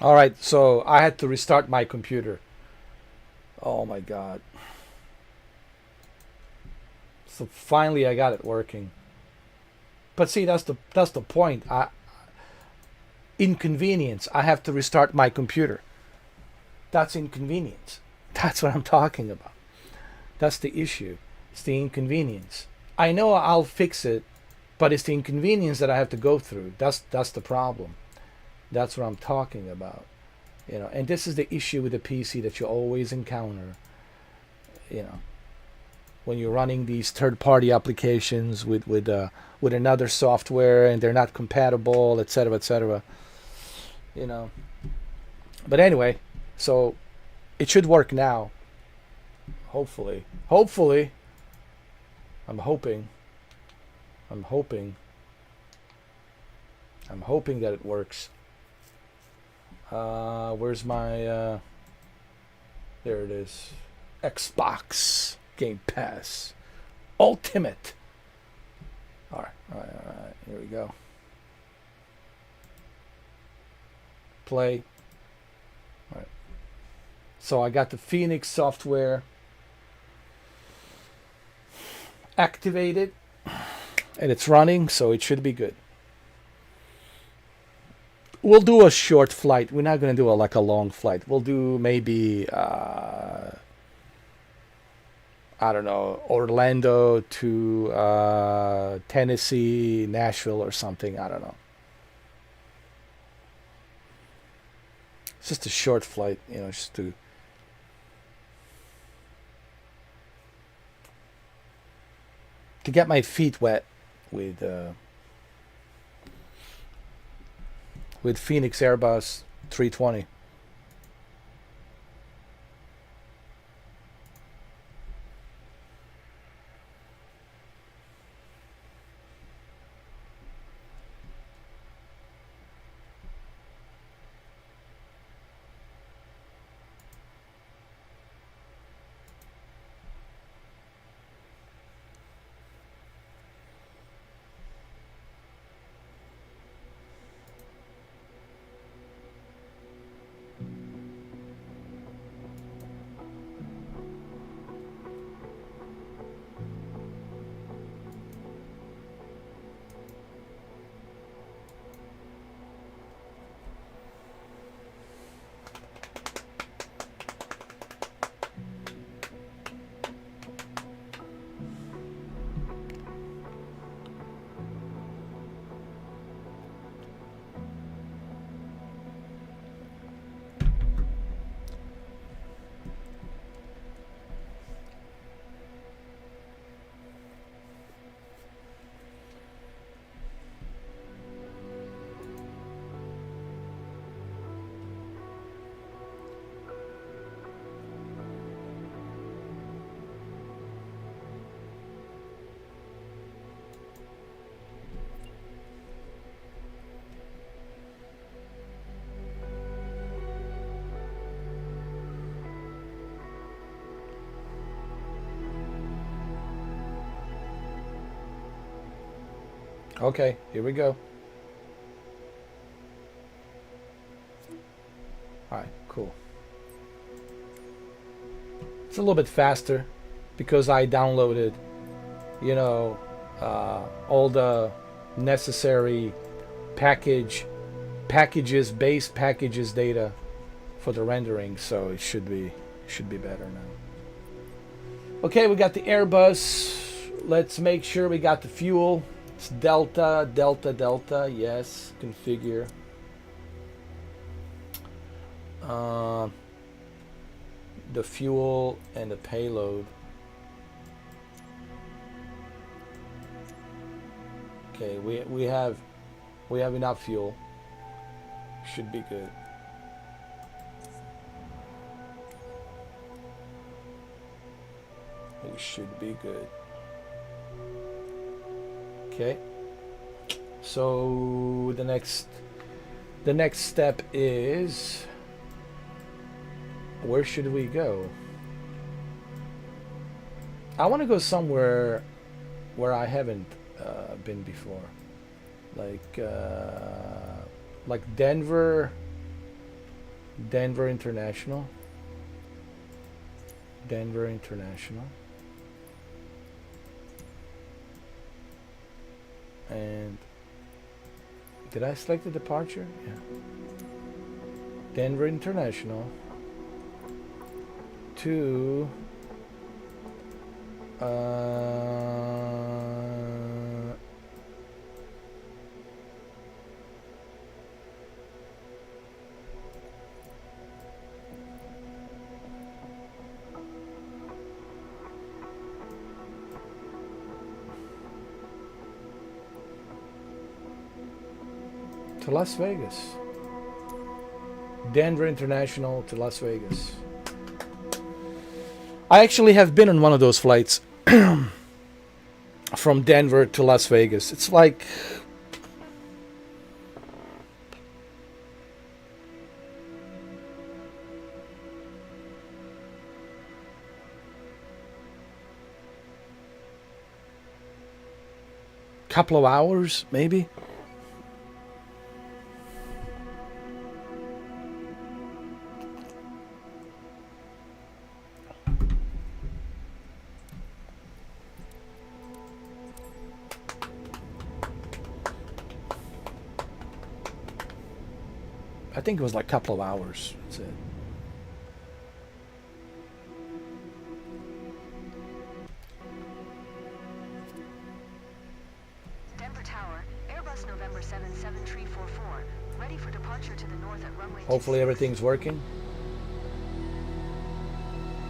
All right, so I had to restart my computer. Oh my God. So finally I got it working. But see, that's the point. Inconvenience. I have to restart my computer. That's inconvenience. That's what I'm talking about. That's the issue. It's the inconvenience. I know I'll fix it, but it's the inconvenience that I have to go through. That's the problem. That's what I'm talking about. And this is the issue with the PC that you always encounter. You know, when you're running these third-party applications with another software and they're not compatible, etc., etc. You know. But anyway, so it should work now. Hopefully. Hopefully. I'm hoping. I'm hoping. I'm hoping that it works. Where's my there it is. Xbox Game Pass Ultimate. All right. Here we go. Play. All right. So I got the FENIX software activated and it's running, so it should be good. We'll do a short flight. We're not gonna do like a long flight. We'll do maybe I don't know, Orlando to Tennessee, Nashville, or something. I don't know. It's just a short flight, just to get my feet wet with uh, with FENIX Airbus 320. Okay, here we go. All right, cool. It's a little bit faster because I downloaded, you know, all the necessary base packages data for the rendering, so it should be better now. Okay, we got the Airbus. Let's make sure we got the fuel. It's Delta, Delta, Delta. Yes, configure. Uh, the fuel and the payload. Okay, we have enough fuel. Should be good. We should be good. Okay. So the next step is, where should we go? I want to go somewhere where I haven't been before, like Denver, Denver International. Denver International. And did I select the departure? Yeah. Denver International to Las Vegas. Denver International to Las Vegas. I actually have been on one of those flights from Denver to Las Vegas. It's like a couple of hours, maybe. I think it was like a couple of hours. That's it. Denver Tower, Airbus November 77344, ready for departure to the north at runway 26. Hopefully everything's working.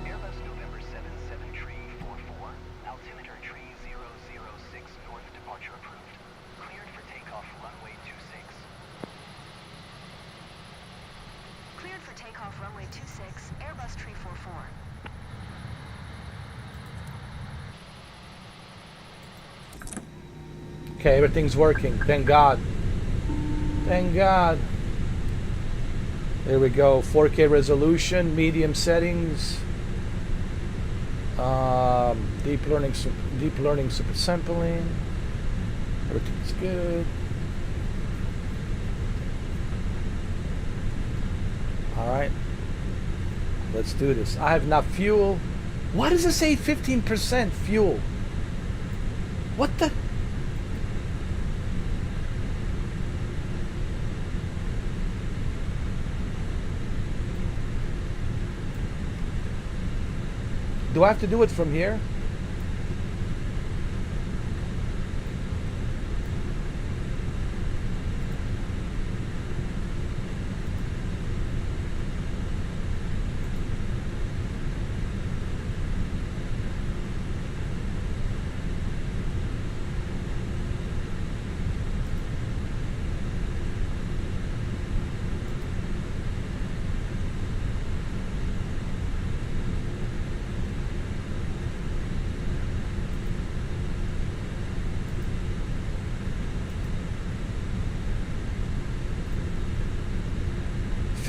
Airbus November 77344, altimeter tree 006 north, departure approved. Cleared for takeoff, runway 26. Cleared for takeoff, runway 26, Airbus tree 44. Okay, everything's working. Thank God. Thank God. There we go. 4K resolution, medium settings, deep learning super sampling. Everything's good. All right. Let's do this. I have enough fuel. Why does it say 15% fuel? What the? Do I have to do it from here?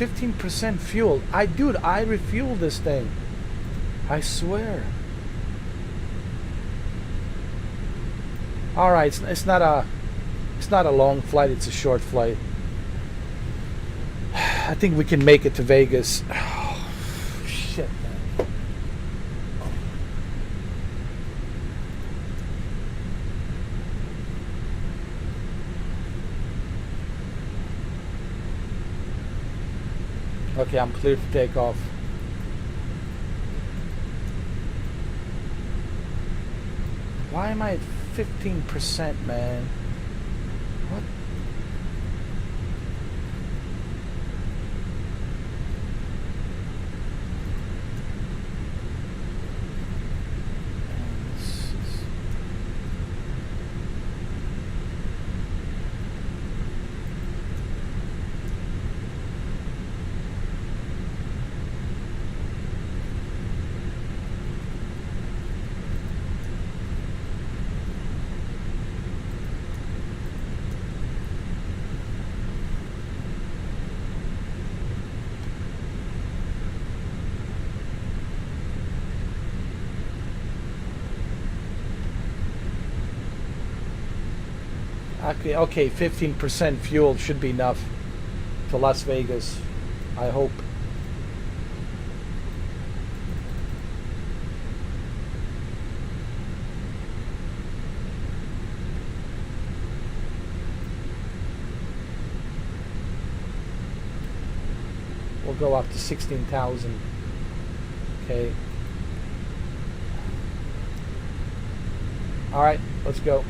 %, fuel. Dude, I refueled this thing. I swear. All right, it's not a long flight. It's a short flight. I think we can make it to Vegas. Oh, shit, man. Okay, I'm clear for takeoff. Why am I at 15%, man? What? Okay, 15% fuel should be enough to Las Vegas, I hope. We'll go up to 16,000. Okay. All right, let's go.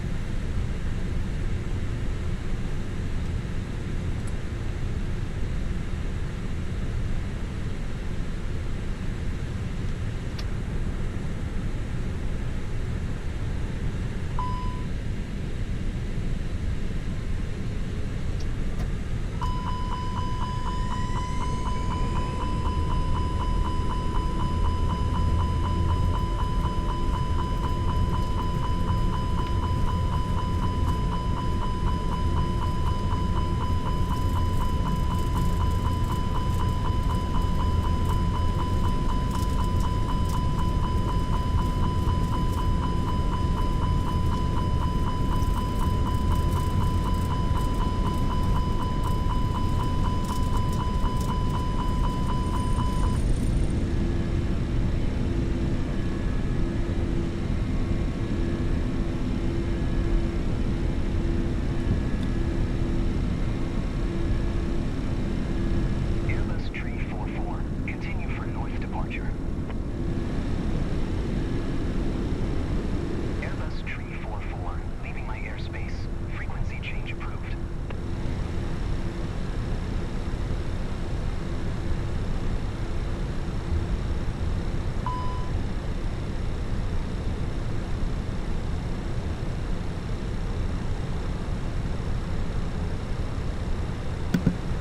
Airbus Tree 44, continue for north departure. Airbus Tree 44, leaving my airspace. Frequency change approved.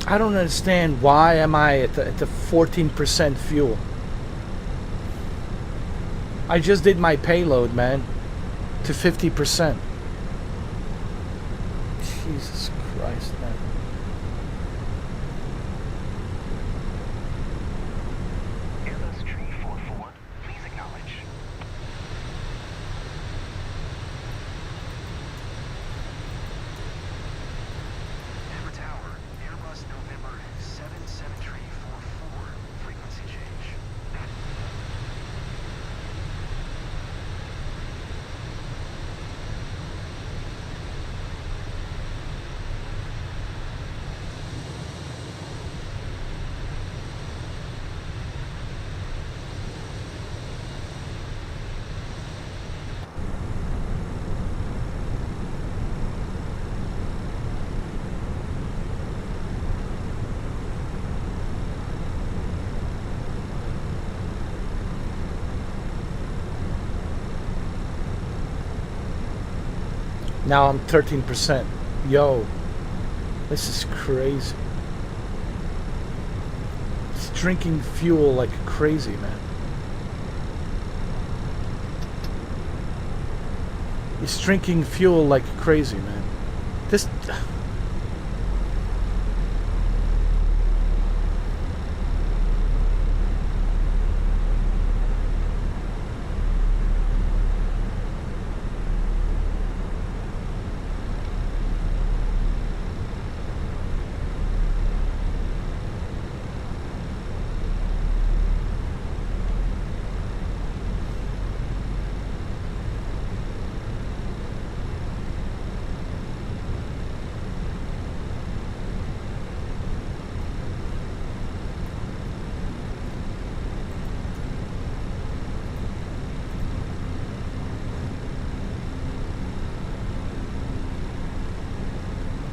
I don't understand why am I at the 14% fuel. I just did my payload, man, to 50%. Jesus Christ, man. Airbus Tree 44, please acknowledge. Hammer Tower, Airbus November 77344, frequency change. Now I'm 13%. Yo, this is crazy. It's drinking fuel like crazy, man. It's drinking fuel like crazy, man. This...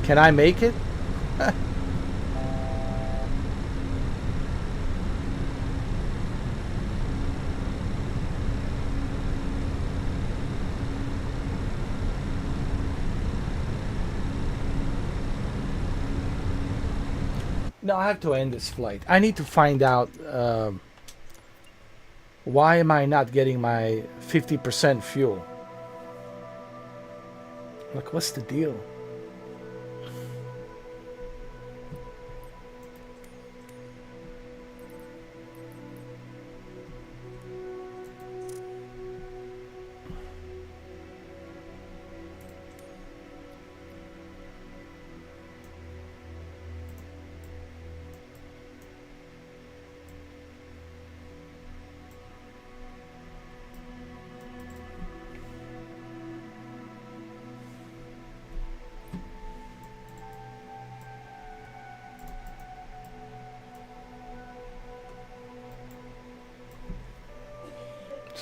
Can I make it? No, I have to end this flight. I need to find out why am I not getting my 50% fuel? Like, what's the deal?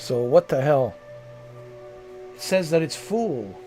So what the hell? It says that it's full.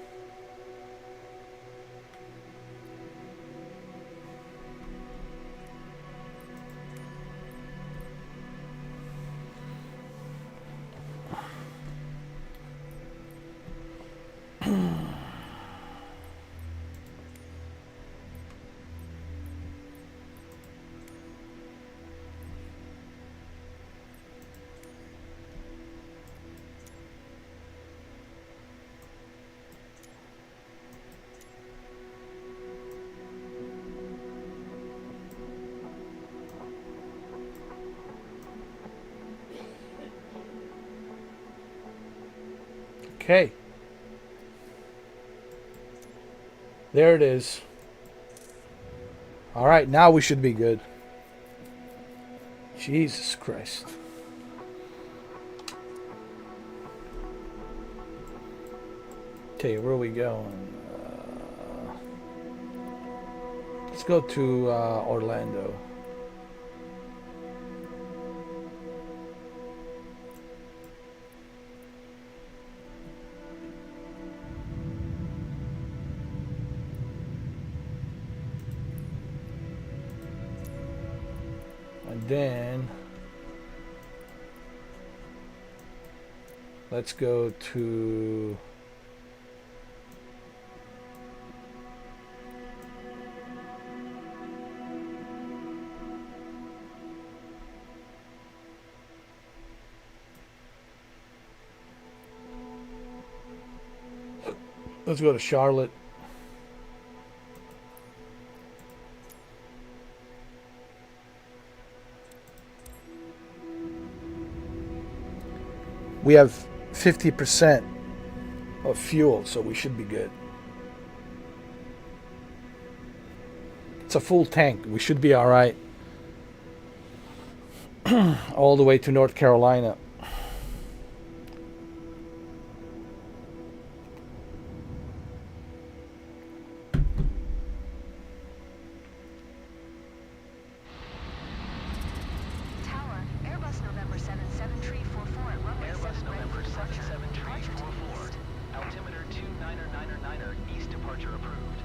Okay. There it is. All right, now we should be good. Jesus Christ. Okay, where are we going? Let's go to Orlando. And then let's go to Charlotte. We have 50% of fuel, so we should be good. It's a full tank. We should be all right. All the way to North Carolina. Tower, Airbus November 77344 at runway Airbus 7 ready November for departure. 77344. Departure to the east. Altimeter 29999er, east departure approved.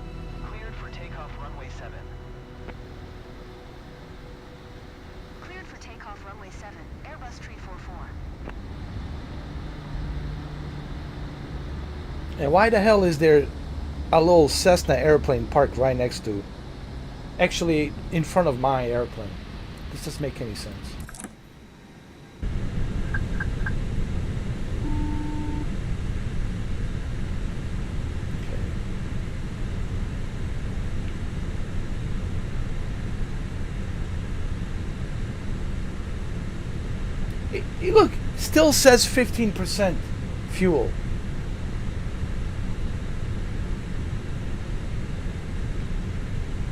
Cleared for takeoff runway 7. Cleared for takeoff runway 7, Airbus 344. And why the hell is there a little Cessna airplane parked right next to, actually in front of my airplane? This doesn't make any sense. Look, still says 15% fuel.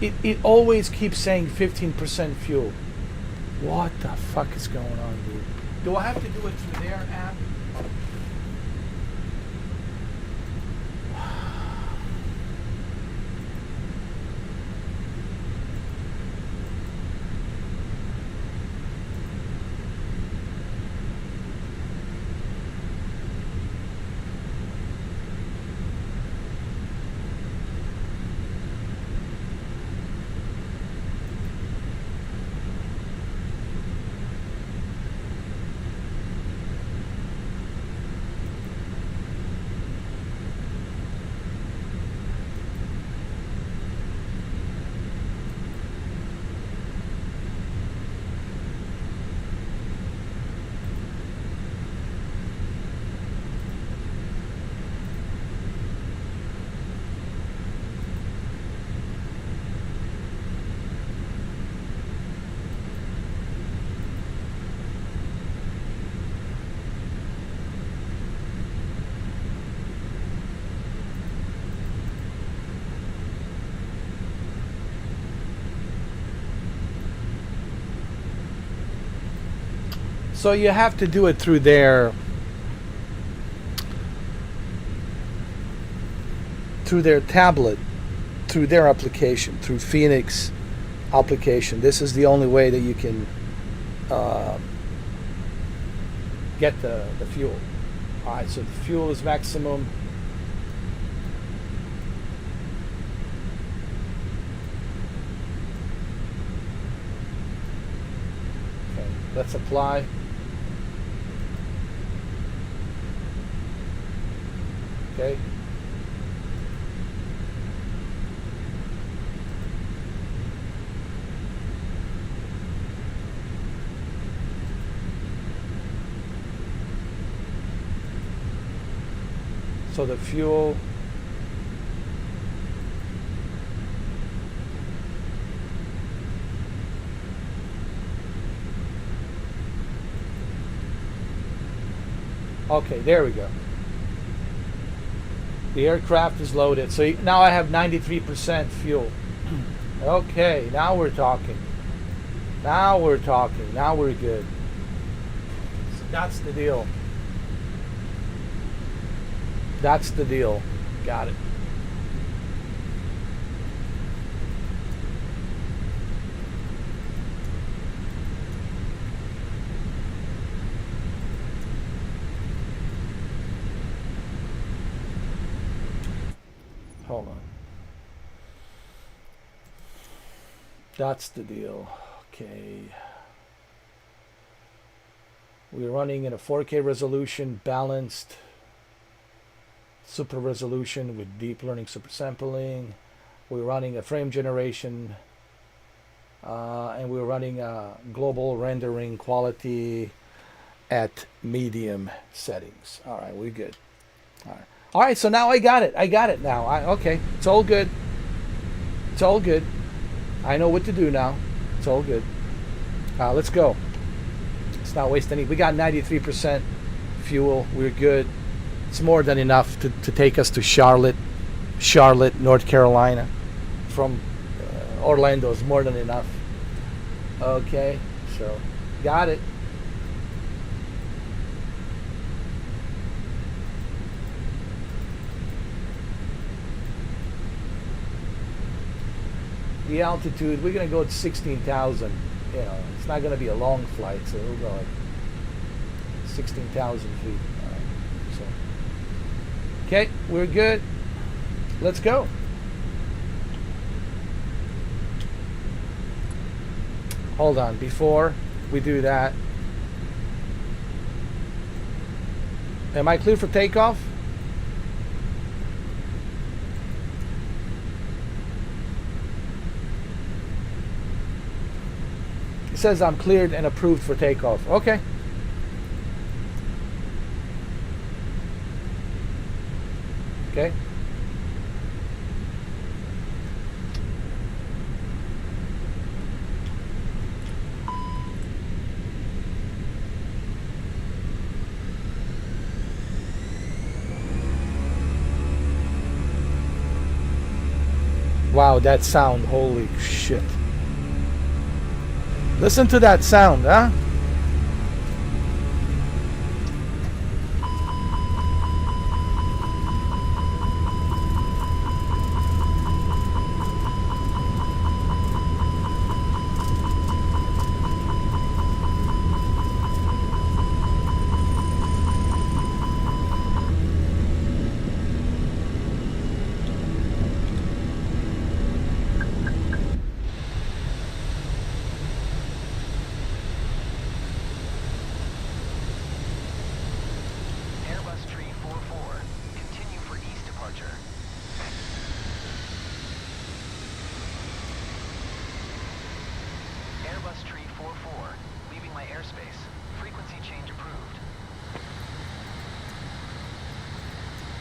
It always keeps saying 15% fuel. What the fuck is going on, dude? Do I have to do it through their app? So you have to do it through their tablet, through their application, through FENIX application. This is the only way that you can get the fuel. All right, so the fuel is maximum. Okay, let's apply. Okay. So the fuel, okay, there we go. The aircraft is loaded. So now I have 93% fuel. Okay, now we're talking. Now we're talking. Now we're good. So that's the deal. That's the deal. Got it. Hold on. That's the deal. Okay. We're running in a 4K resolution, balanced, super resolution with deep learning super sampling. We're running a frame generation, and we're running a global rendering quality at medium settings. All right, we're good. All right. All right, so now I got it. I got it now. Okay, it's all good. It's all good. I know what to do now. It's all good. Let's go. Let's not waste any. We got 93% fuel. We're good. It's more than enough to take us to Charlotte, North Carolina. From Orlando is more than enough. Okay, so got it. The altitude, we're gonna go at 16,000. You know, it's not gonna be a long flight, so we'll go at 16,000 feet. All right, so okay, we're good. Let's go. Hold on, before we do that, am I clear for takeoff? It says I'm cleared and approved for takeoff. Okay. Okay. Wow, that sound, holy shit. Listen to that sound, huh?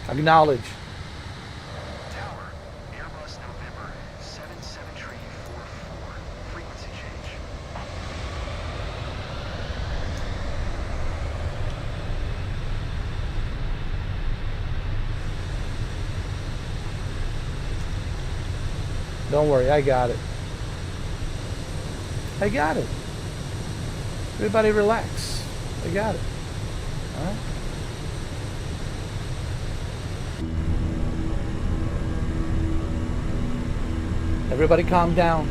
Acknowledge. Tower, Airbus November 77344, frequency change. Don't worry, I got it. I got it. Everybody relax. I got it. All right? Everybody calm down.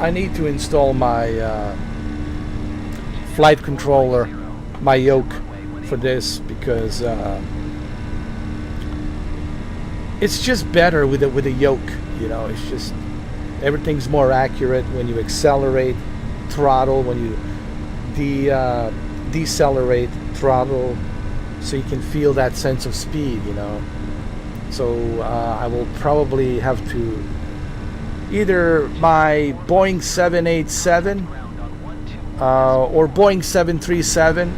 I need to install my flight controller, my yoke for this, because it's just better with a yoke. You know, it's just everything's more accurate when you accelerate, throttle, when you decelerate, throttle, so you can feel that sense of speed. You know, so I will probably have to either my Boeing 787 or Boeing 737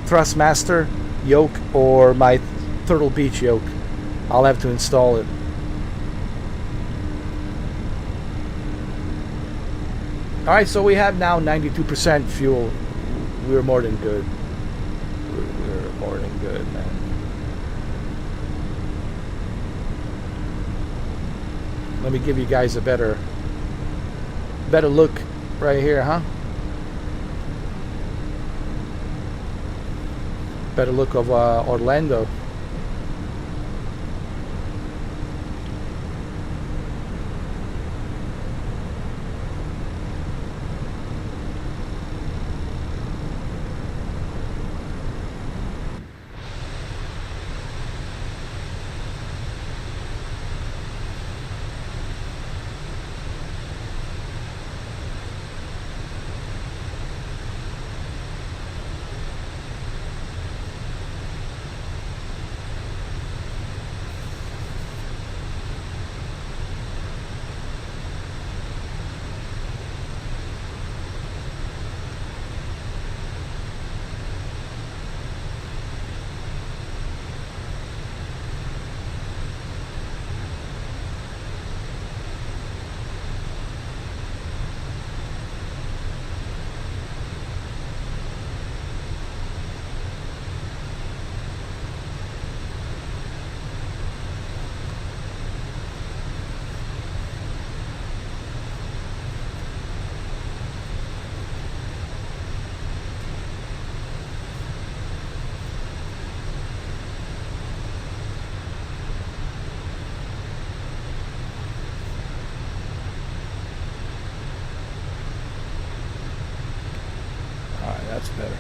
Thrustmaster yoke, or my Turtle Beach yoke. I'll have to install it. Alright, so we have now 92% fuel. We're more than good. We're more than good, man. Let me give you guys a better look right here, huh? Better look of Orlando. That's better.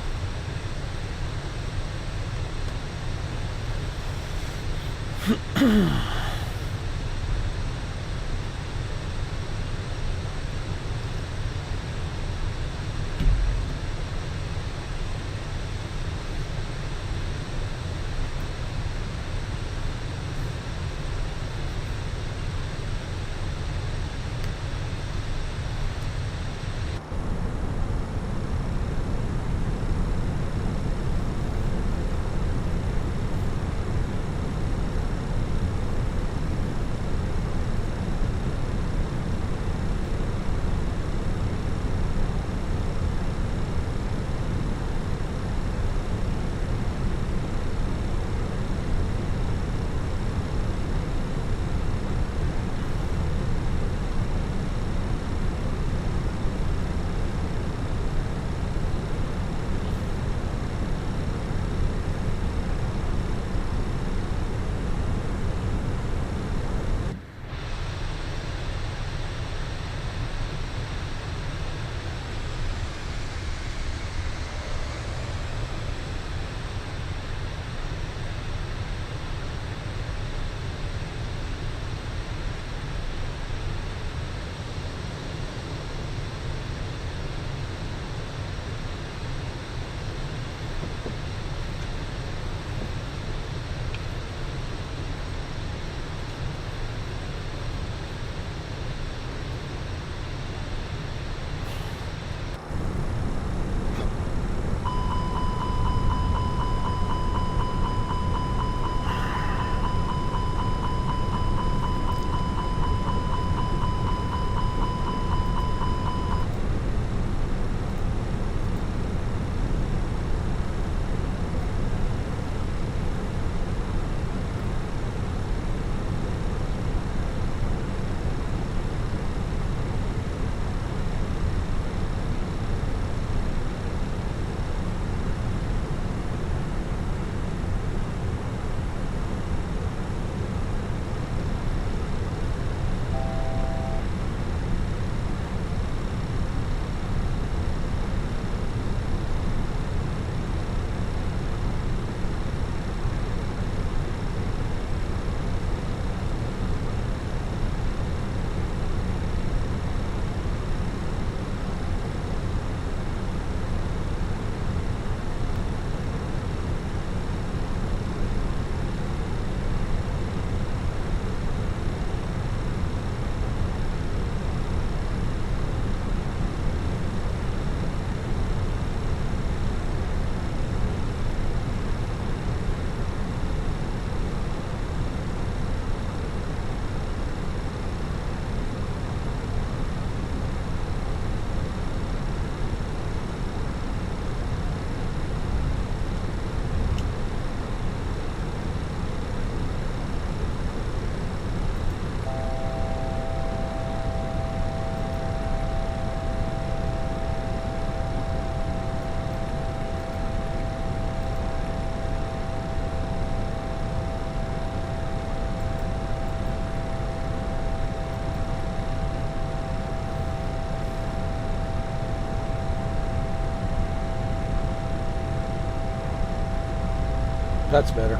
That's better.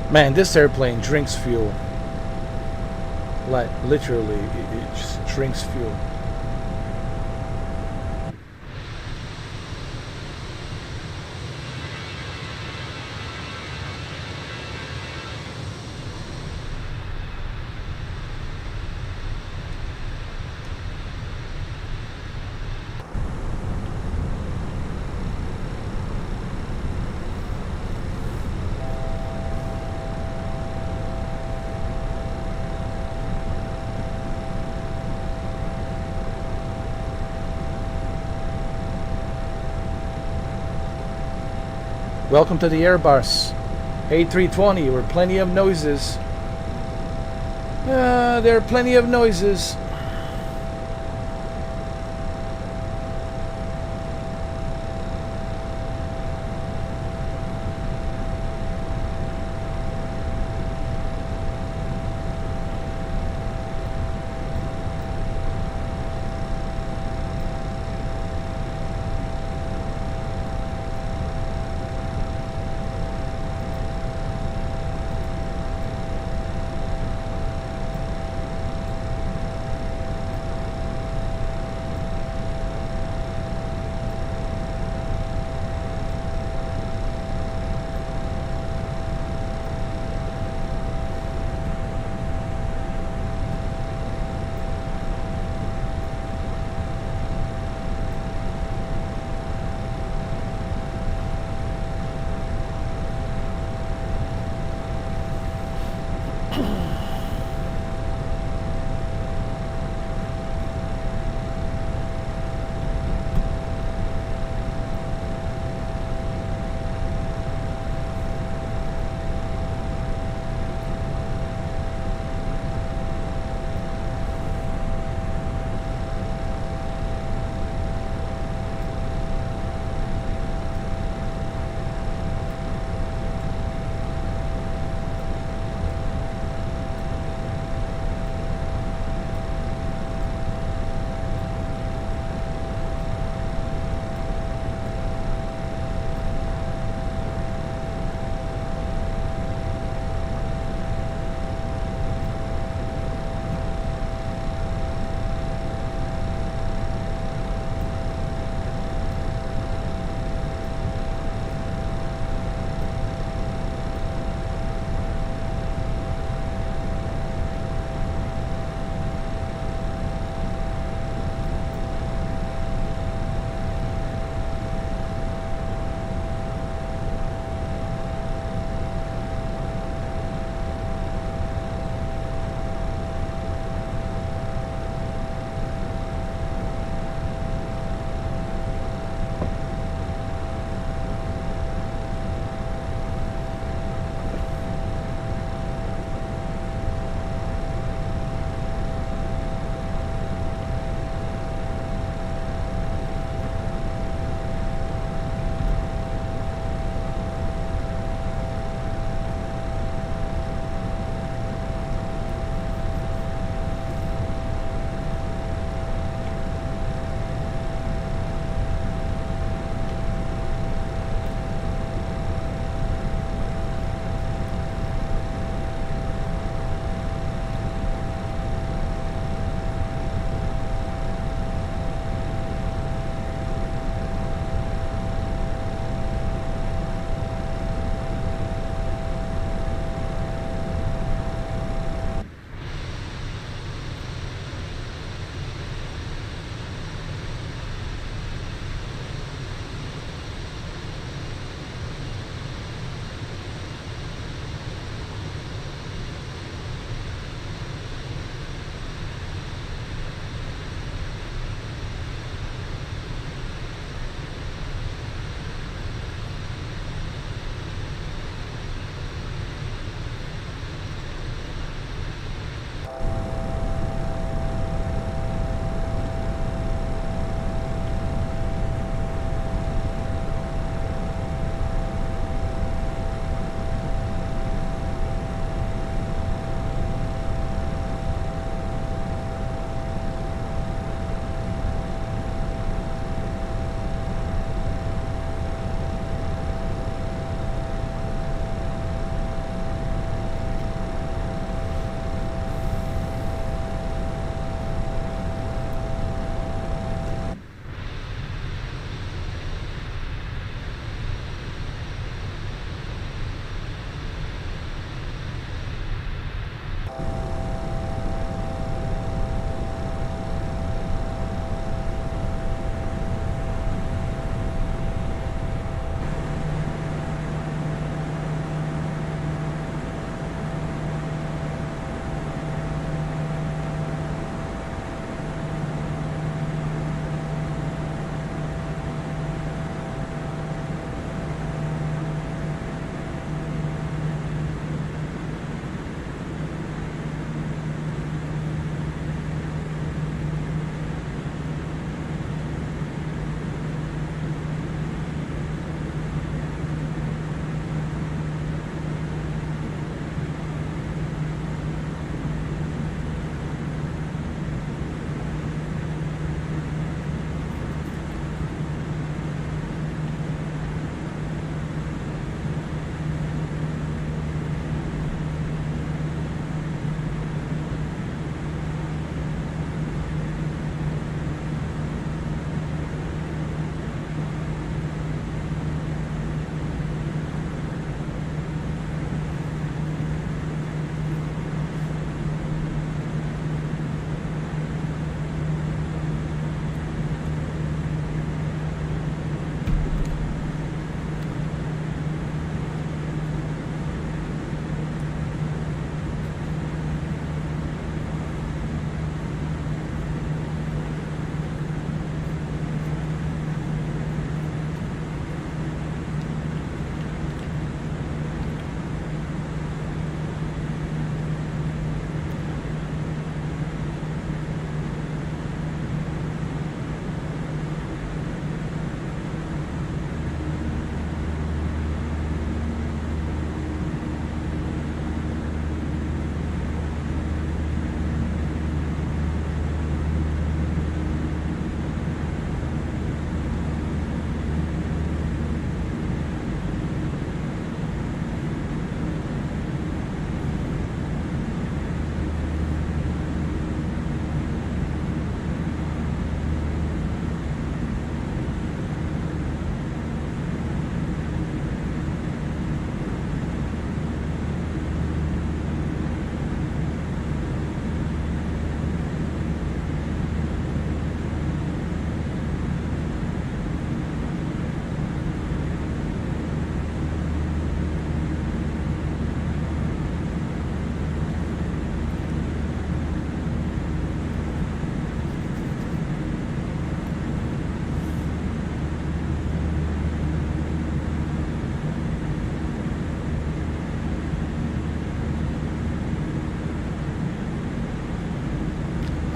Man, this airplane drinks fuel. Like, literally, it just drinks fuel. Welcome to the Airbus A320, where plenty of noises. There are plenty of noises.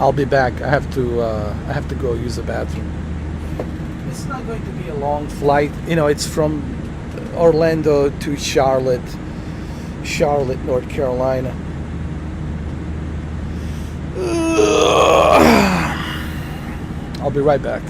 I'll be back. I have to go use the bathroom. It's not going to be a long flight. You know, it's from Orlando to Charlotte, North Carolina. I'll be right back.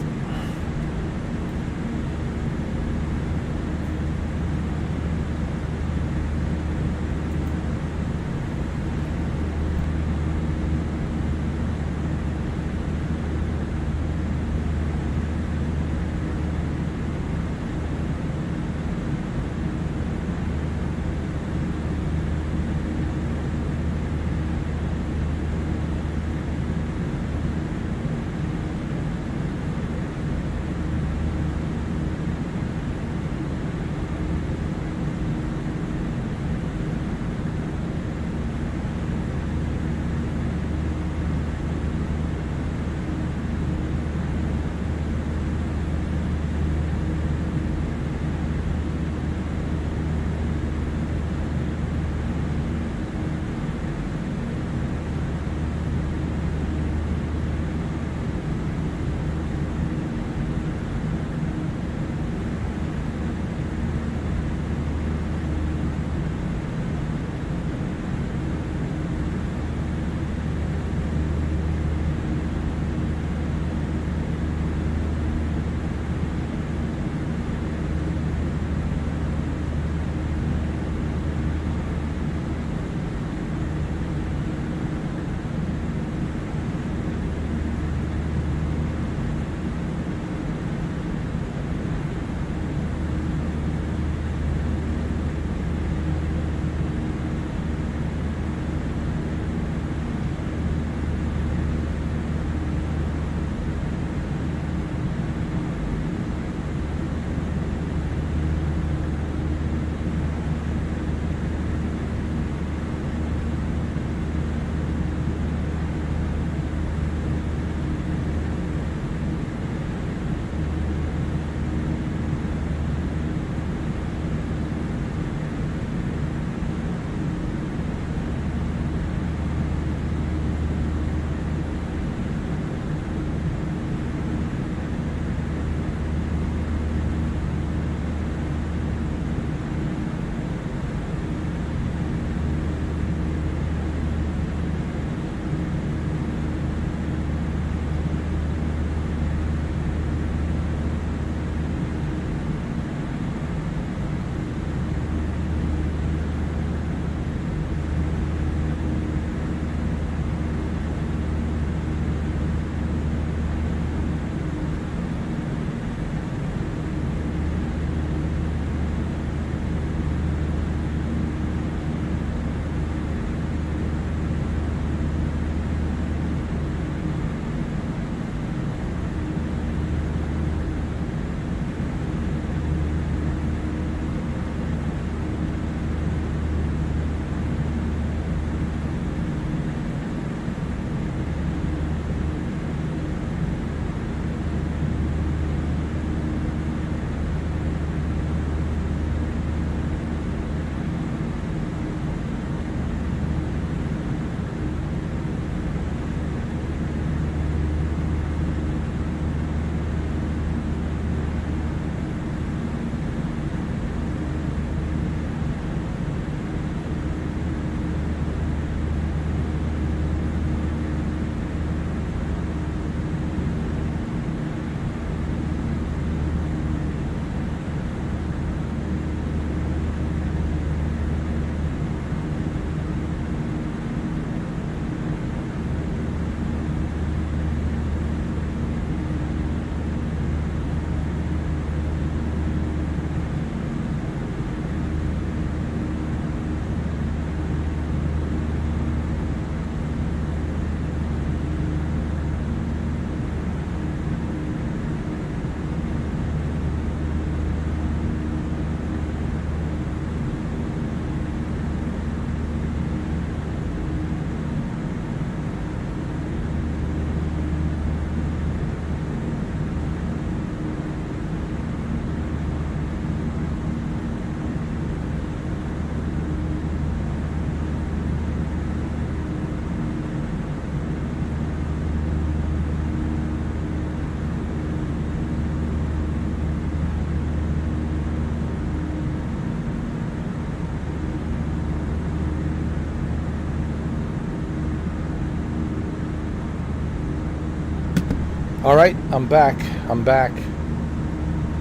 All right, I'm back. I'm back.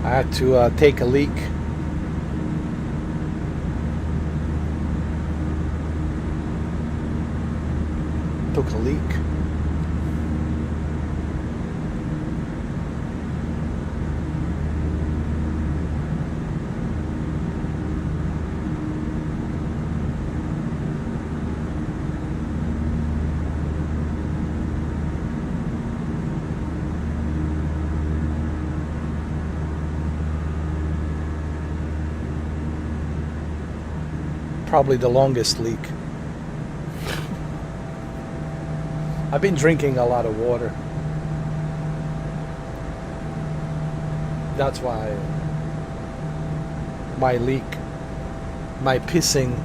I had to take a leak. Took a leak. Probably the longest leak. I've been drinking a lot of water. That's why my leak, my pissing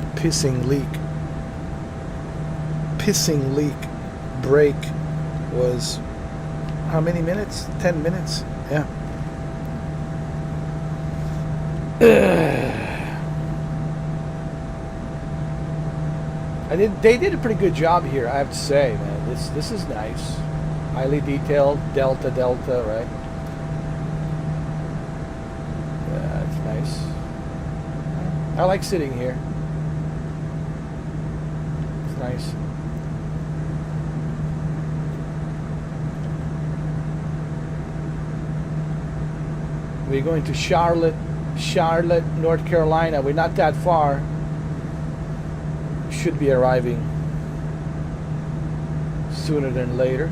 leak break was how many minutes? 10 minutes? Yeah. They did a pretty good job here, I have to say, man. This is nice. Highly detailed, delta, right? Yeah, it's nice. I like sitting here. It's nice. We're going to Charlotte, North Carolina. We're not that far. Should be arriving sooner than later.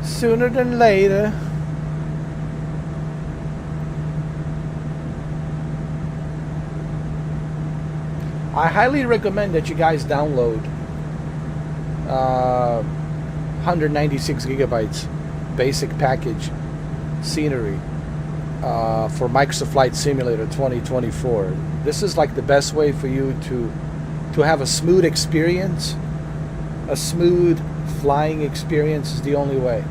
Sooner than later. I highly recommend that you guys download 196 gigabytes basic package scenery for Microsoft Flight Simulator 2024. This is like the best way for you to have a smooth experience. A smooth flying experience is the only way.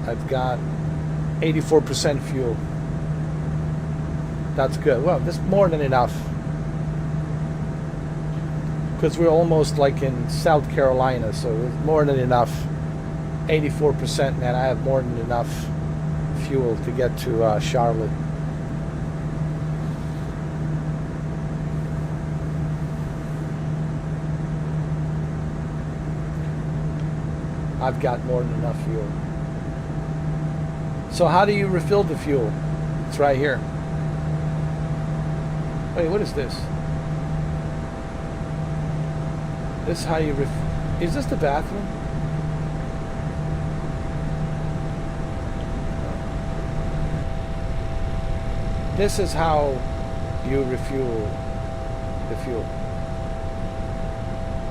I've got 84% fuel. That's good. Well, that's more than enough. Because we're almost like in South Carolina, so it's more than enough. 84%, man. I have more than enough fuel to get to Charlotte. I've got more than enough fuel. So how do you refill the fuel? It's right here. Wait, what is this? This is how you is this the bathroom? This is how you refuel the fuel.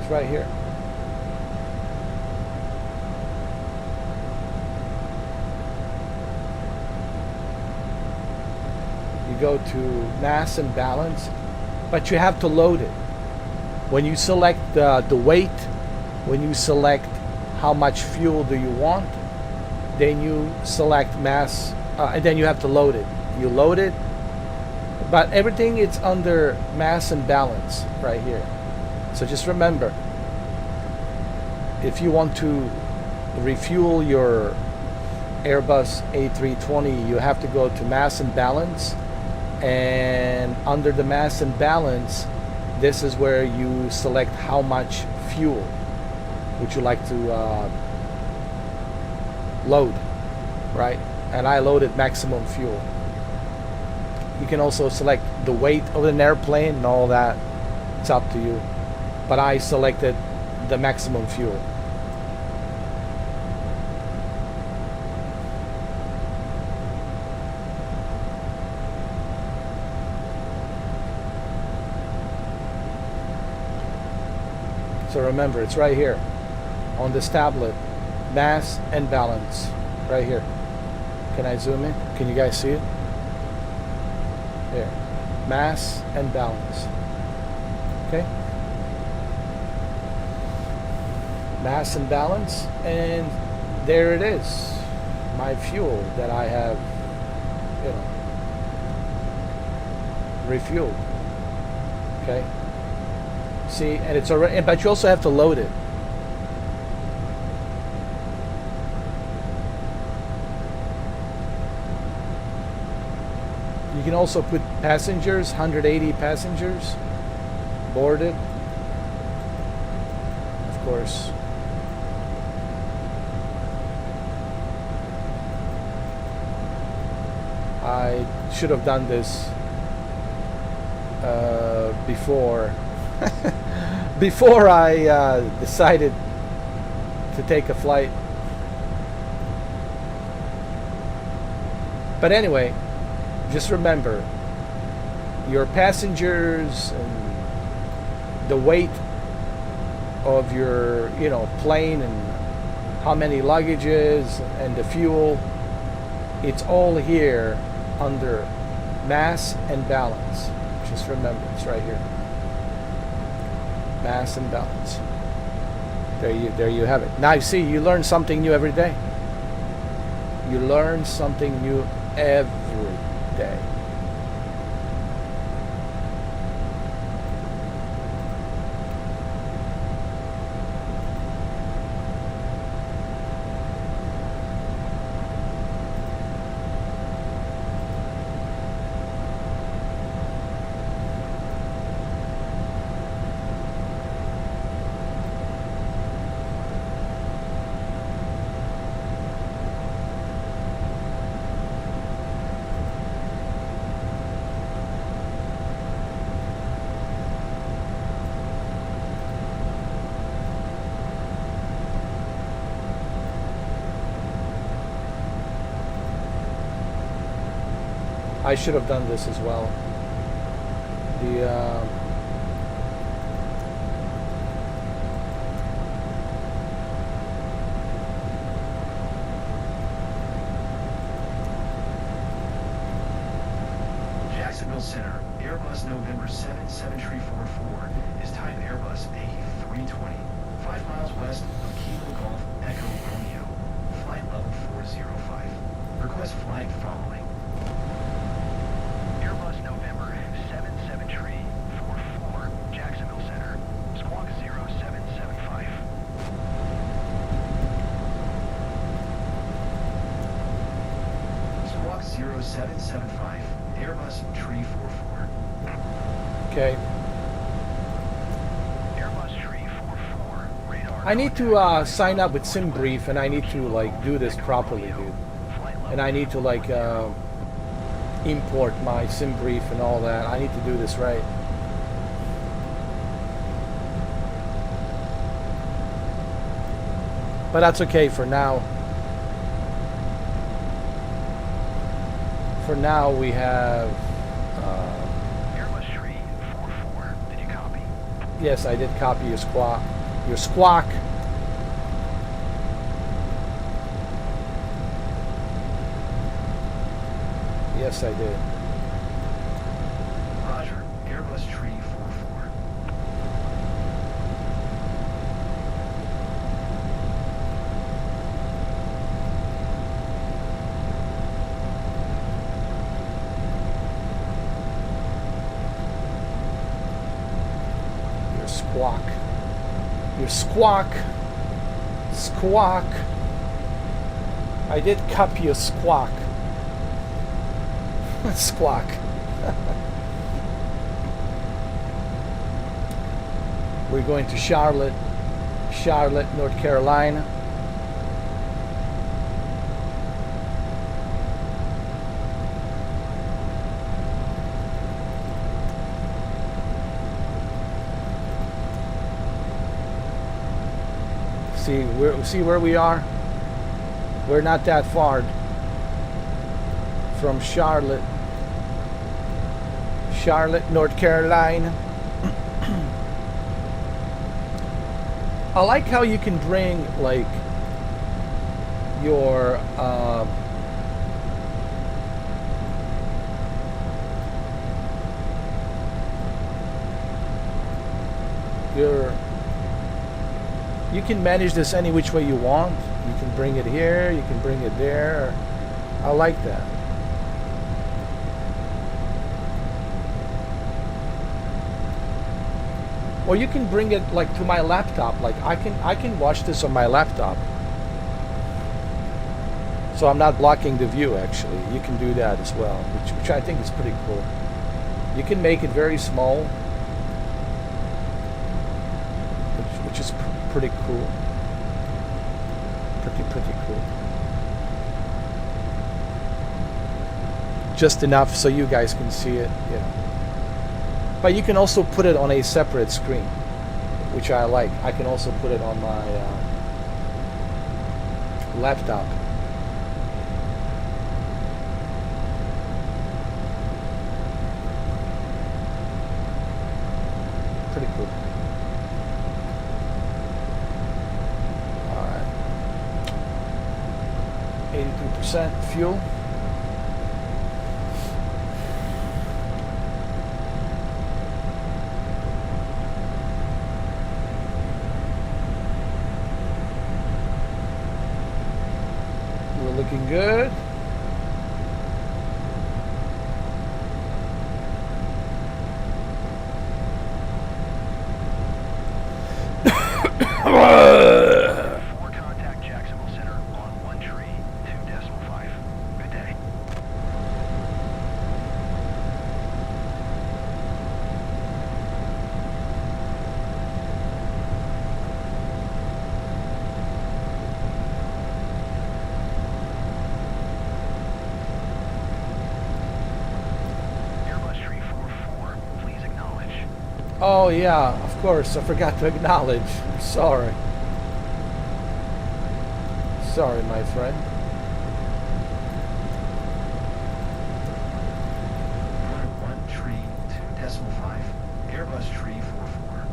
It's right here. You go to mass and balance, but you have to load it. When you select the weight, when you select how much fuel do you want, then you select mass, and then you have to load it. You load it, but everything it's under mass and balance right here. So just remember, if you want to refuel your Airbus A320, you have to go to mass and balance, and under the mass and balance, this is where you select how much fuel would you like to load, right? And I loaded maximum fuel. You can also select the weight of an airplane and all that. It's up to you. But I selected the maximum fuel. So remember, it's right here on this tablet. Mass and balance. Right here. Can I zoom in? Can you guys see it? There. Mass and balance. Okay? Mass and balance. And there it is. My fuel that I have, you know, refueled. Okay? See, and it's already, but you also have to load it. You can also put passengers, 180 passengers boarded. Of course. I should have done this before before I decided to take a flight. But anyway, just remember your passengers and the weight of your, you know, plane and how many luggages and the fuel. It's all here under mass and balance. Just remember, it's right here. Mass and balance. There you have it. Now you see, you learn something new every day. You learn something new every day. I should have done this as well. The Jacksonville Center, Airbus November 7 7344 is type Airbus A320, 5 miles west of Kilo Golf Echo Romeo, flight level 405. Request flight following. Airbus November 77344, Jacksonville Center, squawk 0775. Squawk 0775, Airbus 344. okay. Airbus 344, radar. I need to sign up with SimBrief, and I need to like do this properly, dude. And I need to like import my SimBrief and all that. I need to do this right. But that's okay for now. For now, we have. Airbus 344, did you copy? Yes, I did copy your squawk. Your squawk. Yes, I did. Roger, Airbus 344. Your squawk. Your squawk. Squawk. I did copy your squawk. Squawk. We're going to Charlotte, North Carolina. See where we are? We're not that far from Charlotte, North Carolina. I like how you can bring like your you can manage this any which way you want. You can bring it here, you can bring it there. I like that. Or you can bring it like to my laptop. Like I can watch this on my laptop. So I'm not blocking the view actually. You can do that as well, which I think is pretty cool. You can make it very small, which is pretty cool. Pretty cool. Just enough so you guys can see it, you know. But you can also put it on a separate screen, which I like. I can also put it on my laptop. Pretty cool. Alright. 82% fuel. We're looking good. Four contact Jacksonville Center on 1-2.5. Good day. Airbus 344, please acknowledge. Oh yeah, of course. I forgot to acknowledge. Sorry. Sorry, my friend. 1-2.5. Airbus 344.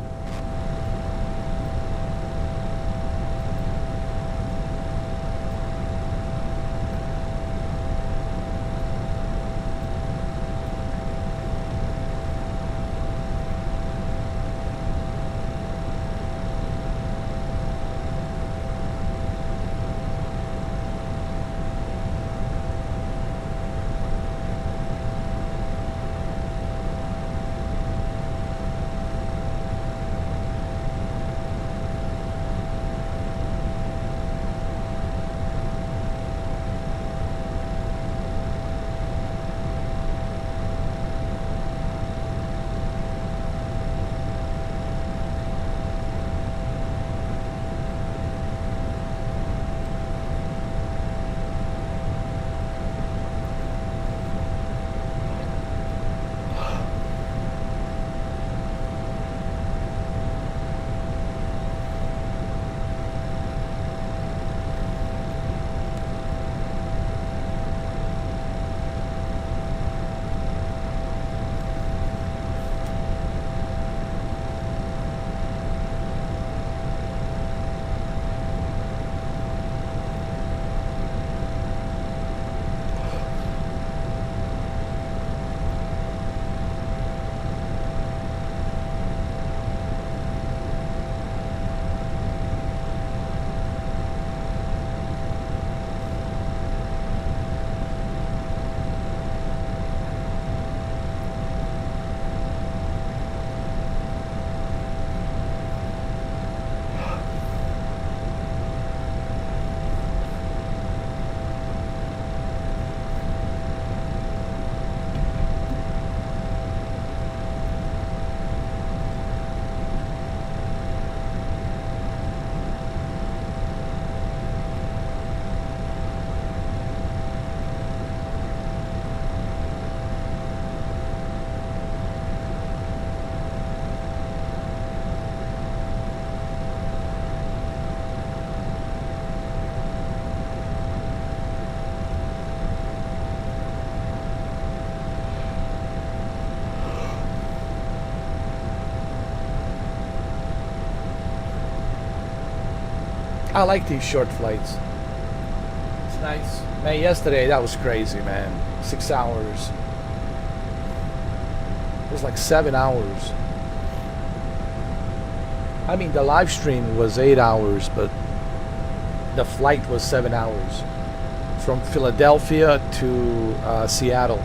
I like these short flights. It's nice. Man, yesterday that was crazy, man. 6 hours. It was like 7 hours. I mean, the live stream was 8 hours, but the flight was 7 hours. From Philadelphia to Seattle.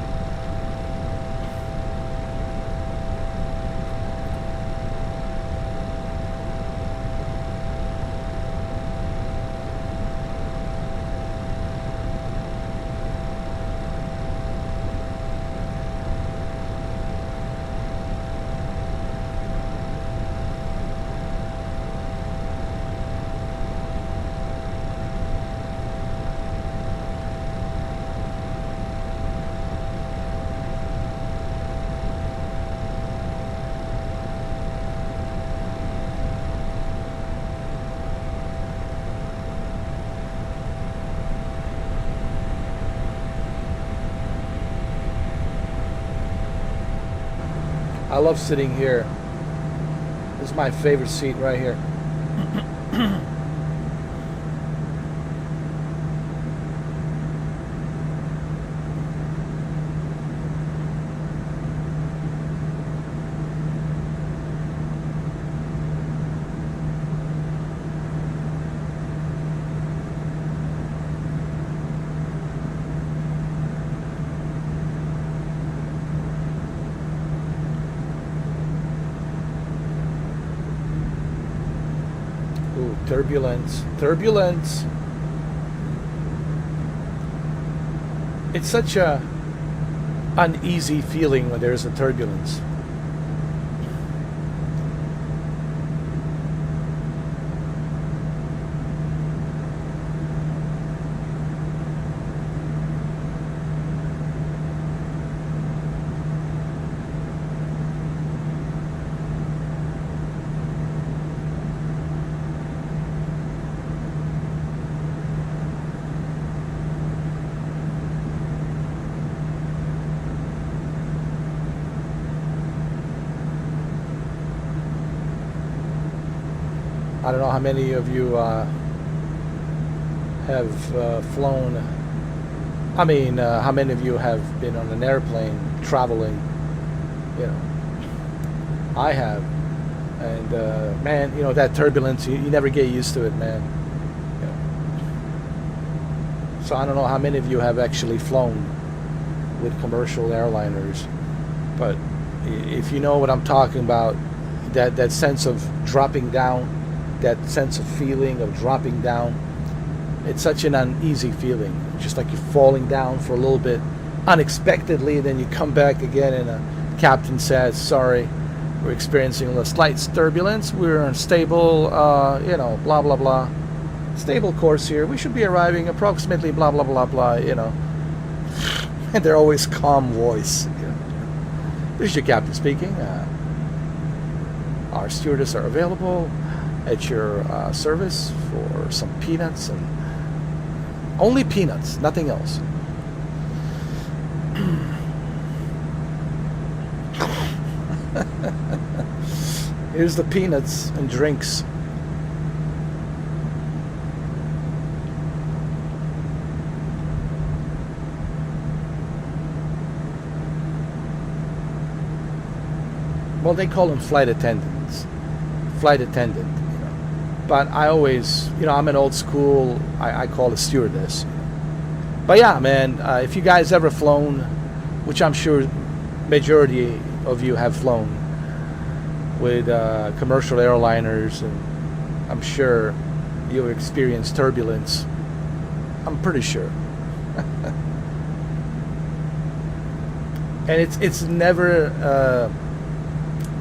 I love sitting here. This is my favorite seat right here. Turbulence. Turbulence. It's such a uneasy feeling when there's a turbulence. I don't know how many of you have flown. I mean, how many of you have been on an airplane traveling? You know, I have, and man, you know that turbulence. You never get used to it, man. You know. So I don't know how many of you have actually flown with commercial airliners, but if you know what I'm talking about, that sense of dropping down. That sense of feeling of dropping down, it's such an uneasy feeling, just like you're falling down for a little bit unexpectedly, then you come back again and the captain says, sorry, we're experiencing a slight turbulence, we're unstable, you know, blah blah blah, stable course here, we should be arriving approximately blah blah blah blah, you know. And they're always calm voice, you know. This is your captain speaking, our stewardess are available at your service for some peanuts, and only peanuts, nothing else. Here's the peanuts and drinks. Well, they call them flight attendants. Flight attendant. But I always, you know, I'm an old school, I call it stewardess. But yeah, man, if you guys ever flown, which I'm sure majority of you have flown with commercial airliners, and I'm sure you've experienced turbulence. I'm pretty sure. And it's never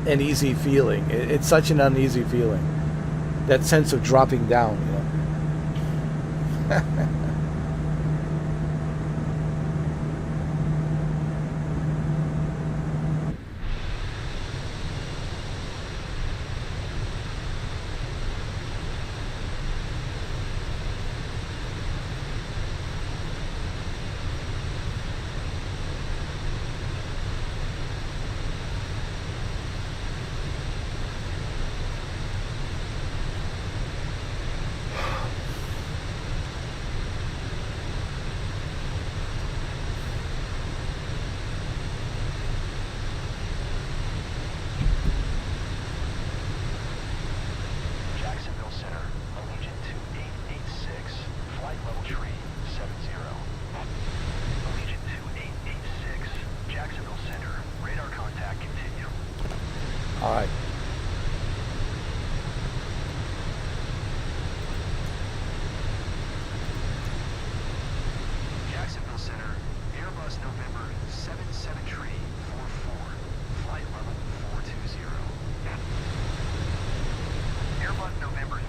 an easy feeling. It's such an uneasy feeling. That sense of dropping down, you know.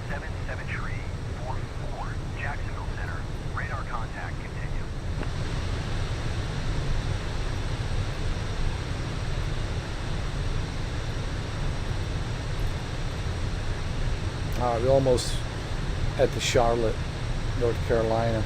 77344, Jacksonville Center. Radar contact continue. We're almost at the Charlotte, North Carolina.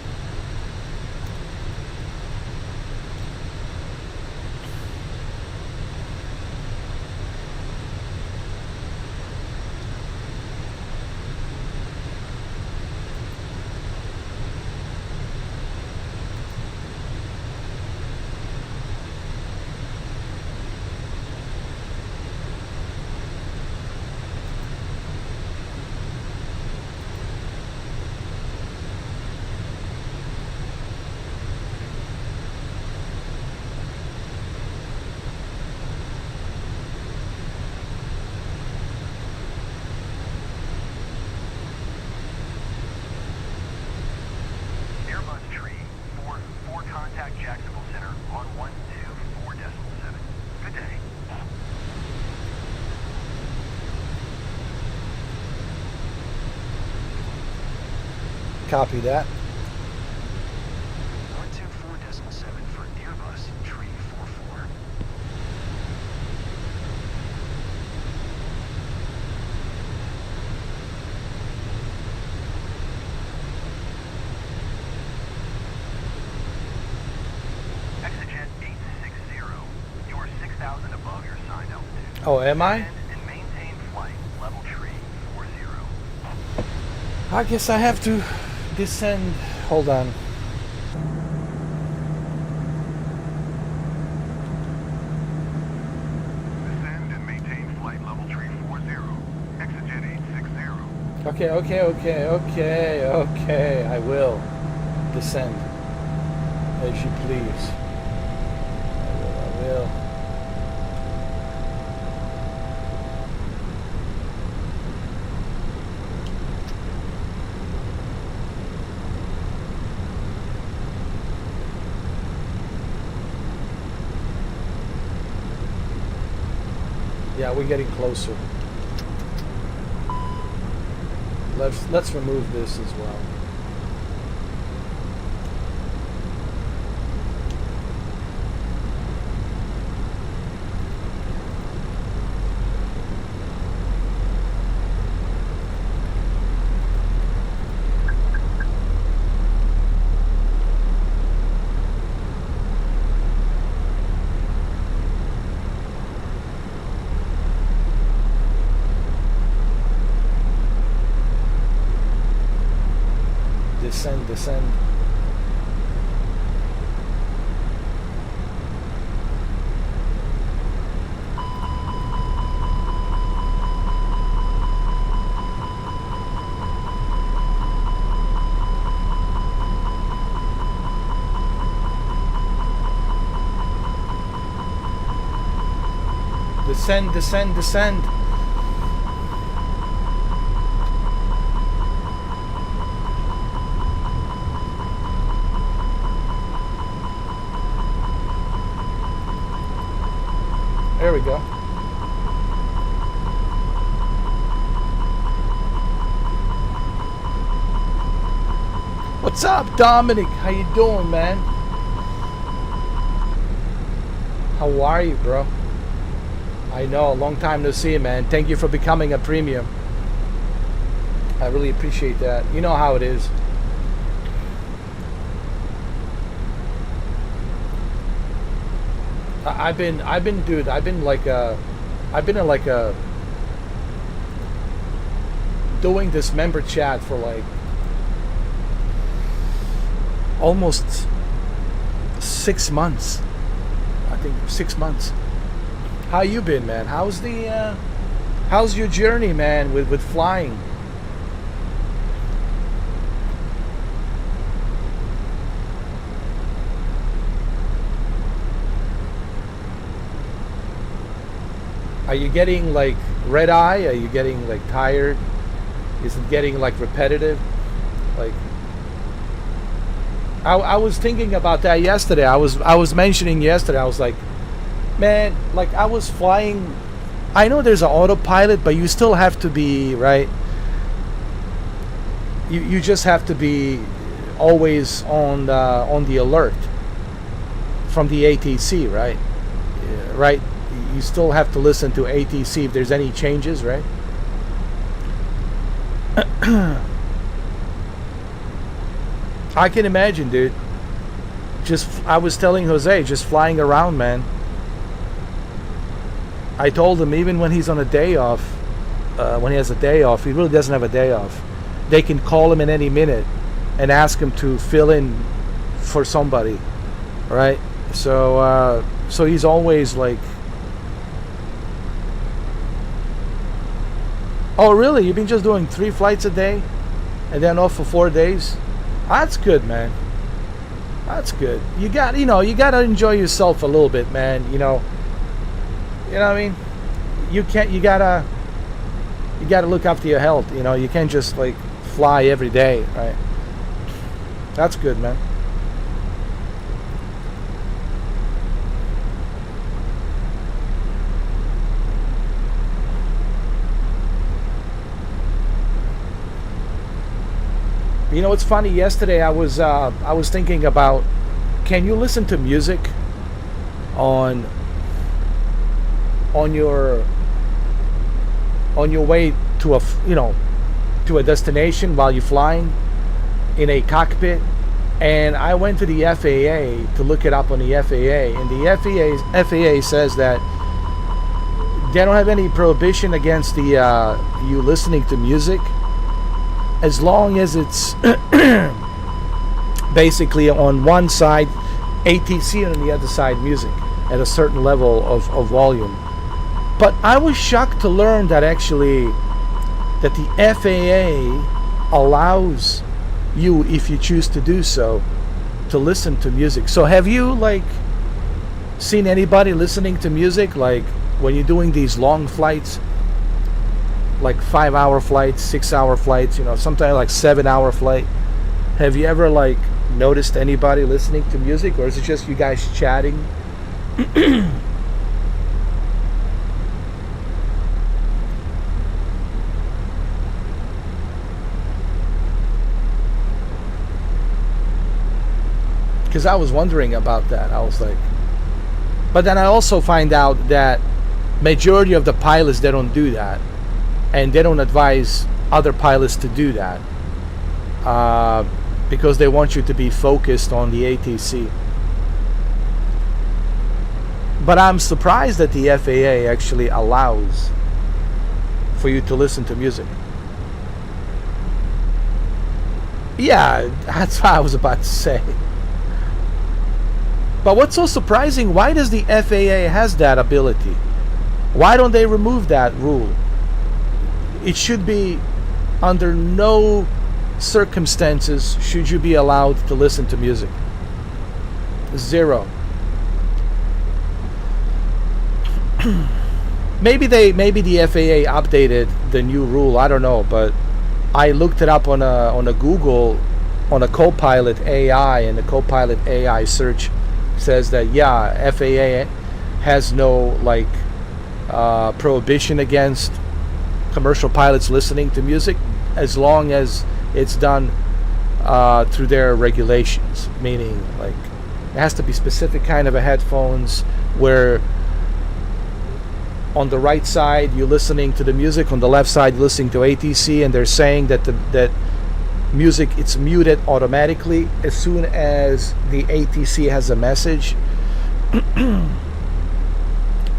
Airbus tree 4 contact Jacksonville Center on 124.7. Good day. Copy that. 124.7 for Airbus tree 44. Exigent 860. You are 6,000 above your assigned altitude. Oh, am I? Descend and maintain flight. Level tree 40. I guess I have to descend. Hold on. Descend and maintain flight level tree 40. Exigent 860. Okay. I will descend. As you please. I will. Yeah, we're getting closer. Let's remove this as well. Descend. Descend. There we go. What's up, Dominic? How you doing, man? How are you, bro? I know, a long time no see, man. Thank you for becoming a premium. I really appreciate that. You know how it is. I've been doing this member chat for like almost 6 months. I think 6 months. How you been, man? How's your journey, man, with flying? Are you getting like red eye? Are you getting like tired? Is it getting like repetitive? Like I was thinking about that yesterday. I was mentioning yesterday. I was like, man, like I was flying. I know there's an autopilot, but you still have to be right. you just have to be always on the alert from the ATC, right? Right. You still have to listen to ATC if there's any changes, right? I can imagine, dude. I was telling Jose, just flying around, man. I told him even when he's on a day off, when he has a day off, he really doesn't have a day off. They can call him in any minute and ask him to fill in for somebody, right? So he's always like, oh really? You've been just doing 3 flights a day, and then off for 4 days? That's good, man. That's good. You got to enjoy yourself a little bit, man. You know what I mean? You gotta look after your health. You know, you can't just like fly every day, right? That's good, man. You know, it's funny. Yesterday, I was thinking about, can you listen to music on your way to a destination while you're flying in a cockpit? And I went to the FAA to look it up on the FAA, and the FAA says that they don't have any prohibition against you listening to music, as long as it's basically on one side ATC and on the other side music at a certain level of volume. But I was shocked to learn that actually that the FAA allows you, if you choose to do so, to listen to music. So have you like seen anybody listening to music like when you're doing these long flights, like 5-hour flights, 6-hour flights, sometimes like 7-hour flight? Have you ever like noticed anybody listening to music, or is it just you guys chatting? Because I was wondering about that. I was like, but then I also find out that majority of the pilots, they don't do that, and they don't advise other pilots to do that, because they want you to be focused on the ATC. But I'm surprised that the FAA actually allows for you to listen to music. Yeah, that's what I was about to say. But what's so surprising, why does the FAA has that ability? Why don't they remove that rule? It should be under no circumstances should you be allowed to listen to music. Zero. Maybe the FAA updated the new rule, I don't know, but I looked it up on a Google, on a Copilot AI, and the Copilot AI search says that FAA has no like prohibition against commercial pilots listening to music, as long as it's done through their regulations, meaning like it has to be specific kind of a headphones where on the right side you're listening to the music, on the left side you're listening to ATC, and they're saying that that music, it's muted automatically as soon as the ATC has a message.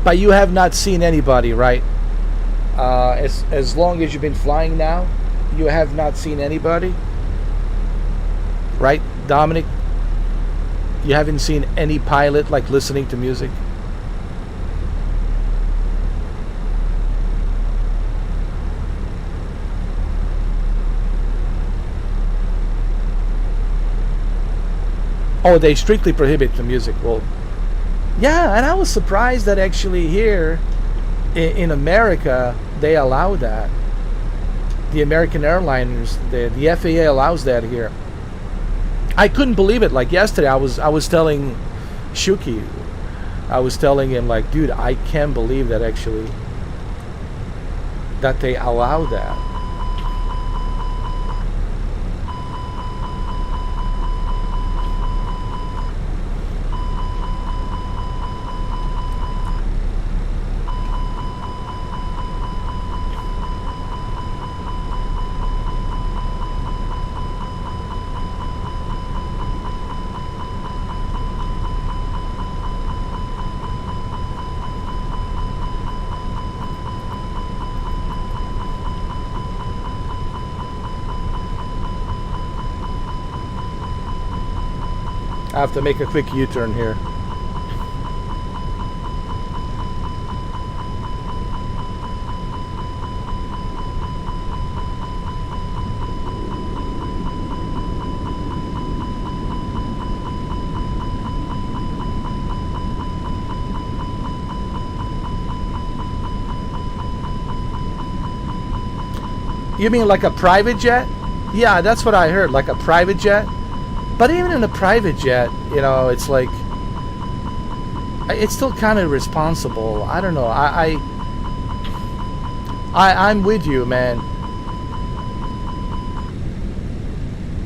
But you have not seen anybody, right? As long as you've been flying now, you have not seen anybody, right, Dominic? You haven't seen any pilot like listening to music? Oh, they strictly prohibit the music. Well, yeah, and I was surprised that actually here in America they allow that. The American Airliners, the FAA allows that here. I couldn't believe it. Like yesterday, I was telling Shuki, I was telling him like, dude, I can't believe that actually that they allow that. I have to make a quick U-turn here. You mean like a private jet? Yeah, that's what I heard, like a private jet. But even in a private jet, you know, it's like, it's still kind of irresponsible. I don't know. I'm with you, man.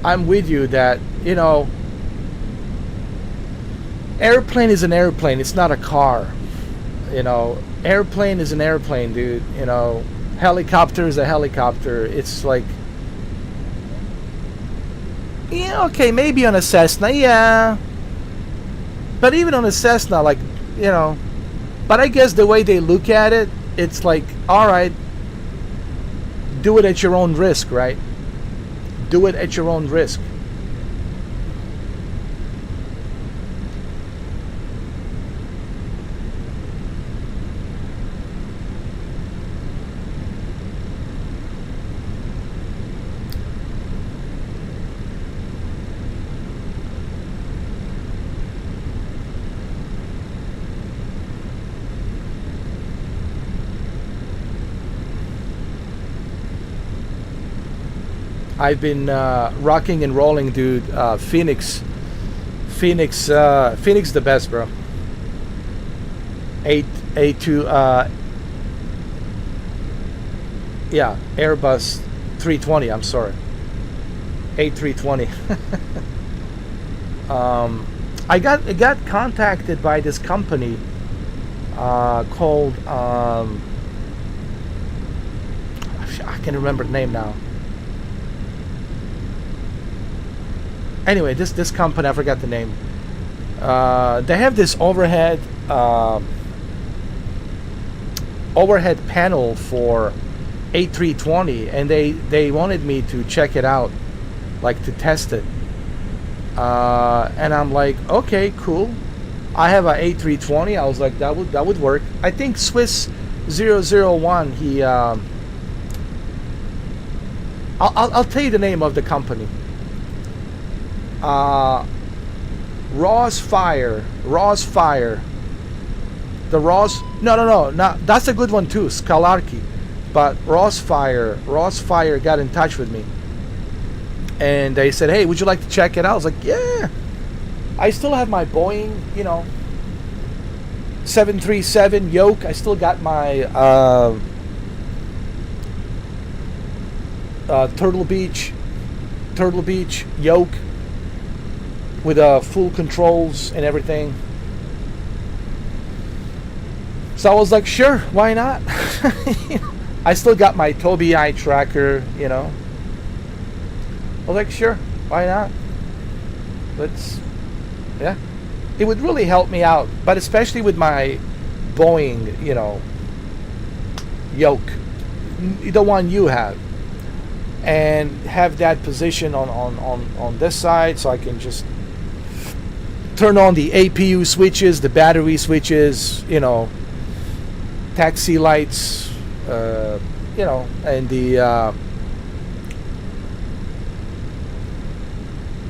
I'm with you that, you know, airplane is an airplane. It's not a car. You know, airplane is an airplane, dude. You know, helicopter is a helicopter. It's like, yeah, okay, maybe on a Cessna, yeah. But even on a Cessna, like, you know, but I guess the way they look at it, it's like, all right, do it at your own risk, right? Do it at your own risk. I've been rocking and rolling, dude. FENIX the best, bro. A2, yeah, Airbus 320. I'm sorry, A320. I got contacted by this company called I can't remember the name now. Anyway, this company, I forgot the name. They have this overhead panel for A320, and they wanted me to check it out, like to test it. And I'm like, okay, cool. I have a A320. I was like, that would work. I think Swiss 001. He I'll tell you the name of the company. Ross Fire. The Ross, no, that's a good one too, Scalarchy. But Ross Fire got in touch with me, and they said, hey, would you like to check it out? I was like, yeah. I still have my Boeing, you know, 737 yoke. I still got my Turtle Beach yoke with full controls and everything. So I was like, sure, why not? I still got my Tobii eye tracker, you know. I was like, sure, why not? Yeah. It would really help me out, but especially with my Boeing, you know, yoke, the one you have, and have that position on this side, so I can just turn on the APU switches, the battery switches, you know, taxi lights, you know, and the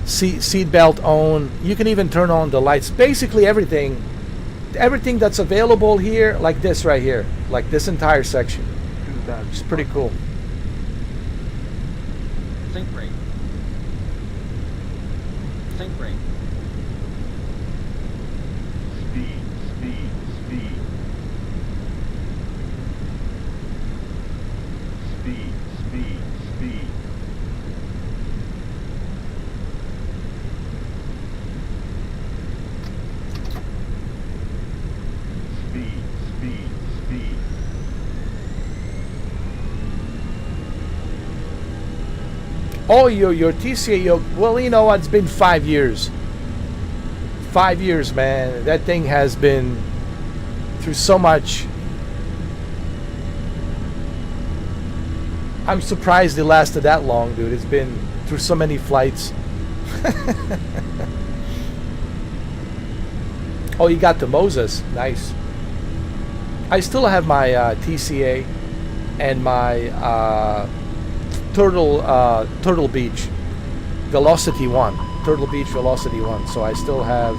seat belt on. You can even turn on the lights. Basically everything that's available here, like this right here, like this entire section. It's pretty cool. Sync rate. Oh, your TCA yoke. Well, you know what? It's been 5 years. 5 years, man. That thing has been through so much. I'm surprised it lasted that long, dude. It's been through so many flights. Oh, you got the Moses. Nice. I still have my TCA and my Turtle Beach Velocity 1. Turtle Beach Velocity 1. So I still have...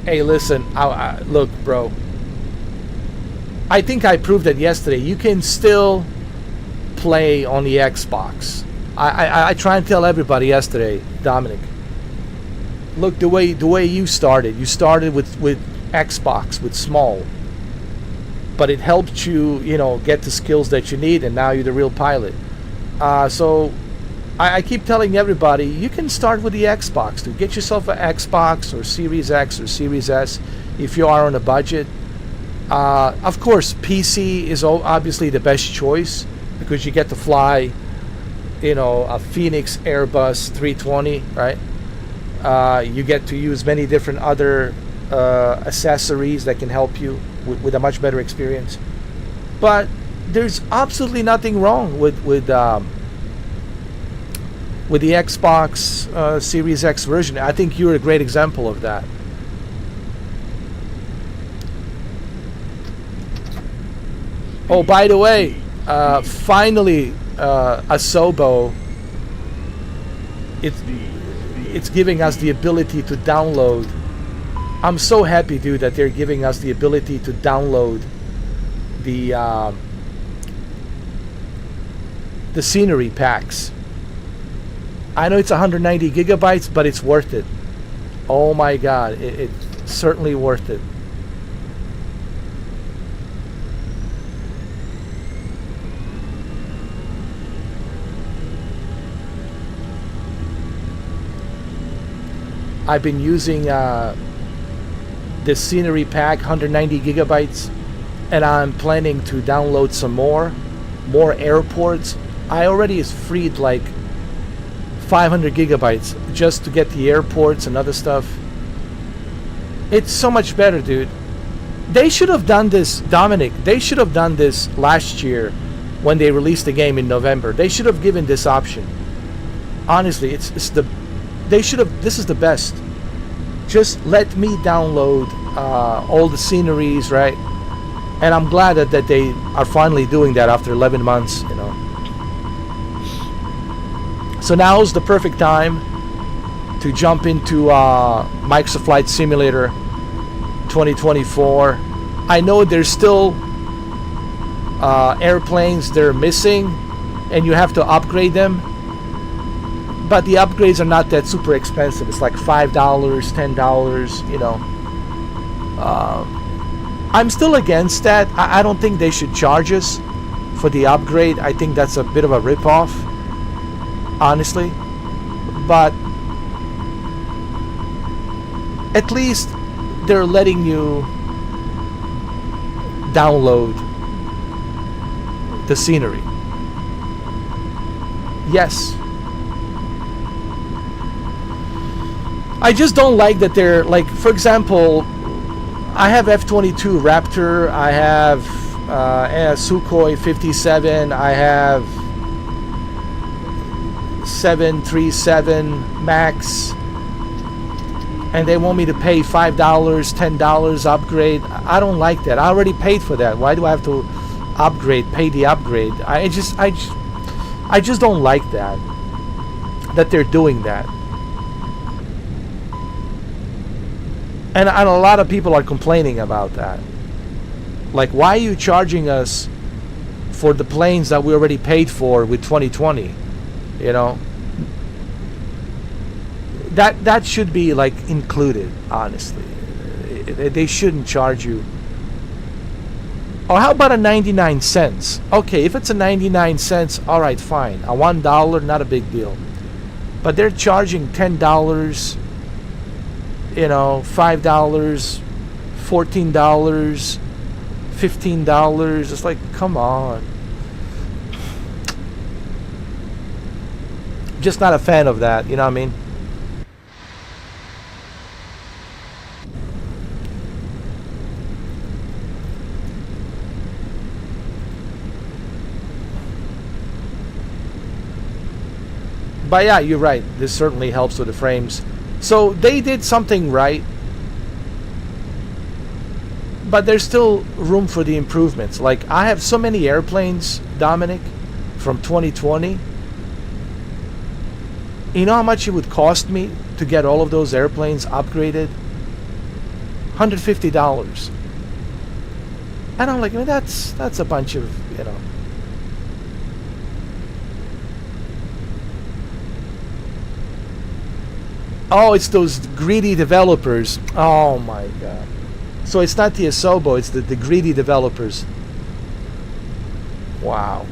Hey, listen, look, bro. I think I proved it yesterday. You can still play on the Xbox. I try and tell everybody yesterday, Dominic. Look, the way you started with Xbox, with small, but it helped you, get the skills that you need, and now you're the real pilot. So I keep telling everybody, you can start with the Xbox. To get yourself an Xbox or Series X or Series S if you are on a budget. Of course, PC is obviously the best choice because you get to fly, a FENIX Airbus 320, right? You get to use many different other accessories that can help you with a much better experience. But there's absolutely nothing wrong with the Xbox Series X version. I think you're a great example of that. Oh, by the way, finally, Asobo, it's giving us the ability to download. I'm so happy, dude, that they're giving us the ability to download the scenery packs. I know it's 190 gigabytes, but it's worth it. Oh my God, it's certainly worth it. I've been using this scenery pack, 190 gigabytes, and I'm planning to download some more airports. I already freed like 500 gigabytes just to get the airports and other stuff. It's so much better, dude. They should have done this, Dominic. They should have done this last year when they released the game in November. They should have given this option. Honestly, they should have. This is the best. Just let me download all the sceneries, right? And I'm glad that they are finally doing that after 11 months, So now's the perfect time to jump into Microsoft Flight Simulator 2024. I know there's still airplanes they're missing, and you have to upgrade them. But the upgrades are not that super expensive. It's like $5, $10, I'm still against that. I don't think they should charge us for the upgrade. I think that's a bit of a ripoff, honestly. But at least they're letting you download the scenery. Yes. I just don't like that they're like, for example, I have F-22 Raptor, I have Sukhoi 57, I have 737 Max, and they want me to pay $5, $10 upgrade. I don't like that. I already paid for that. Why do I have to pay the upgrade? I just don't like that they're doing that. And a lot of people are complaining about that. Like, why are you charging us for the planes that we already paid for with 2020? That should be like included, honestly. They shouldn't charge you. Or how about a 99 cents? Okay, if it's a 99 cents, all right, fine. A $1, not a big deal. But they're charging $10, $5, $14, $15. It's like, come on. Just not a fan of that, you know what I mean? But yeah, you're right. This certainly helps with the frames. So they did something right, but there's still room for the improvements. Like, I have so many airplanes, Dominic, from 2020. You know how much it would cost me to get all of those airplanes upgraded? $150. And I'm like, man, that's a bunch of, you know. Oh, it's those greedy developers. Oh my God. So it's not the Asobo, it's the greedy developers. Wow.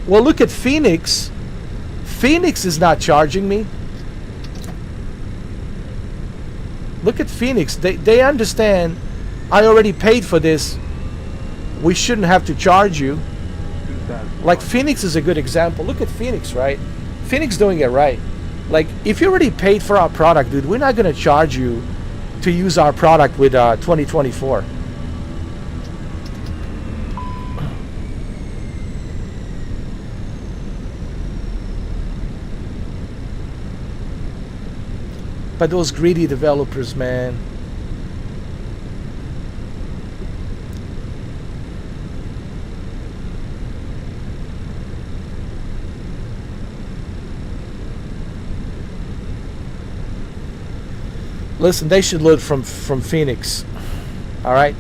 Well, look at FENIX. FENIX is not charging me. Look at FENIX. They understand I already paid for this. We shouldn't have to charge you. Like, FENIX is a good example. Look at FENIX, right? FENIX doing it right. Like, if you already paid for our product, dude, we're not going to charge you to use our product with 2024. But those greedy developers, man. Listen, they should load from FENIX. All right?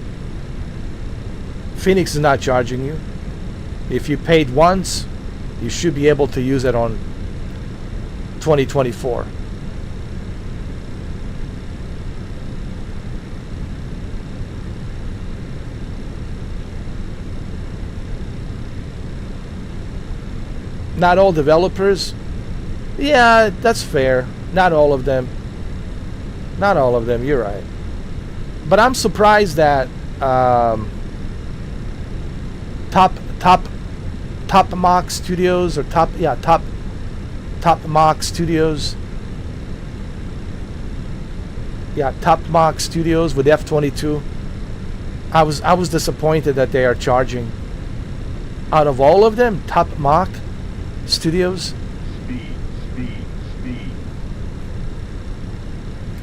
FENIX is not charging you. If you paid once, you should be able to use it on 2024. Not all developers. Yeah, that's fair. Not all of them. Not all of them, you're right. But I'm surprised that Top Mock Studios or Top Mock Studios. Yeah, Top Mock Studios with F-22. I was disappointed that they are charging. Out of all of them, Top Mock Studios. Speed.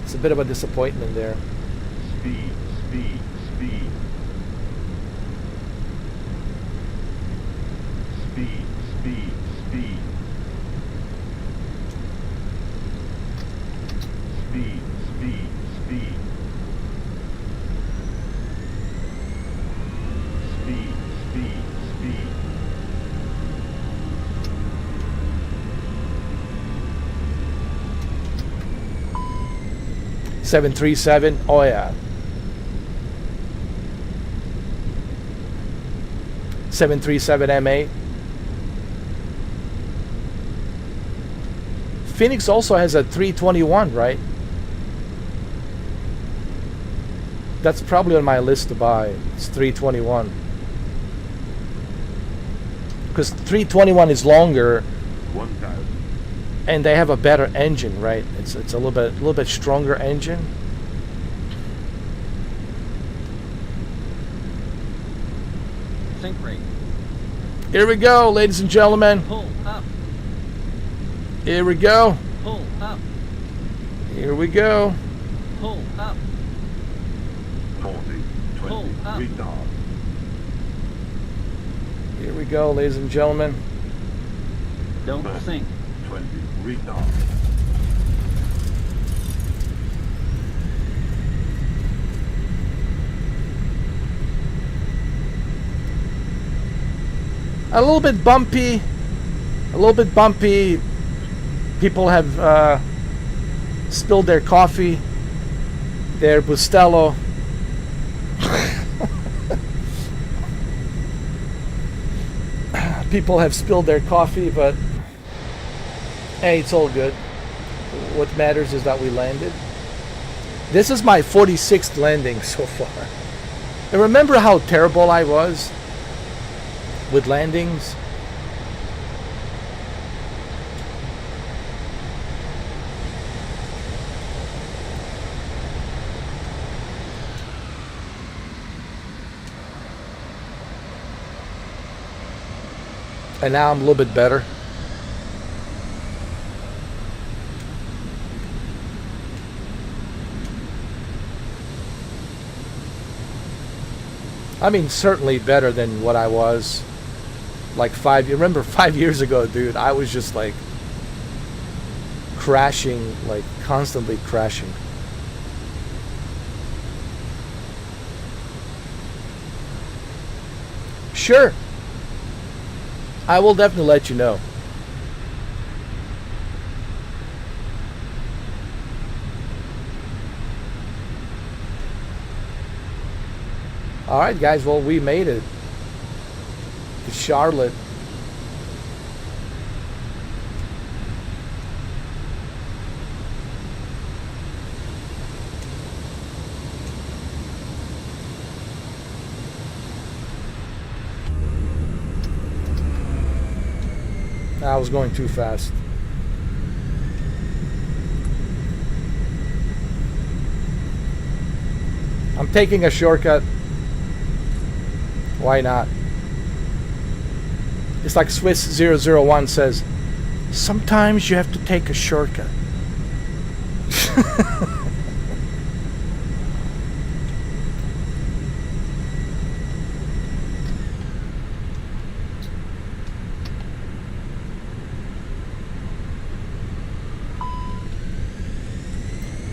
It's a bit of a disappointment there. Speed. Speed. 737. Oh yeah. 737 MA. FENIX also has a 321, right? That's probably on my list to buy. It's 321. Because 321 is longer 1,000. and they have a better engine, right? It's a little bit stronger engine. Sink rate. Here we go, ladies and gentlemen. Pull up. Here we go. Pull up. Here we go. Pull up. 40, 20, Pull up. retard. Here we go, ladies and gentlemen. Don't sink. 20, retard. A little bit bumpy. A little bit bumpy. People have spilled their coffee, their Bustelo. People have spilled their coffee, but hey, it's all good. What matters is that we landed. This is my 46th landing so far. And remember how terrible I was with landings? And now I'm a little bit better. I mean, certainly better than what I was like remember 5 years ago, dude, I was just like crashing, like constantly crashing. Sure. I will definitely let you know. Alright guys, well, we made it to Charlotte. I was going too fast. I'm taking a shortcut. Why not? It's like Swiss 001 says, sometimes you have to take a shortcut.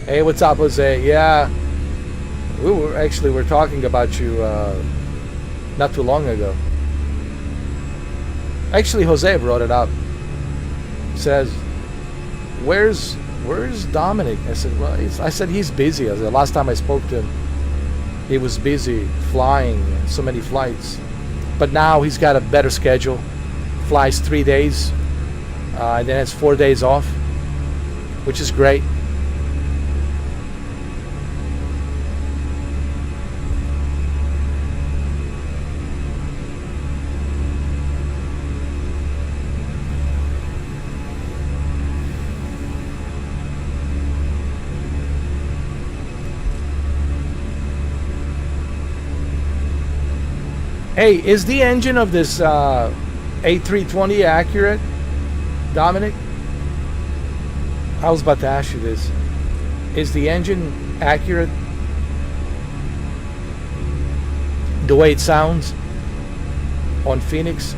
Hey, what's up, Jose? Yeah, we're talking about you not too long ago. Actually, Jose brought it up. Says, "Where's Dominic?" I said, "Well, I said he's busy." I said, last time I spoke to him, he was busy flying, so many flights. But now he's got a better schedule. Flies 3 days, and then has 4 days off, which is great. Hey, is the engine of this A320 accurate, Dominic? I was about to ask you this. Is the engine accurate? The way it sounds on FENIX?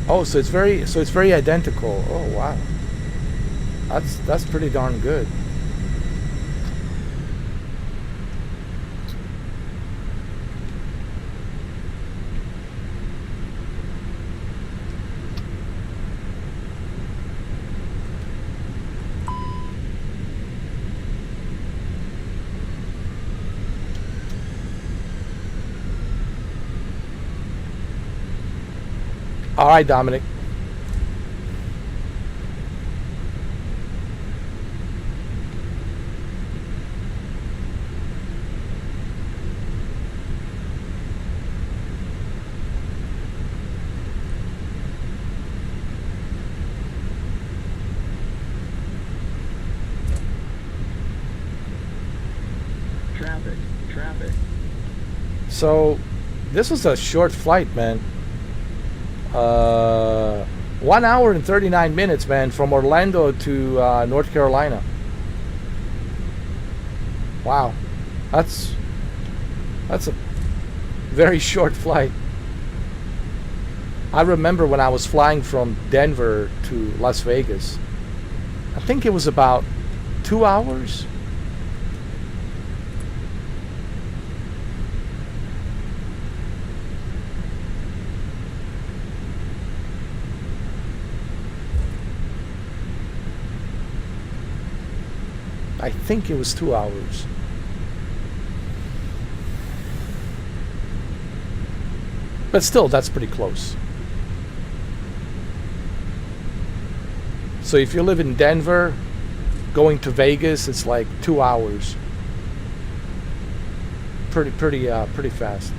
Oh, so it's very identical. Oh wow, that's pretty darn good. All right, Dominic. Traffic. So, this was a short flight, man. 1 hour and 39 minutes, man, from Orlando to North Carolina. Wow, that's a very short flight. I remember when I was flying from Denver to Las Vegas, I think it was about 2 hours. I think it was 2 hours. But still, that's pretty close. So if you live in Denver, going to Vegas, it's like 2 hours. Pretty fast.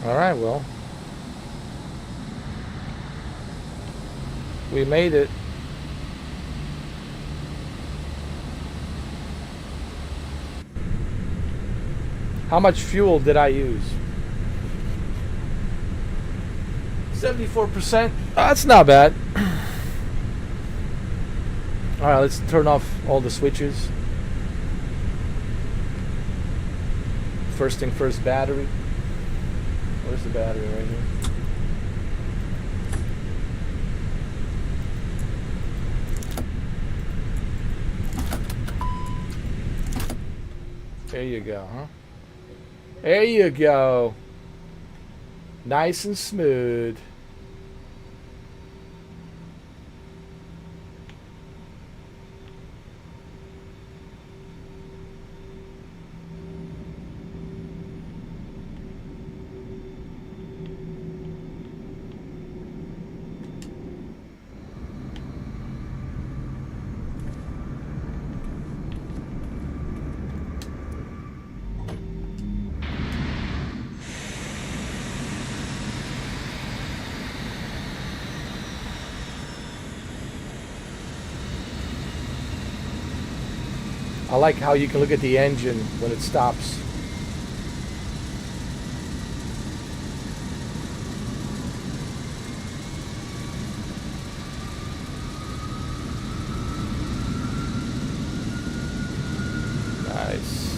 All right, well, we made it. How much fuel did I use? 74%. That's not bad. All right, let's turn off all the switches. First thing first, battery. Where's the battery? Right here. There you go, huh? There you go. Nice and smooth. I like how you can look at the engine when it stops. Nice.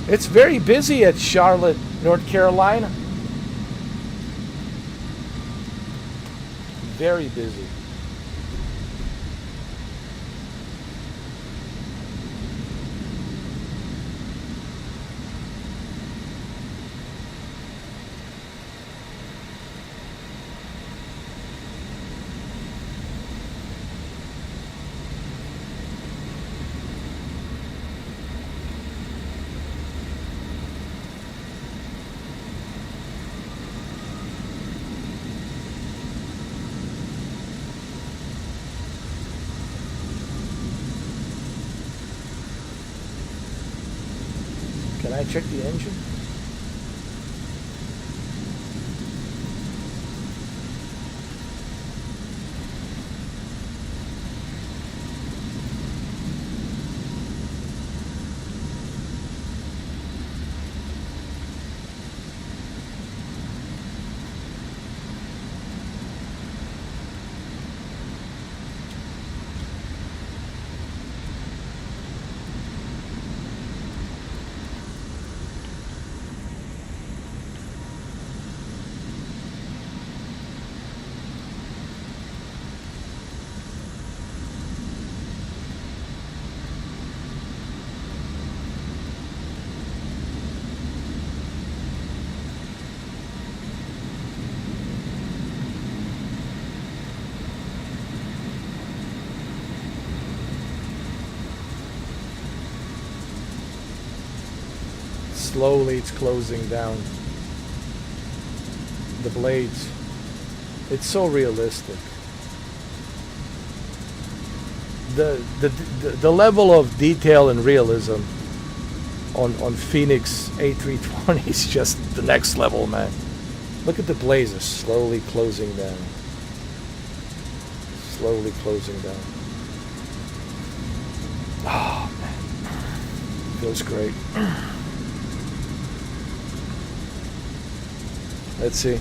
It's very busy at Charlotte, North Carolina. Very busy. Can I check the engine? Slowly it's closing down the blades. It's so realistic. The level of detail and realism on FENIX A320 is just the next level, man. Look at the blades are slowly closing down. Slowly closing down. Oh man, feels great. Let's see.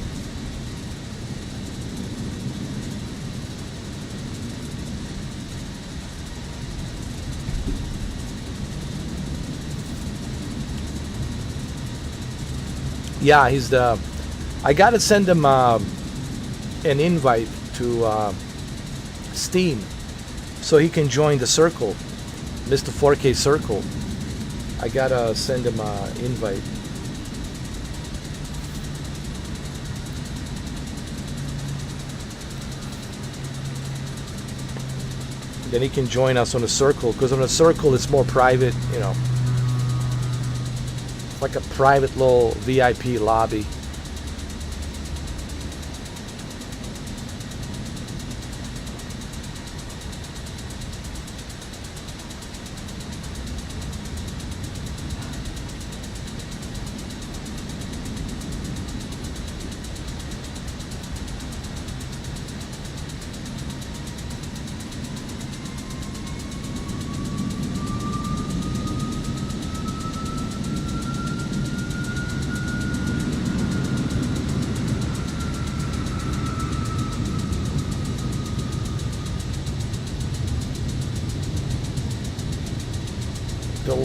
Yeah, he's the. I gotta send him an invite to Steam, so he can join the circle, Mr. 4K Circle. I gotta send him an invite. Then he can join us on the circle, because on the circle it's more private, you know. It's like a private little VIP lobby.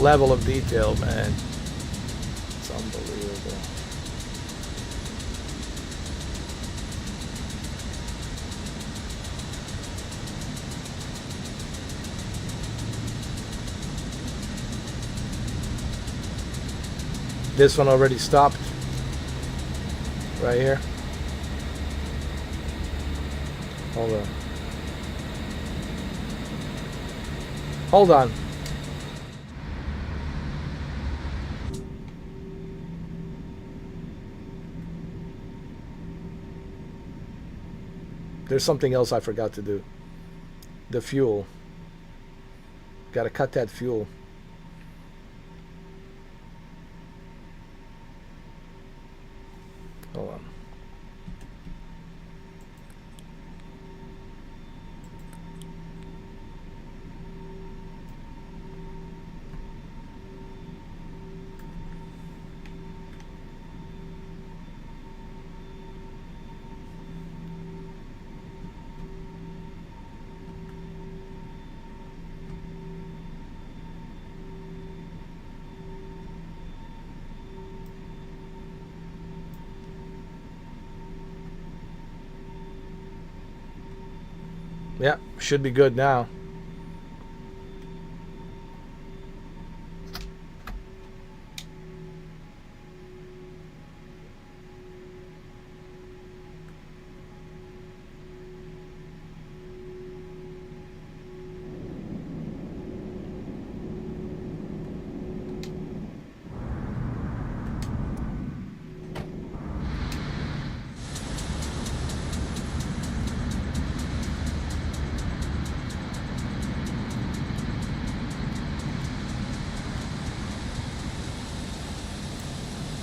level of detail, man. It's unbelievable. This one already stopped. Right here. Hold on. Hold on. There's something else I forgot to do. The fuel. Gotta cut that fuel. Hold on. Yeah, should be good now.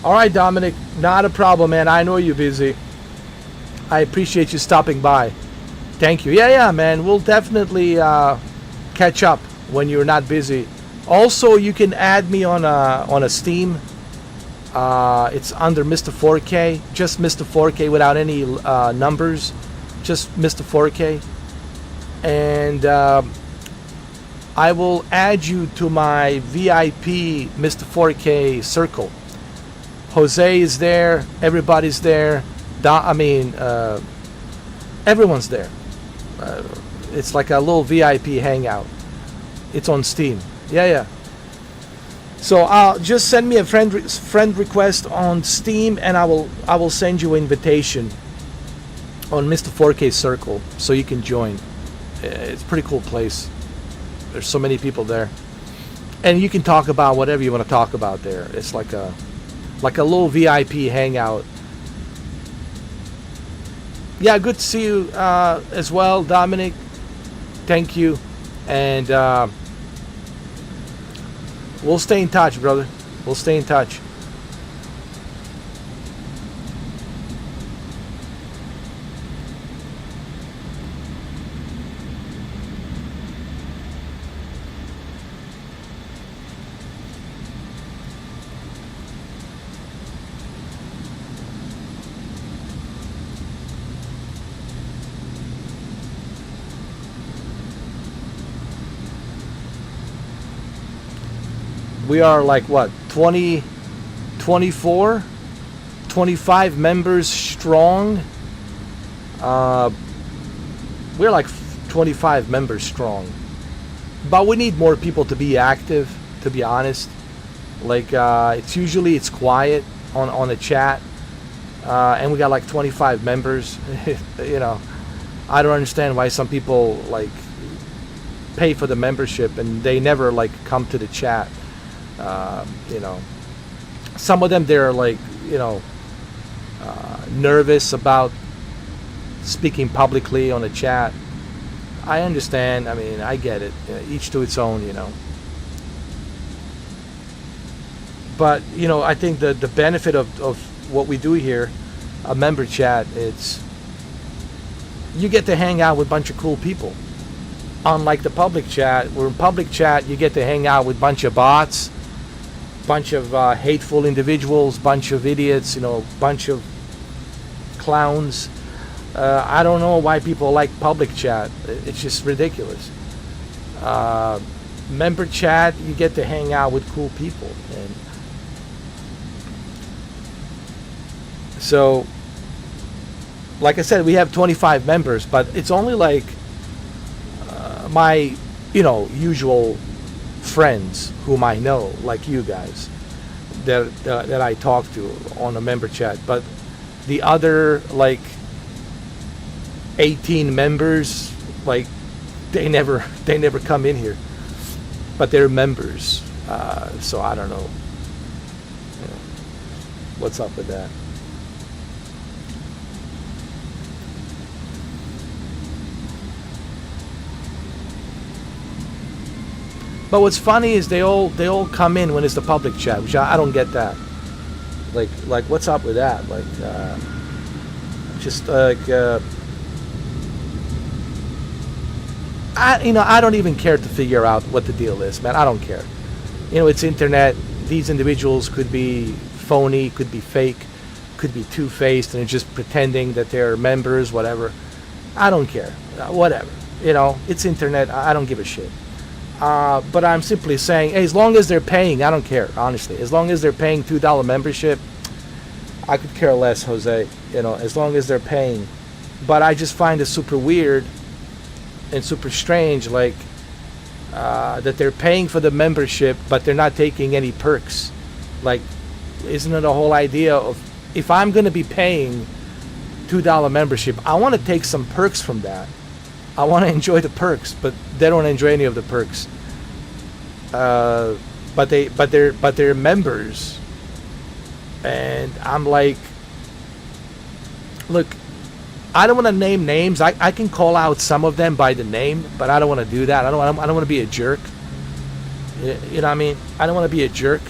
All right, Dominic, not a problem, man. I know you're busy. I appreciate you stopping by. Thank you. Yeah, man. We'll definitely catch up when you're not busy. Also, you can add me on a Steam. It's under Mr. 4K, just Mr. 4K without any numbers, just Mr. 4K. And I will add you to my VIP Mr. 4K circle. Jose is there. Everybody's there. Everyone's there. It's like a little VIP hangout. It's on Steam. Yeah. So just send me a friend request on Steam, and I will send you an invitation on Mr. 4K Circle so you can join. It's a pretty cool place. There's so many people there, and you can talk about whatever you want to talk about there. It's like a little VIP hangout. Yeah, good to see you as well, Dominic. Thank you, and we'll stay in touch, brother. We'll stay in touch. We are like what, 24, 25 members strong. We're like 25 members strong, but we need more people to be active, to be honest. Like it's quiet on the chat, and we got like 25 members. You know, I don't understand why some people like pay for the membership and they never like come to the chat. You know, some of them, they're like, you know, nervous about speaking publicly on the chat. I understand. I mean, I get it. Each to its own, you know. But, you know, I think the benefit of what we do here, a member chat, it's you get to hang out with a bunch of cool people. Unlike the public chat, where in public chat you get to hang out with a bunch of bots, bunch of hateful individuals, bunch of idiots, you know, bunch of clowns. I don't know why people like public chat. It's just ridiculous. member chat, you get to hang out with cool people. And so, like I said, we have 25 members, but it's only like my, usual friends whom I know, like you guys, that I talk to on a member chat. But the other, like, 18 members, like, they never come in here, but they're members. So I don't know what's up with that. But what's funny is they all come in when it's the public chat, which I don't get that. Like what's up with that? Like just like I don't even care to figure out what the deal is, man. I don't care. It's internet. These individuals could be phony, could be fake, could be two-faced, and they're just pretending that they're members, whatever. I don't care. Whatever. It's internet. I don't give a shit. But I'm simply saying, hey, as long as they're paying, I don't care, honestly. As long as they're paying $2 membership, I could care less, Jose. As long as they're paying. But I just find it super weird and super strange, like, that they're paying for the membership, but they're not taking any perks. Like, isn't it a whole idea of, if I'm going to be paying $2 membership, I want to take some perks from that. I want to enjoy the perks, but they don't enjoy any of the perks. But they're members, and I'm like, look, I don't want to name names. I can call out some of them by the name, but I don't want to do that. I don't want to be a jerk. You know what I mean? I don't want to be a jerk,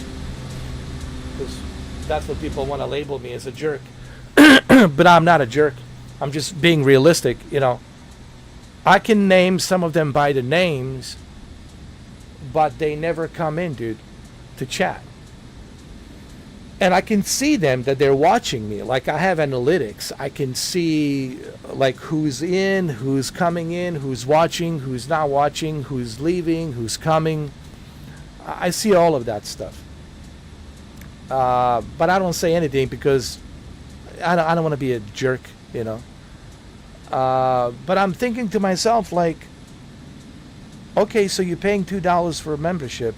because that's what people want to label me, as a jerk. But I'm not a jerk. I'm just being realistic. I can name some of them by the names, but they never come in, dude, to chat. And I can see them, that they're watching me. Like, I have analytics. I can see, like, who's in, who's coming in, who's watching, who's not watching, who's leaving, who's coming. I see all of that stuff. But I don't say anything because I don't want to be a jerk, But I'm thinking to myself, like, okay, so you're paying $2 for a membership.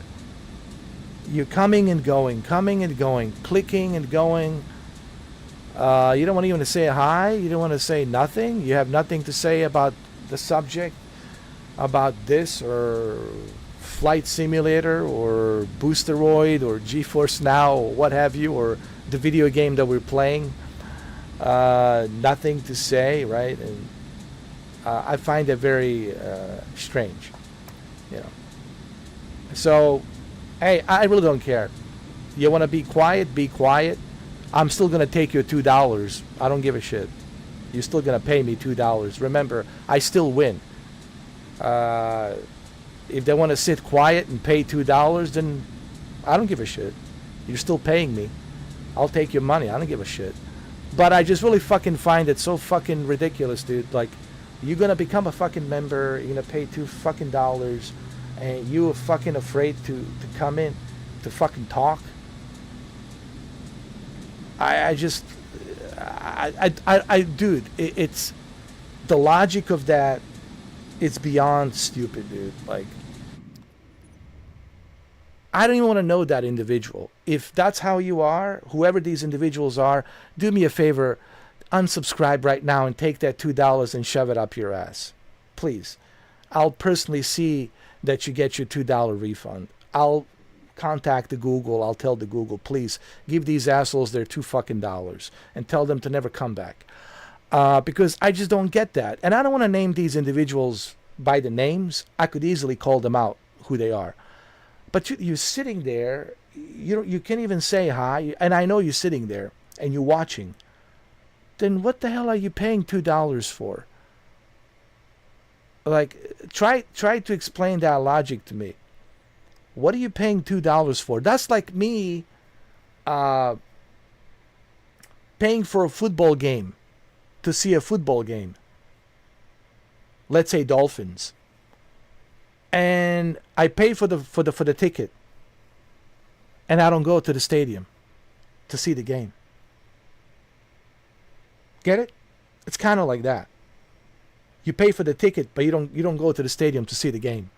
You're coming and going, clicking and going. You don't want to even say hi. You don't want to say nothing. You have nothing to say about the subject, about this or Flight Simulator or Boosteroid or GeForce Now or what have you, or the video game that we're playing. Nothing to say, right? And I find it very strange, So, hey, I really don't care. You want to be quiet? Be quiet. I'm still gonna take your $2. I don't give a shit. You're still gonna pay me $2. Remember, I still win. If they want to sit quiet and pay $2, then I don't give a shit. You're still paying me. I'll take your money. I don't give a shit. But I just really fucking find it so fucking ridiculous, dude. Like, you're gonna become a fucking member, you're gonna pay $2 and you are fucking afraid to come in to fucking talk. Dude, it's the logic of that. It's beyond stupid, dude. Like, I don't even want to know that individual. If that's how you are, whoever these individuals are, do me a favor, unsubscribe right now and take that $2 and shove it up your ass. Please. I'll personally see that you get your $2 refund. I'll contact the Google. I'll tell the Google, please give these assholes their $2 and tell them to never come back. Because I just don't get that. And I don't want to name these individuals by the names. I could easily call them out who they are. But you're sitting there, you can't even say hi, and I know you're sitting there and you're watching. Then what the hell are you paying $2 for? Like, try to explain that logic to me. What are you paying $2 for? That's like me paying for a football game, to see a football game. Let's say Dolphins. and I pay for the ticket, and I don't go to the stadium to see the game. Get it? It's kind of like that. You pay for the ticket, but you don't go to the stadium to see the game.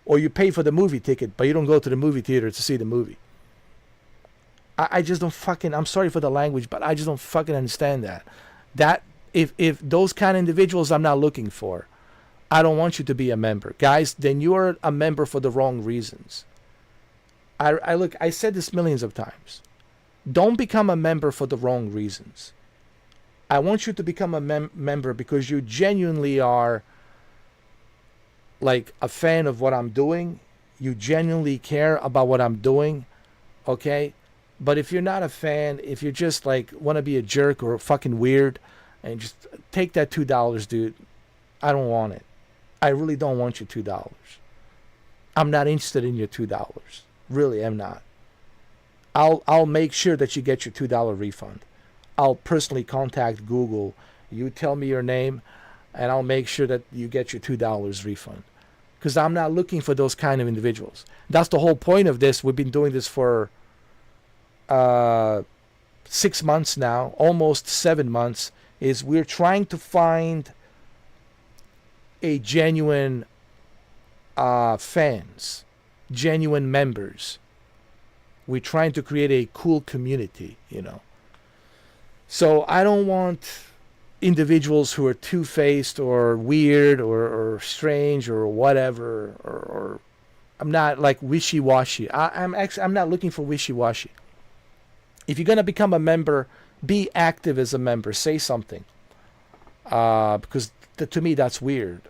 Or you pay for the movie ticket, but you don't go to the movie theater to see the movie. I just don't fucking, I'm sorry for the language, but I just don't fucking understand that. That, if those kind of individuals I'm not looking for, I don't want you to be a member. Guys, then you are a member for the wrong reasons. I said this millions of times. Don't become a member for the wrong reasons. I want you to become a member because you genuinely are like a fan of what I'm doing. You genuinely care about what I'm doing. Okay? But if you're not a fan, if you just like want to be a jerk or fucking weird, and just take that $2, dude. I don't want it. I really don't want your $2. I'm not interested in your $2. Really, I'm not. I'll make sure that you get your $2 refund. I'll personally contact Google. You tell me your name, and I'll make sure that you get your $2 refund. Because I'm not looking for those kind of individuals. That's the whole point of this. We've been doing this for 6 months now, almost 7 months, is we're trying to find a genuine fans, genuine members. We're trying to create a cool community, you know. So I don't want individuals who are two-faced or weird or strange or whatever, or I'm not like wishy-washy. I'm not looking for wishy-washy. If you're going to become a member, be active as a member. Say something. Because to me, that's weird.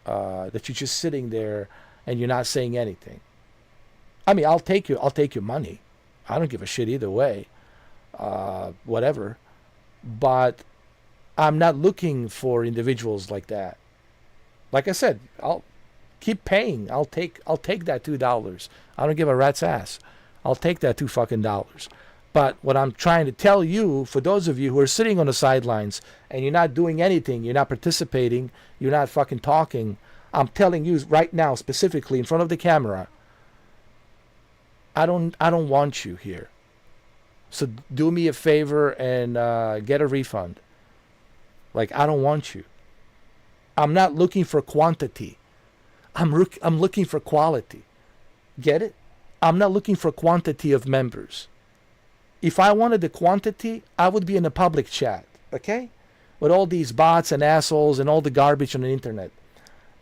That you're just sitting there and you're not saying anything. I mean, I'll take your money. I don't give a shit either way. Whatever. But I'm not looking for individuals like that. Like I said, I'll keep paying. I'll take that $2. I don't give a rat's ass. I'll take that $2. But what I'm trying to tell you, for those of you who are sitting on the sidelines and you're not doing anything, you're not participating, you're not fucking talking, I'm telling you right now, specifically in front of the camera, I don't want you here. So do me a favor and get a refund. Like, I don't want you. I'm not looking for quantity. I'm looking for quality. Get it? I'm not looking for quantity of members. If I wanted the quantity, I would be in a public chat, okay? With all these bots and assholes and all the garbage on the internet.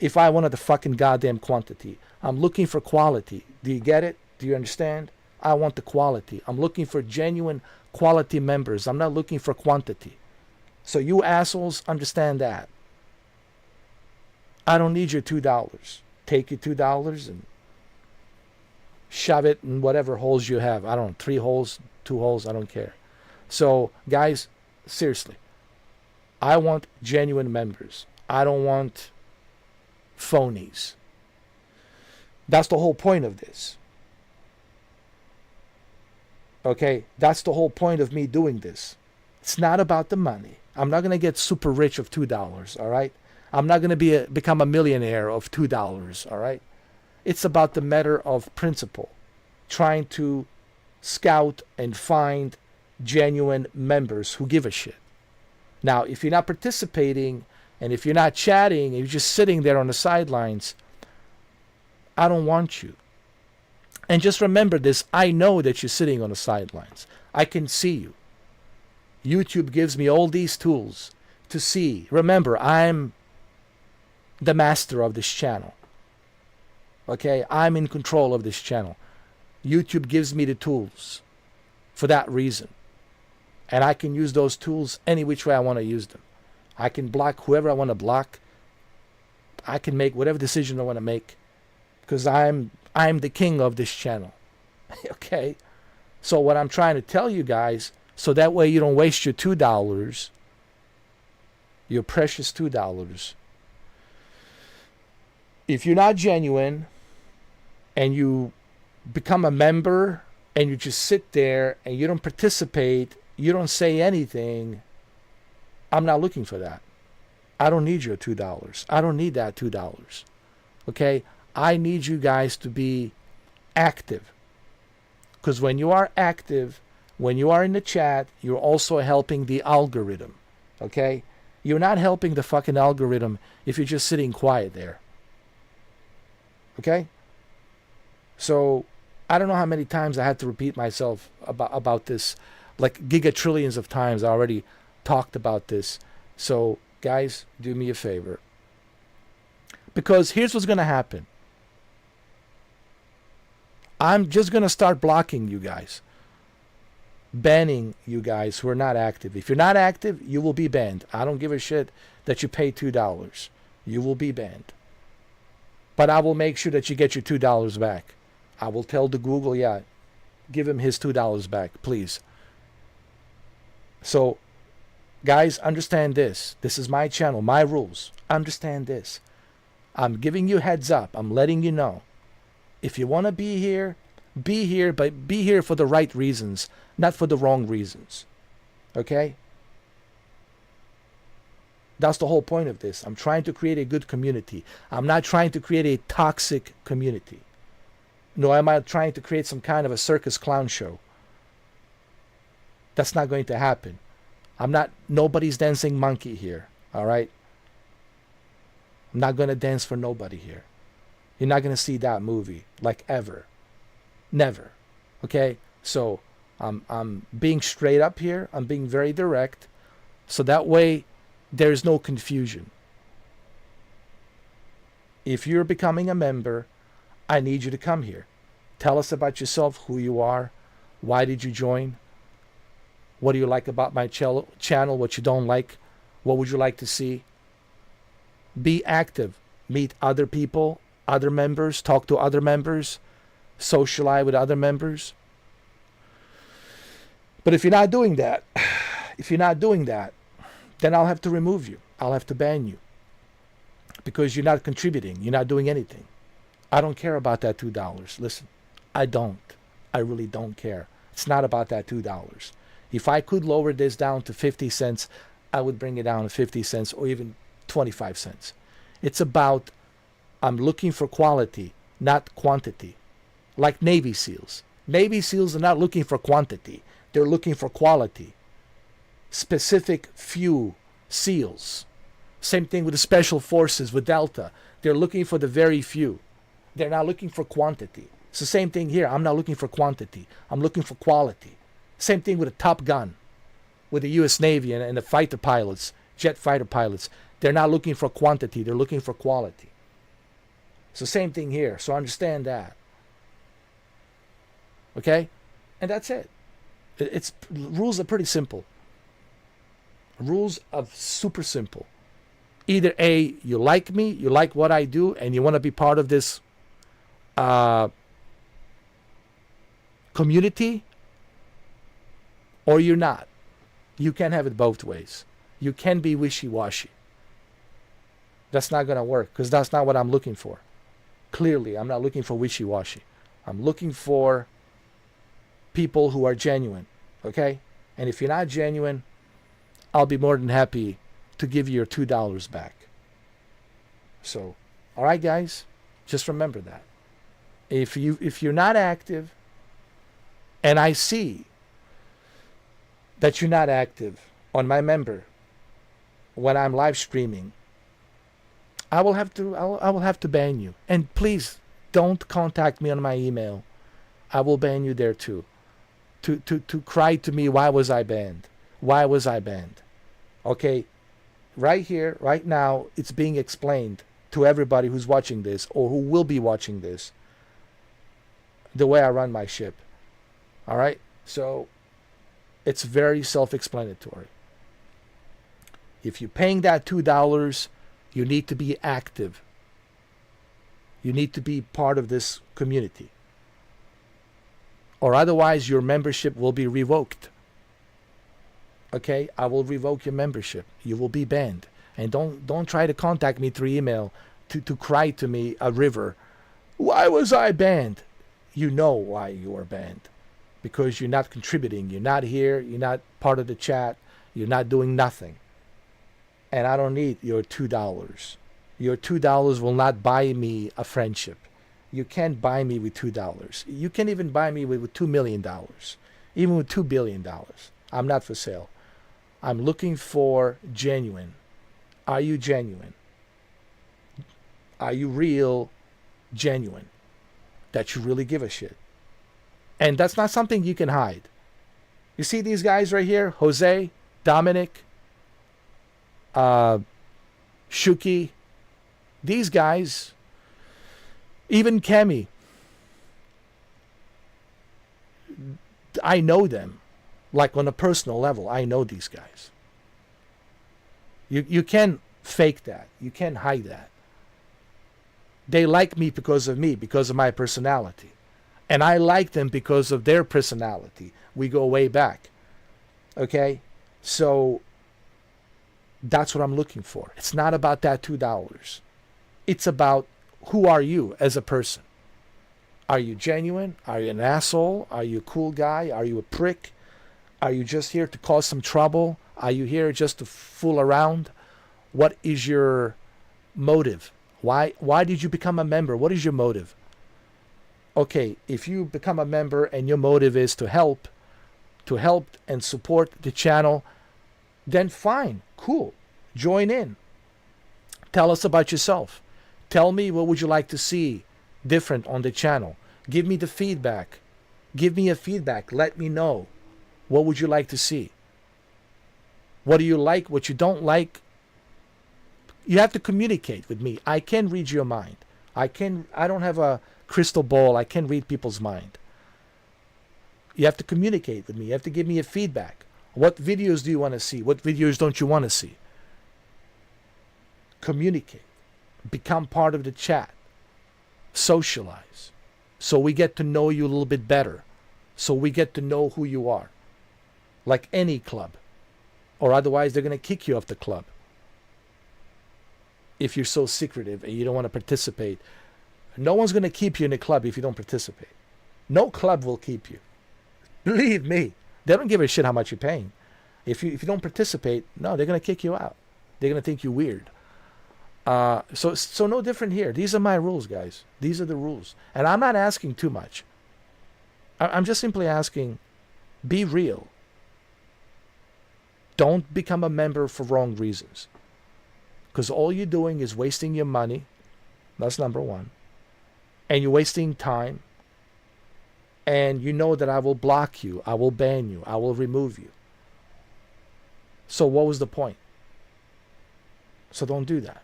If I wanted the fucking goddamn quantity. I'm looking for quality. Do you get it? Do you understand? I want the quality. I'm looking for genuine quality members. I'm not looking for quantity. So you assholes understand that. I don't need your $2. Take your $2 and shove it in whatever holes you have. I don't know, 3 holes, 2 holes, I don't care. So, guys, seriously, I want genuine members. I don't want phonies. That's the whole point of this. Okay? That's the whole point of me doing this. It's not about the money. I'm not going to get super rich of $2, all right? I'm not going to become a millionaire of $2, all right? It's about the matter of principle. Trying to scout and find genuine members who give a shit. Now, if you're not participating and if you're not chatting and you're just sitting there on the sidelines, I don't want you. And just remember this, I know that you're sitting on the sidelines. I can see you. YouTube gives me all these tools to see. Remember, I'm the master of this channel. Okay? I'm in control of this channel. YouTube gives me the tools for that reason. And I can use those tools any which way I want to use them. I can block whoever I want to block. I can make whatever decision I want to make. Because I'm the king of this channel. Okay? So what I'm trying to tell you guys, so that way you don't waste your $2, your precious $2. If you're not genuine and you become a member and you just sit there and you don't participate, you don't say anything, I'm not looking for that. I don't need your $2. I don't need that $2. Okay? I need you guys to be active. Because when you are active, when you are in the chat, you're also helping the algorithm. Okay? You're not helping the fucking algorithm if you're just sitting quiet there. Okay? So, I don't know how many times I had to repeat myself about this. Like gigatrillions of times I already talked about this. So, guys, do me a favor. Because here's what's going to happen. I'm just going to start blocking you guys. Banning you guys who are not active. If you're not active, you will be banned. I don't give a shit that you pay $2. You will be banned. But I will make sure that you get your $2 back. I will tell the Google, yeah, give him his $2 back, please. So, guys, understand this. This is my channel, my rules. Understand this. I'm giving you heads up. I'm letting you know. If you want to be here, but be here for the right reasons, not for the wrong reasons. Okay? That's the whole point of this. I'm trying to create a good community. I'm not trying to create a toxic community. Nor am I trying to create some kind of a circus clown show. That's not going to happen. Nobody's dancing monkey here. All right? I'm not going to dance for nobody here. You're not going to see that movie, like ever. Never. Okay? So, I'm being straight up here. I'm being very direct. So that way, there's no confusion. If you're becoming a member, I need you to come here. Tell us about yourself, who you are, why did you join, what do you like about my channel, what you don't like, what would you like to see. Be active. Meet other people, other members, talk to other members, socialize with other members. But if you're not doing that, then I'll have to remove you. I'll have to ban you. Because you're not contributing. You're not doing anything. I don't care about that $2. Listen, I don't. I really don't care. It's not about that $2. If I could lower this down to 50 cents, I would bring it down to 50 cents or even 25 cents. It's about, I'm looking for quality, not quantity. Like Navy SEALs. Navy SEALs are not looking for quantity. They're looking for quality. Specific few SEALs. Same thing with the Special Forces, with Delta. They're looking for the very few. They're not looking for quantity. It's the same thing here. I'm not looking for quantity. I'm looking for quality. Same thing with a Top Gun, with the U.S. Navy and the fighter pilots, jet fighter pilots. They're not looking for quantity. They're looking for quality. It's the same thing here. So understand that. Okay? And that's it. Rules are pretty simple. Rules are super simple. Either A, you like me, you like what I do, and you want to be part of this community, or you're not. You can't have it both ways. You can be wishy-washy. That's not going to work, because that's not what I'm looking for. Clearly, I'm not looking for wishy-washy. I'm looking for people who are genuine, okay? And if you're not genuine, I'll be more than happy to give you your $2 back. So, all right, guys, just remember that. If you're not active, and I see that you're not active on my member when I'm live streaming, I will have to ban you. And please don't contact me on my email. I will ban you there too. To cry to me, why was I banned? Why was I banned? Okay, right here, right now, it's being explained to everybody who's watching this or who will be watching this, the way I run my ship. All right? So it's very self-explanatory. If you're paying that $2, you need to be active. You need to be part of this community. Or otherwise your membership will be revoked. Okay? I will revoke your membership. You will be banned. And don't try to contact me through email to cry to me a river. Why was I banned? You know why you are banned. Because you're not contributing. You're not here. You're not part of the chat. You're not doing nothing. And I don't need your $2. Your $2 will not buy me a friendship. You can't buy me with $2. You can't even buy me with $2 million. Even with $2 billion. I'm not for sale. I'm looking for genuine. Are you genuine? Are you real genuine? That you really give a shit. And that's not something you can hide. You see these guys right here? Jose, Dominic, Shuki. These guys, even Kemi. I know them. Like on a personal level, I know these guys. You can't fake that. You can't hide that. They like me because of my personality. And I like them because of their personality. We go way back. Okay? So that's what I'm looking for. It's not about that $2. It's about who are you as a person. Are you genuine? Are you an asshole? Are you a cool guy? Are you a prick? Are you just here to cause some trouble? Are you here just to fool around? What is your motive? Why did you become a member? What is your motive? Okay, if you become a member and your motive is to help and support the channel, then fine, cool. Join in. Tell us about yourself. Tell me what would you like to see different on the channel. Give me the feedback. Give me a feedback. Let me know. What would you like to see? What do you like? What you don't like? You have to communicate with me. I can read your mind. I don't have a crystal ball. I can read people's mind. You have to communicate with me. You have to give me a feedback. What videos do you want to see? What videos don't you want to see? Communicate. Become part of the chat. Socialize. So we get to know you a little bit better. So we get to know who you are. Like any club. Or otherwise they're going to kick you off the club. If you're so secretive and you don't want to participate. No one's going to keep you in a club if you don't participate. No club will keep you. Believe me. They don't give a shit how much you're paying. If you don't participate, no, they're going to kick you out. They're going to think you're weird. So no different here. These are my rules, guys. These are the rules. And I'm not asking too much. I'm just simply asking, be real. Don't become a member for wrong reasons. Because all you're doing is wasting your money. That's number one. And you're wasting time. And you know that I will block you. I will ban you. I will remove you. So what was the point? So don't do that.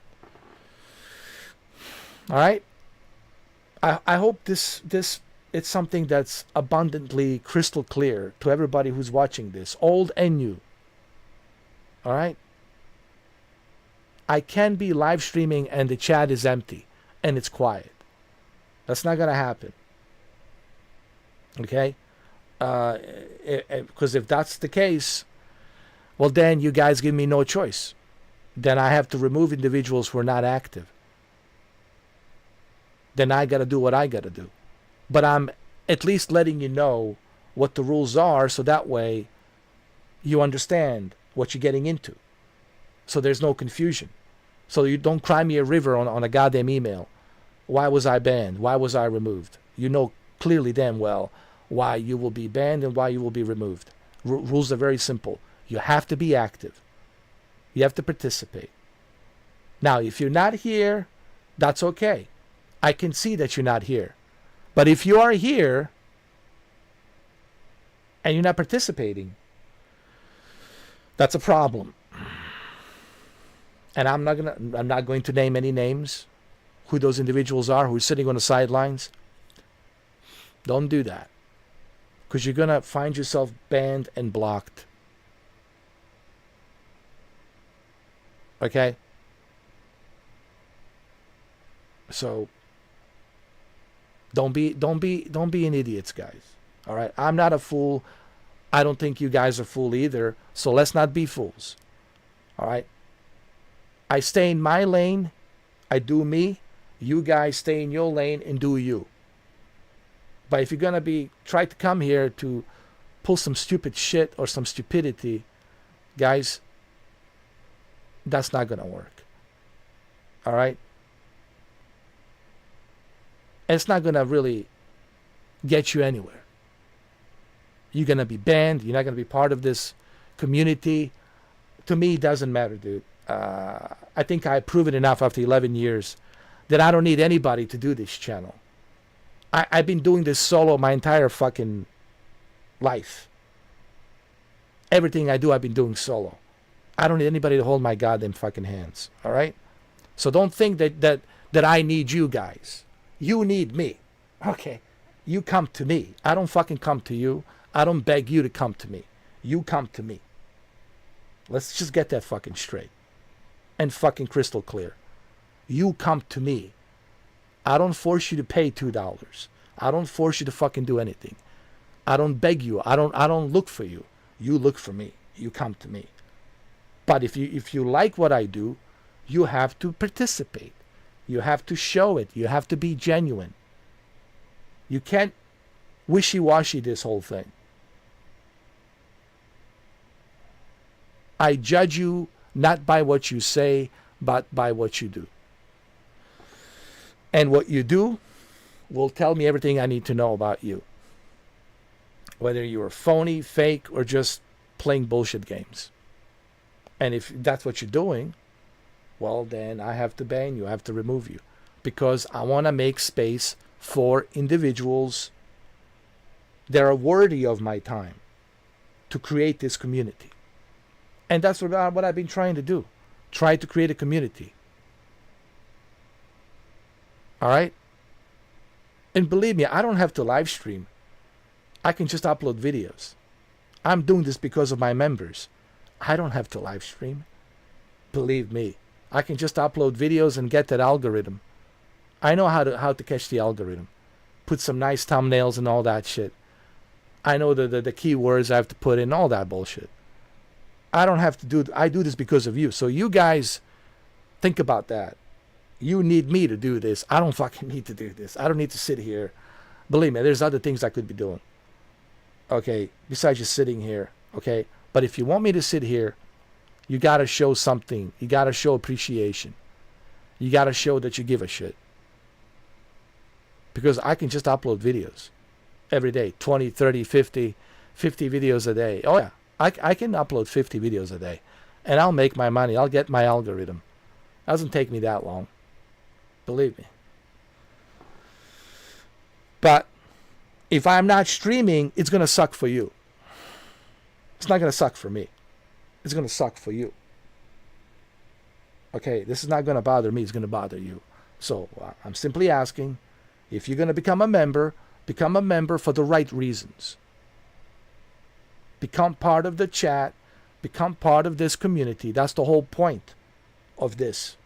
All right? I hope this it's something that's abundantly crystal clear to everybody who's watching this, old and new. All right? I can be live streaming and the chat is empty and it's quiet. That's not going to happen. Okay? Because if that's the case, well, then you guys give me no choice. Then I have to remove individuals who are not active. Then I got to do what I got to do. But I'm at least letting you know what the rules are so that way you understand what you're getting into. So there's no confusion. So you don't cry me a river on a goddamn email. Why was I banned? Why was I removed? You know clearly damn well why you will be banned and why you will be removed. Rules are very simple. You have to be active. You have to participate. Now, if you're not here, that's okay. I can see that you're not here. But if you are here and you're not participating, that's a problem. And I'm not going to name any names, who those individuals are who are sitting on the sidelines. Don't do that. Because you're going to find yourself banned and blocked. Okay? So don't be an idiots, guys. All right? I'm not a fool. I don't think you guys are fool either. So let's not be fools. All right? I stay in my lane. I do me. You guys stay in your lane and do you. But if you're going to try to come here to pull some stupid shit or some stupidity, guys, That's not going to work. All right? It's not going to really get you anywhere. You're going to be banned. You're not going to be part of this community. To me, it doesn't matter, dude. I think I've proven enough after 11 years that I don't need anybody to do this channel. I've been doing this solo my entire fucking life. Everything I do, I've been doing solo. I don't need anybody to hold my goddamn fucking hands. All right? So don't think that I need you guys. You need me. Okay? You come to me. I don't fucking come to you. I don't beg you to come to me. You come to me. Let's just get that fucking straight. And fucking crystal clear. You come to me. I don't force you to pay $2. I don't force you to fucking do anything. I don't beg you. I don't look for you. You look for me. You come to me. But if you like what I do, you have to participate. You have to show it. You have to be genuine. You can't wishy-washy this whole thing. I judge you not by what you say, but by what you do. And what you do will tell me everything I need to know about you. Whether you're phony, fake, or just playing bullshit games. And if that's what you're doing, well, then I have to ban you. I have to remove you. Because I want to make space for individuals that are worthy of my time to create this community. And that's what I've been trying to do. Try to create a community. All right? And believe me, I don't have to live stream. I can just upload videos. I'm doing this because of my members. I don't have to live stream. Believe me. I can just upload videos and get that algorithm. I know how to catch the algorithm. Put some nice thumbnails and all that shit. I know the keywords I have to put in, all that bullshit. I don't have to do it. I do this because of you. So you guys think about that. You need me to do this. I don't fucking need to do this. I don't need to sit here. Believe me, there's other things I could be doing. Okay, besides just sitting here. Okay, but if you want me to sit here, you got to show something. You got to show appreciation. You got to show that you give a shit. Because I can just upload videos every day. 20, 30, 50 videos a day. Oh yeah, I can upload 50 videos a day. And I'll make my money. I'll get my algorithm. Doesn't take me that long. Believe me. But if I'm not streaming, it's going to suck for you. It's not going to suck for me. It's going to suck for you. Okay, this is not going to bother me. It's going to bother you. So I'm simply asking, if you're going to become a member for the right reasons. Become part of the chat. Become part of this community. That's the whole point of this.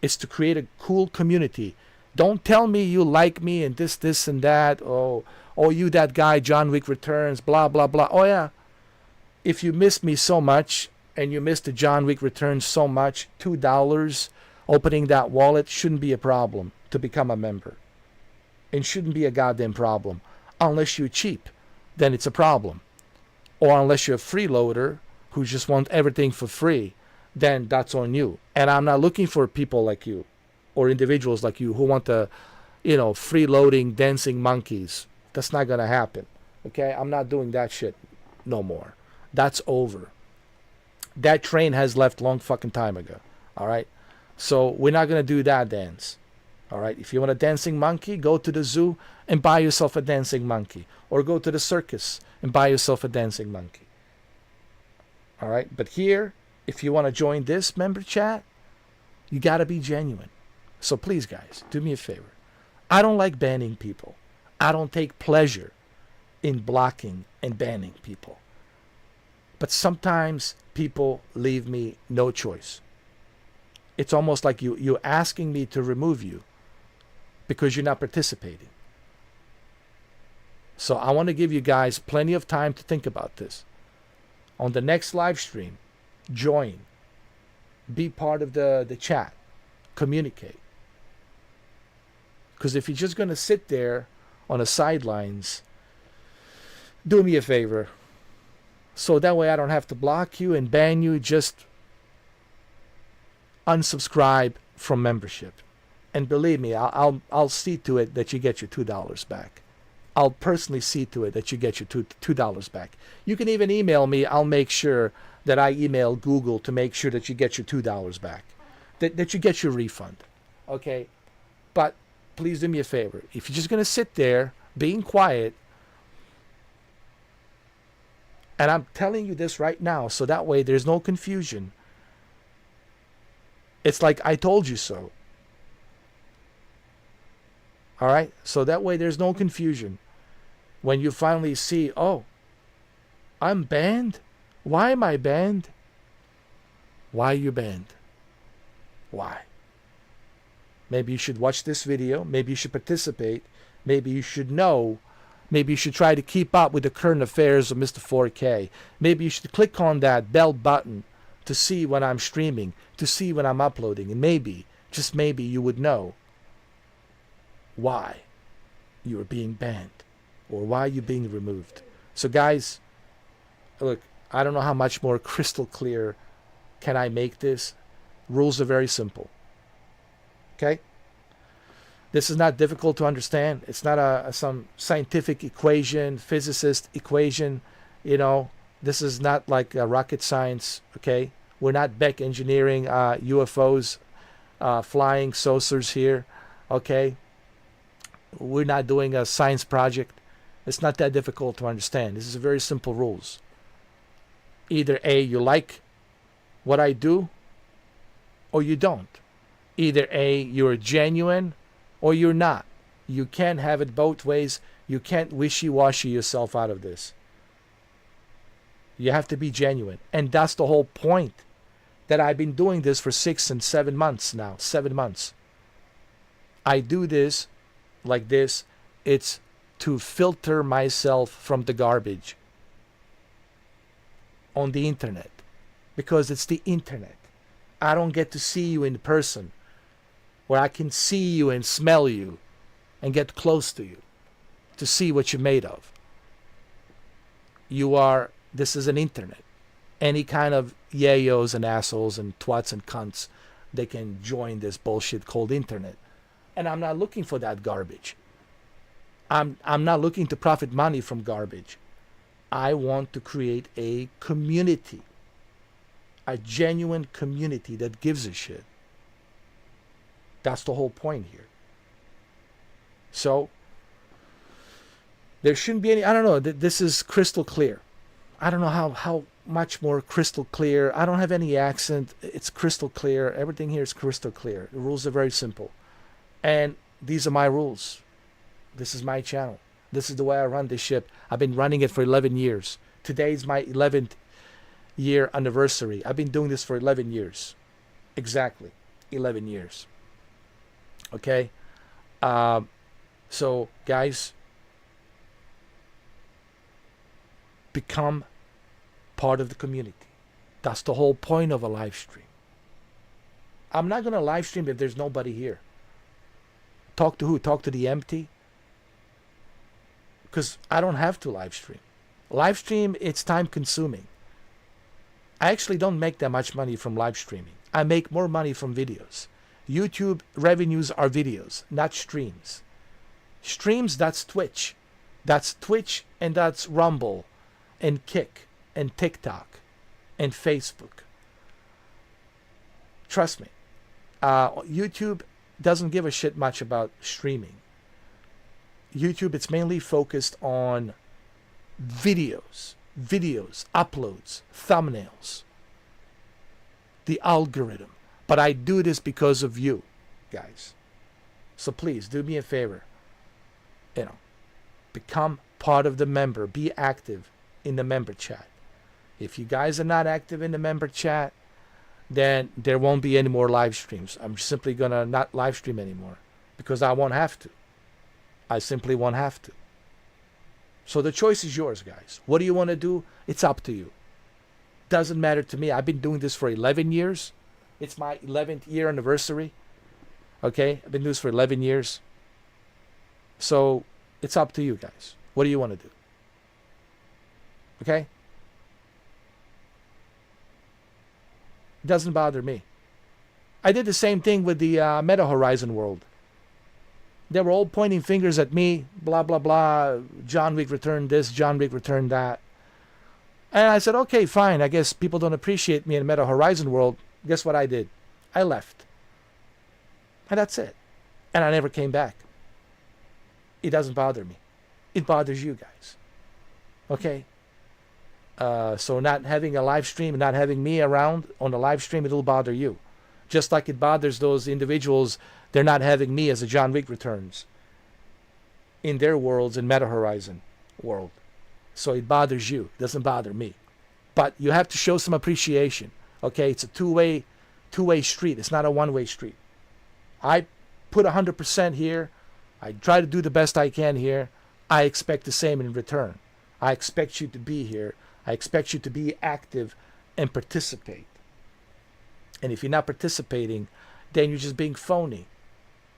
It's to create a cool community. Don't tell me you like me and this and that. Oh, you that guy, John Wick Returns, blah, blah, blah. Oh, yeah. If you miss me so much and you miss the John Wick Returns so much, $2 opening that wallet shouldn't be a problem to become a member. It shouldn't be a goddamn problem. Unless you're cheap, then it's a problem. Or unless you're a freeloader who just want everything for free, then that's on you. And I'm not looking for people like you or individuals like you who want the, freeloading dancing monkeys. That's not going to happen. Okay? I'm not doing that shit no more. That's over. That train has left long fucking time ago. All right? So we're not going to do that dance. All right? If you want a dancing monkey, go to the zoo and buy yourself a dancing monkey. Or go to the circus and buy yourself a dancing monkey. All right? But here, if you want to join this member chat, you got to be genuine. So please, guys, do me a favor. I don't like banning people. I don't take pleasure in blocking and banning people. But sometimes people leave me no choice. It's almost like you're asking me to remove you because you're not participating. So I want to give you guys plenty of time to think about this. On the next live stream, join. Be part of the chat. Communicate. Because if you're just going to sit there on the sidelines, do me a favor. So that way I don't have to block you and ban you. Just unsubscribe from membership. And believe me, I'll see to it that you get your $2 back. I'll personally see to it that you get your $2 back. You can even email me. I'll make sure that I email Google to make sure that you get your $2 back, that you get your refund. Okay? But please do me a favor. If you're just going to sit there being quiet, and I'm telling you this right now, so that way there's no confusion. It's like I told you so. All right? So that way there's no confusion. When you finally see, oh, I'm banned? Why am I banned? Why are you banned? Why? Maybe you should watch this video. Maybe you should participate. Maybe you should know. Maybe you should try to keep up with the current affairs of Mr. 4K. Maybe you should click on that bell button to see when I'm streaming, to see when I'm uploading. And maybe, just maybe, you would know why you are being banned or why you're being removed. So guys, look, I don't know how much more crystal clear can I make this. Rules are very simple. Okay? This is not difficult to understand. It's not some scientific equation, physicist equation. You know, this is not like rocket science. Okay? We're not back engineering UFOs, flying saucers here. Okay? We're not doing a science project. It's not that difficult to understand. This is very simple rules. Either A, you like what I do, or you don't. Either A, you're genuine, or you're not. You can't have it both ways. You can't wishy-washy yourself out of this. You have to be genuine. And that's the whole point, that I've been doing this for 6 and 7 months now. 7 months. I do this like this. It's to filter myself from the garbage on the internet, because it's the internet. I don't get to see you in person, where I can see you and smell you and get close to you to see what you're made of. This is an internet. Any kind of yayos and assholes and twats and cunts, they can join this bullshit called internet. And I'm not looking for that garbage. I'm not looking to profit money from garbage. I want to create a community, a genuine community that gives a shit. That's the whole point here. So there shouldn't be any, I don't know, this is crystal clear. I don't know how much more crystal clear. I don't have any accent. It's crystal clear. Everything here is crystal clear. The rules are very simple. And these are my rules. This is my channel. This is the way I run this ship. I've been running it for 11 years. Today's my 11th year anniversary. I've been doing this for 11 years. Exactly. 11 years. Okay? So, guys, become part of the community. That's the whole point of a live stream. I'm not going to live stream if there's nobody here. Talk to who? Talk to the empty? Because I don't have to live stream. Live stream, it's time consuming. I actually don't make that much money from live streaming. I make more money from videos. YouTube revenues are videos, not streams. Streams, that's Twitch. That's Twitch and that's Rumble and Kick and TikTok and Facebook. Trust me. YouTube doesn't give a shit much about streaming. YouTube, it's mainly focused on videos, uploads, thumbnails, the algorithm. But I do this because of you guys. So please do me a favor. Become part of the member. Be active in the member chat. If you guys are not active in the member chat, then there won't be any more live streams. I'm simply going to not live stream anymore because I won't have to. I simply won't have to. So the choice is yours, guys. What do you want to do? It's up to you. Doesn't matter to me. I've been doing this for 11 years. It's my 11th year anniversary. Okay? I've been doing this for 11 years. So it's up to you, guys. What do you want to do? Okay? It doesn't bother me. I did the same thing with the Meta Horizon world. They were all pointing fingers at me, blah, blah, blah. John Wick returned this, John Wick returned that. And I said, okay, fine. I guess people don't appreciate me in Meta Horizon world. Guess what I did? I left. And that's it. And I never came back. It doesn't bother me. It bothers you guys. Okay? So not having a live stream and not having me around on the live stream, it'll bother you. Just like it bothers those individuals, they're not having me as a John Wick Returns in their worlds in Meta Horizon world. So it bothers you. It doesn't bother me. But you have to show some appreciation. Okay? It's a two-way street. It's not a one-way street. I put 100% here. I try to do the best I can here. I expect the same in return. I expect you to be here. I expect you to be active and participate. And if you're not participating, then you're just being phony.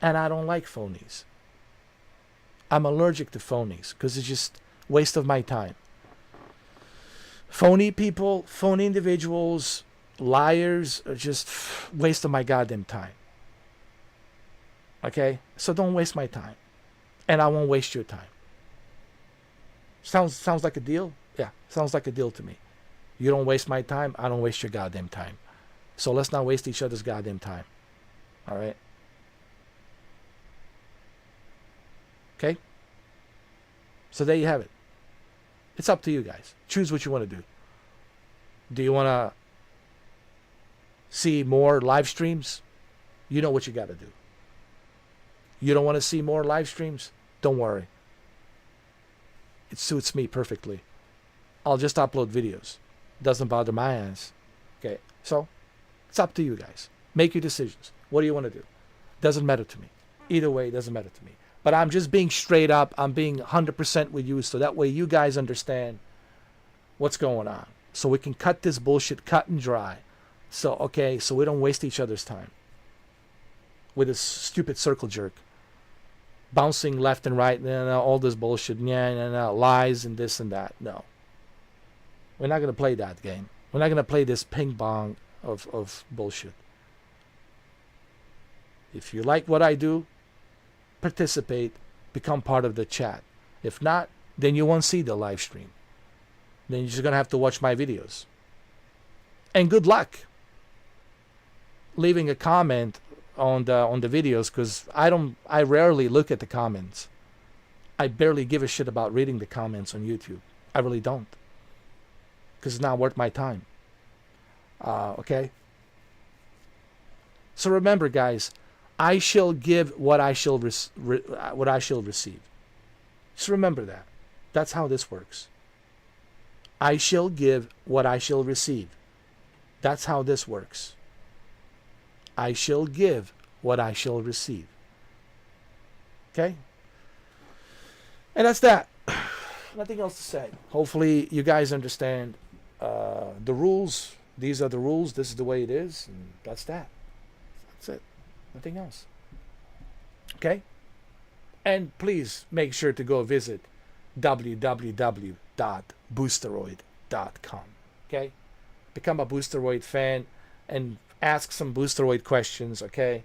And I don't like phonies. I'm allergic to phonies because it's just waste of my time. Phony people, phony individuals, liars are just waste of my goddamn time. Okay? So don't waste my time. And I won't waste your time. Sounds like a deal? Yeah, sounds like a deal to me. You don't waste my time, I don't waste your goddamn time. So let's not waste each other's goddamn time. All right? Okay? So there you have it. It's up to you guys. Choose what you want to do. Do you want to see more live streams? You know what you got to do. You don't want to see more live streams? Don't worry. It suits me perfectly. I'll just upload videos. Doesn't bother my ass. Okay, so it's up to you guys. Make your decisions. What do you want to do? Doesn't matter to me. Either way, it doesn't matter to me. But I'm just being straight up. I'm being 100% with you so that way you guys understand what's going on. So we can cut this bullshit cut and dry. So, okay, so we don't waste each other's time with this stupid circle jerk. Bouncing left and right, and all this bullshit, lies and this and that. No. We're not going to play that game. We're not going to play this ping pong of bullshit. If you like what I do, participate, become part of the chat. If not, then you won't see the live stream. Then you're just going to have to watch my videos. And good luck leaving a comment on the videos, because I rarely look at the comments. I barely give a shit about reading the comments on YouTube. I really don't, because it's not worth my time. Okay. So remember, guys, I shall give what I shall receive. Just remember that. That's how this works. I shall give what I shall receive. That's how this works. I shall give what I shall receive. Okay? And that's that. Nothing else to say. Hopefully you guys understand the rules. These are the rules. This is the way it is. And that's that. That's it. Nothing else. Okay? And please make sure to go visit www.boosteroid.com. Okay? Become a Boosteroid fan and ask some Boosteroid questions, okay?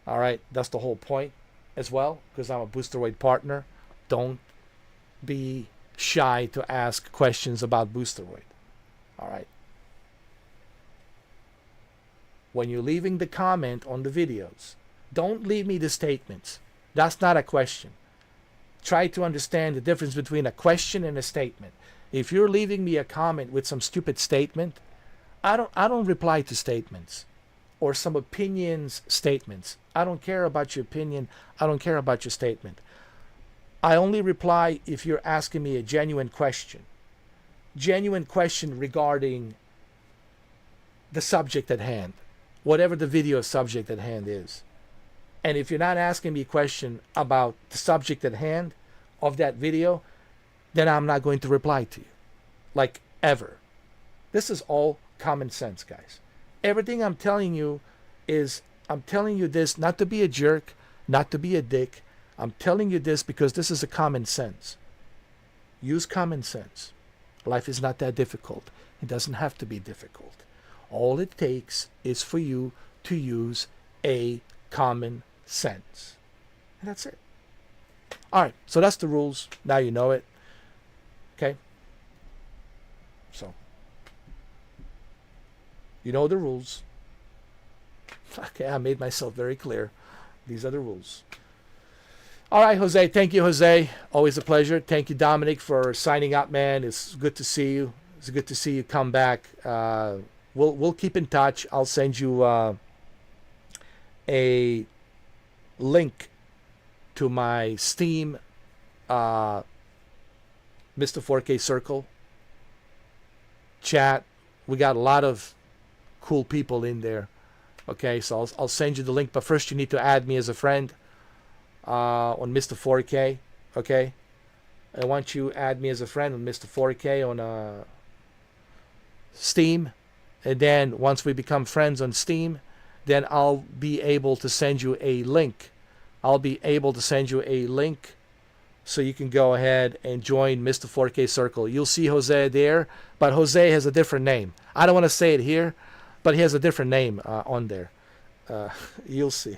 All right, that's the whole point as well, because I'm a Boosteroid partner. Don't be shy to ask questions about Boosteroid. All right? When you're leaving the comment on the videos, don't leave me the statements. That's not a question. Try to understand the difference between a question and a statement. If you're leaving me a comment with some stupid statement, I don't reply to statements or some opinions statements. I don't care about your opinion. I don't care about your statement. I only reply if you're asking me a genuine question. Genuine question regarding the subject at hand, whatever the video subject at hand is. And if you're not asking me a question about the subject at hand of that video, then I'm not going to reply to you. Like, ever. This is all common sense, guys. Everything I'm telling you is, I'm telling you this not to be a jerk, not to be a dick. I'm telling you this because this is a common sense. Use common sense. Life is not that difficult. It doesn't have to be difficult. All it takes is for you to use a common sense. And that's it. All right, so that's the rules. Now you know it. Okay? So, you know the rules. Okay, I made myself very clear. These are the rules. All right, Jose. Thank you, Jose. Always a pleasure. Thank you, Dominic, for signing up, man. It's good to see you. It's good to see you come back. We'll keep in touch. I'll send you a link to my Steam Mr. 4K Circle chat. We got a lot of cool people in there. Okay, so I'll send you the link, but first you need to add me as a friend on Mr. 4K. Okay, I want you to add me as a friend on Mr. 4K on Steam, and then once we become friends on Steam, then I'll be able to send you a link. I'll be able to send you a link so you can go ahead and join Mr. 4K Circle. You'll see Jose there, but Jose has a different name. I don't want to say it here, but he has a different name on there. You'll see.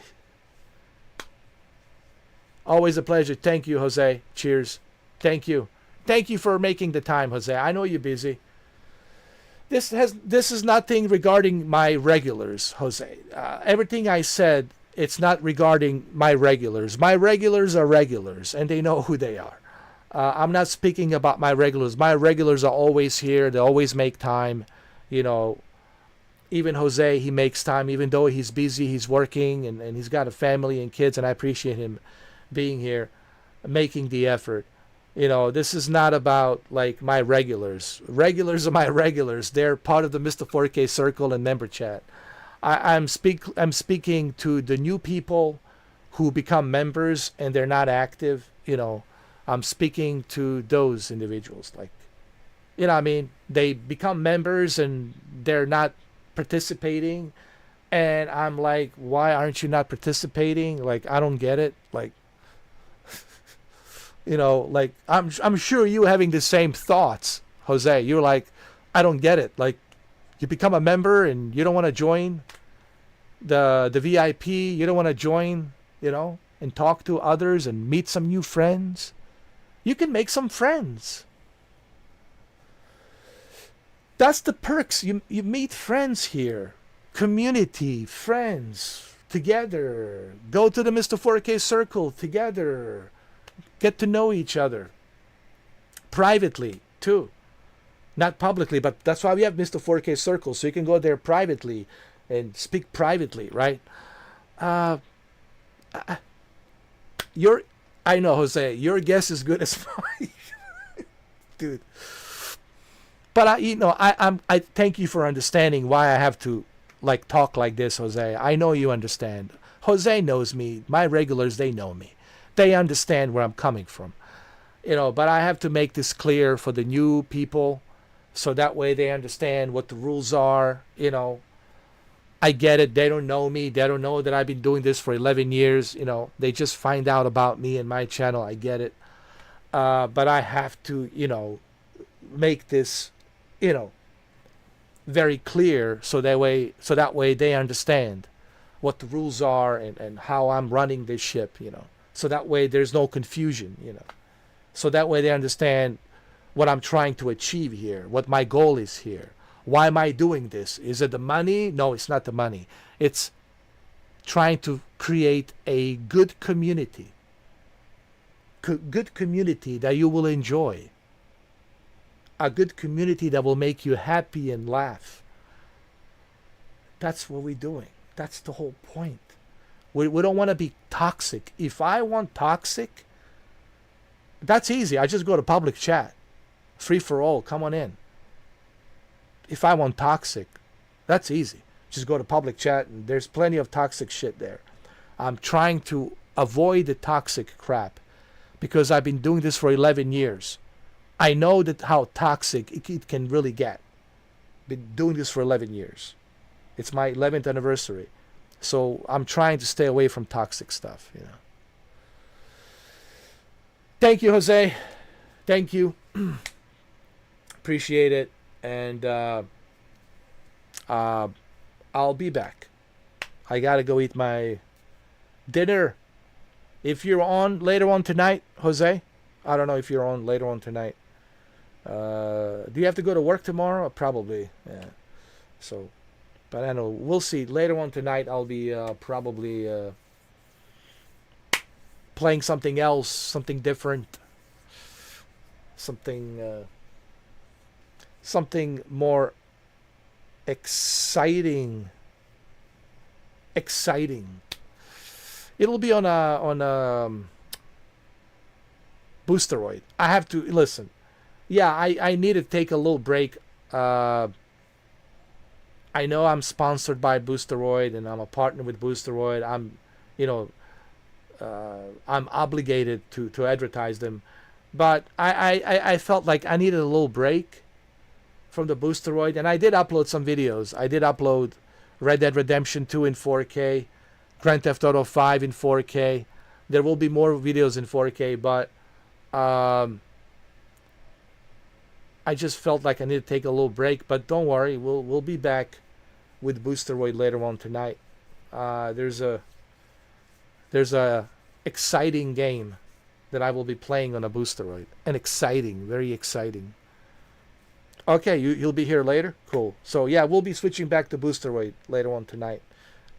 Always a pleasure. Thank you, Jose. Cheers. Thank you. Thank you for making the time, Jose. I know you're busy. This is nothing regarding my regulars, Jose. Everything I said, it's not regarding my regulars. My regulars are regulars, and they know who they are. I'm not speaking about my regulars. My regulars are always here. They always make time. You know, even Jose, he makes time. Even though he's busy, he's working, and he's got a family and kids, and I appreciate him being here, making the effort. You know, this is not about like my regulars. Regulars are my regulars. They're part of the Mr. 4K Circle and member chat. I'm speaking to the new people who become members and they're not active. You know, I'm speaking to those individuals. Like, you know what I mean? They become members and they're not participating. And I'm like, why aren't you not participating? Like, I don't get it. Like, you know, like I'm sure you having the same thoughts, Jose. You're like, I don't get it. Like, you become a member and you don't want to join the VIP. You don't want to join, you know, and talk to others and meet some new friends. You can make some friends. That's the perks. You meet friends here. Community, friends, together. Go to the Mr. 4K Circle together. Get to know each other. Privately, too. Not publicly, but that's why we have Mr. 4K Circle, so you can go there privately and speak privately, right? I know, Jose, your guess is good as mine. Dude. But I thank you for understanding why I have to like talk like this, Jose. I know you understand. Jose knows me. My regulars, they know me. They understand where I'm coming from. You know, but I have to make this clear for the new people so that way they understand what the rules are. You know, I get it. They don't know me. They don't know that I've been doing this for 11 years. You know, they just find out about me and my channel. I get it. But I have to, you know, make this, you know, very clear so that way they understand what the rules are and how I'm running this ship, you know. So that way there's no confusion, you know. So that way they understand what I'm trying to achieve here, what my goal is here. Why am I doing this? Is it the money? No, it's not the money. It's trying to create a good community. Good community that you will enjoy. A good community that will make you happy and laugh. That's what we're doing. That's the whole point. We don't want to be toxic. If I want toxic, that's easy. I just go to public chat. Free for all. Come on in. If I want toxic, that's easy. Just go to public chat and there's plenty of toxic shit there. I'm trying to avoid the toxic crap because I've been doing this for 11 years. I know that how toxic it can really get. Been doing this for 11 years. It's my 11th anniversary. So I'm trying to stay away from toxic stuff, you know. Thank you, Jose. Thank you. Appreciate it. And I'll be back. I gotta go eat my dinner. If you're on later on tonight, Jose, I don't know if you're on later on tonight. Do you have to go to work tomorrow? Probably, yeah. So, but I don't know. We'll see. Later on tonight, I'll be probably playing something else, something different, something more exciting. It'll be on a Boosteroid. I have to listen. Yeah, I need to take a little break. I know I'm sponsored by Boosteroid and I'm a partner with Boosteroid. I'm obligated to advertise them, but I felt like I needed a little break from the Boosteroid, and I did upload some videos. I did upload Red Dead Redemption 2 in 4K, Grand Theft Auto 5 in 4K. There will be more videos in 4K, but I just felt like I need to take a little break. But don't worry, we'll be back with Boosteroid later on tonight. There's a exciting game that I will be playing on a Boosteroid. Very exciting. Okay, you'll be here later? Cool. So yeah, we'll be switching back to Boosteroid later on tonight.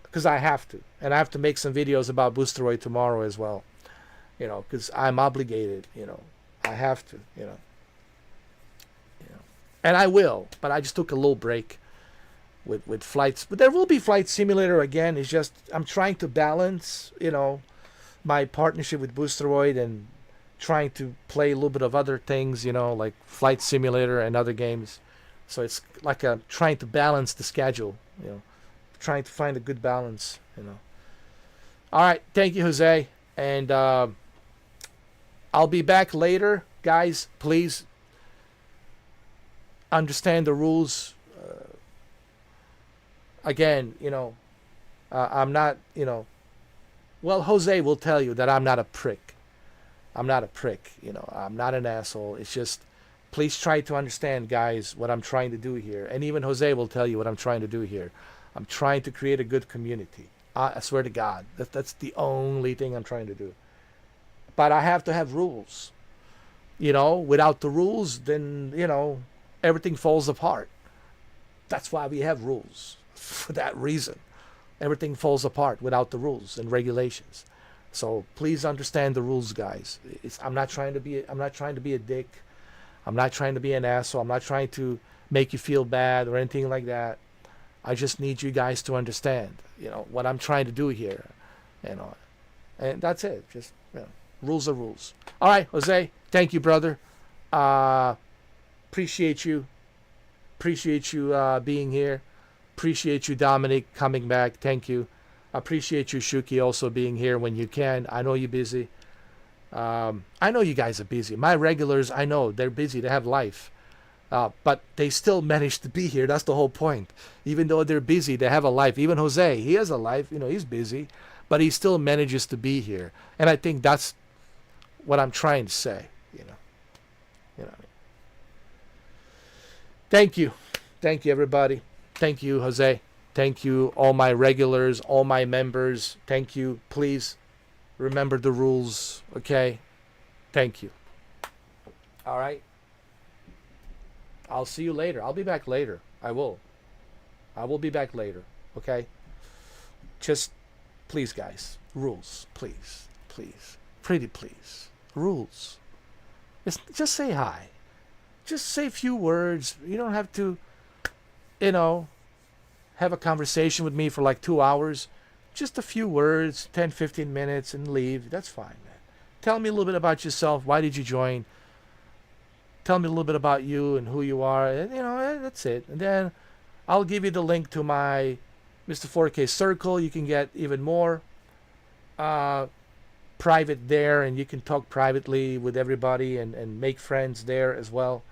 Because I have to. And I have to make some videos about Boosteroid tomorrow as well. Because I'm obligated, I have to, And I will, but I just took a little break with flights. But there will be Flight Simulator again. It's just I'm trying to balance, my partnership with Boosteroid and trying to play a little bit of other things, like Flight Simulator and other games. So it's like I'm trying to balance the schedule, trying to find a good balance, All right, thank you, Jose, and I'll be back later, guys. Please understand the rules. Again, I'm not, well, Jose will tell you that I'm not a prick. I'm not not an asshole. It's just, please try to understand, guys, what I'm trying to do here. And even Jose will tell you what I'm trying to do here. I'm trying to create a good community. I swear to God, that's the only thing I'm trying to do. But I have to have rules. Without the rules, then, everything falls apart. That's why we have rules. For that reason. Everything falls apart without the rules and regulations. So please understand the rules, guys. I'm not trying to be a dick. I'm not trying to be an asshole. I'm not trying to make you feel bad or anything like that. I just need you guys to understand, what I'm trying to do here, and that's it. Just, rules are rules. All right, Jose, thank you, brother. Appreciate you being here. Appreciate you, Dominic, coming back. Thank you. Appreciate you, Shuki, also being here when you can. I know you're busy. I know you guys are busy. My regulars, I know they're busy. They have life. But they still manage to be here. That's the whole point. Even though they're busy, they have a life. Even Jose, he has a life. He's busy. But he still manages to be here. And I think that's what I'm trying to say. Thank you. Thank you, everybody. Thank you, Jose. Thank you, all my regulars, all my members. Thank you. Please remember the rules, okay? Thank you. All right. I'll see you later. I'll be back later. I will be back later, okay? Just, please, guys. Rules. Please. Please. Pretty please. Rules. Just say hi. Just say a few words. You don't have to, have a conversation with me for like 2 hours. Just a few words, 10, 15 minutes, and leave. That's fine, man. Tell me a little bit about yourself. Why did you join? Tell me a little bit about you and who you are. And, that's it. And then I'll give you the link to my Mr. 4K Circle. You can get even more private there, and you can talk privately with everybody and make friends there as well.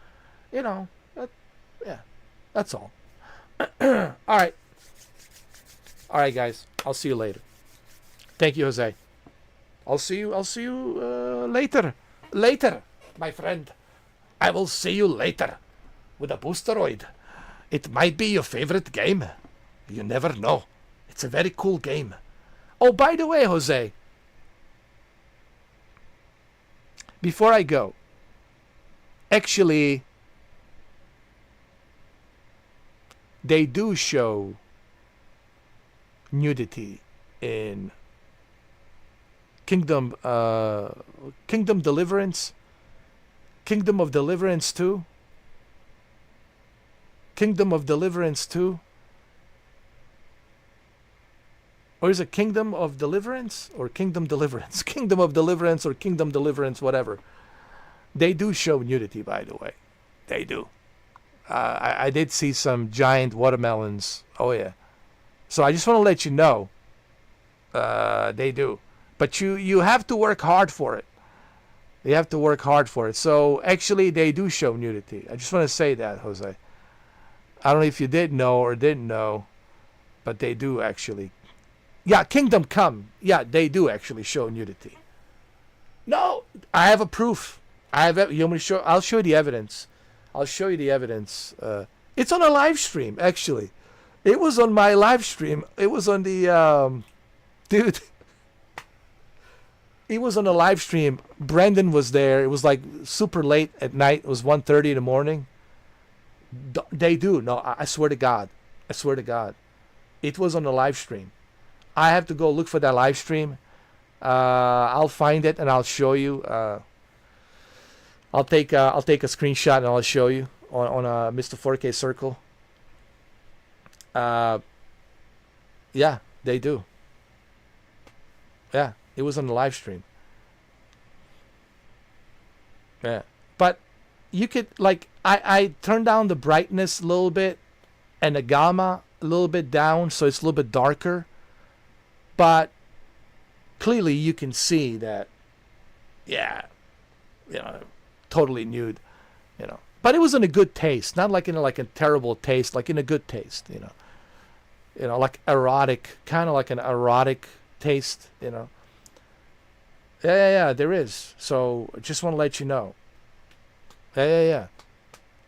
That's all. All right, guys. I'll see you later. Thank you, Jose. I'll see you later. Later, my friend. I will see you later with a Boosteroid. It might be your favorite game. You never know. It's a very cool game. Oh, by the way, Jose, before I go, actually, they do show nudity in Kingdom Deliverance, Kingdom of Deliverance 2, Kingdom of Deliverance 2, or is it Kingdom of Deliverance or Kingdom Deliverance? Kingdom of Deliverance or Kingdom Deliverance, whatever. They do show nudity, by the way. They do. I did see some giant watermelons. Oh, yeah. So I just want to let you know. They do. But you have to work hard for it. You have to work hard for it. So actually, they do show nudity. I just want to say that, Jose. I don't know if you did know or didn't know, but they do actually. Yeah, Kingdom Come. Yeah, they do actually show nudity. No, I have a proof. You want me to show? I'll show you the evidence. I'll show you the evidence. It's on a live stream, actually. It was on my live stream. It was on the dude. It was on a live stream. Brendan was there. It was like super late at night. It was 1:30 in the morning. They do. No, I swear to God. I swear to God. It was on the live stream. I have to go look for that live stream. I'll find it and I'll show you. I'll take a screenshot and I'll show you on a Mr. 4K circle. Yeah, they do. Yeah, it was on the live stream. Yeah, but you could like I turned down the brightness a little bit and the gamma a little bit down, so it's a little bit darker. But clearly you can see that, yeah, totally nude, But it was in a good taste, not like in a terrible taste, like in a good taste, like erotic, kind of like an erotic taste, Yeah, there is. So just want to let you know. Yeah.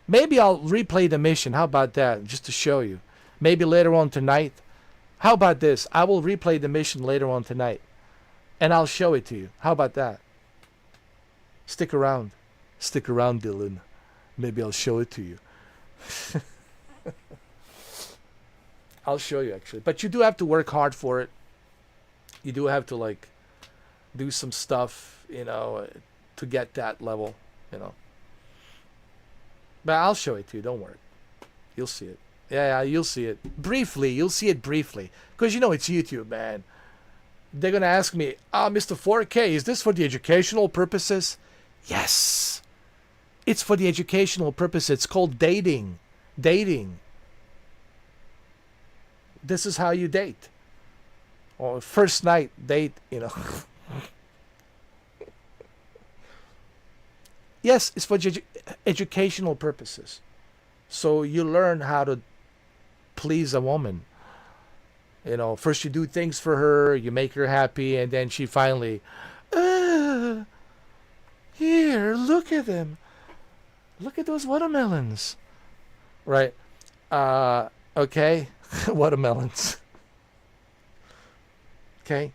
Maybe I'll replay the mission. How about that? Just to show you. Maybe later on tonight. How about this? I will replay the mission later on tonight. And I'll show it to you. How about that? Stick around. Stick around, Dylan. Maybe I'll show it to you. I'll show you, actually. But you do have to work hard for it. You do have to, do some stuff, to get that level, But I'll show it to you. Don't worry. You'll see it. Yeah, you'll see it. Briefly. You'll see it briefly. Because, it's YouTube, man. They're going to ask me, Mr. 4K, is this for the educational purposes? Yes. It's for the educational purpose. It's called dating. Dating. This is how you date. Or first night date, Yes, it's for educational purposes. So you learn how to please a woman. First you do things for her, you make her happy, and then she finally, here, look at them. Look at those watermelons. Right. Okay. Watermelons. Okay.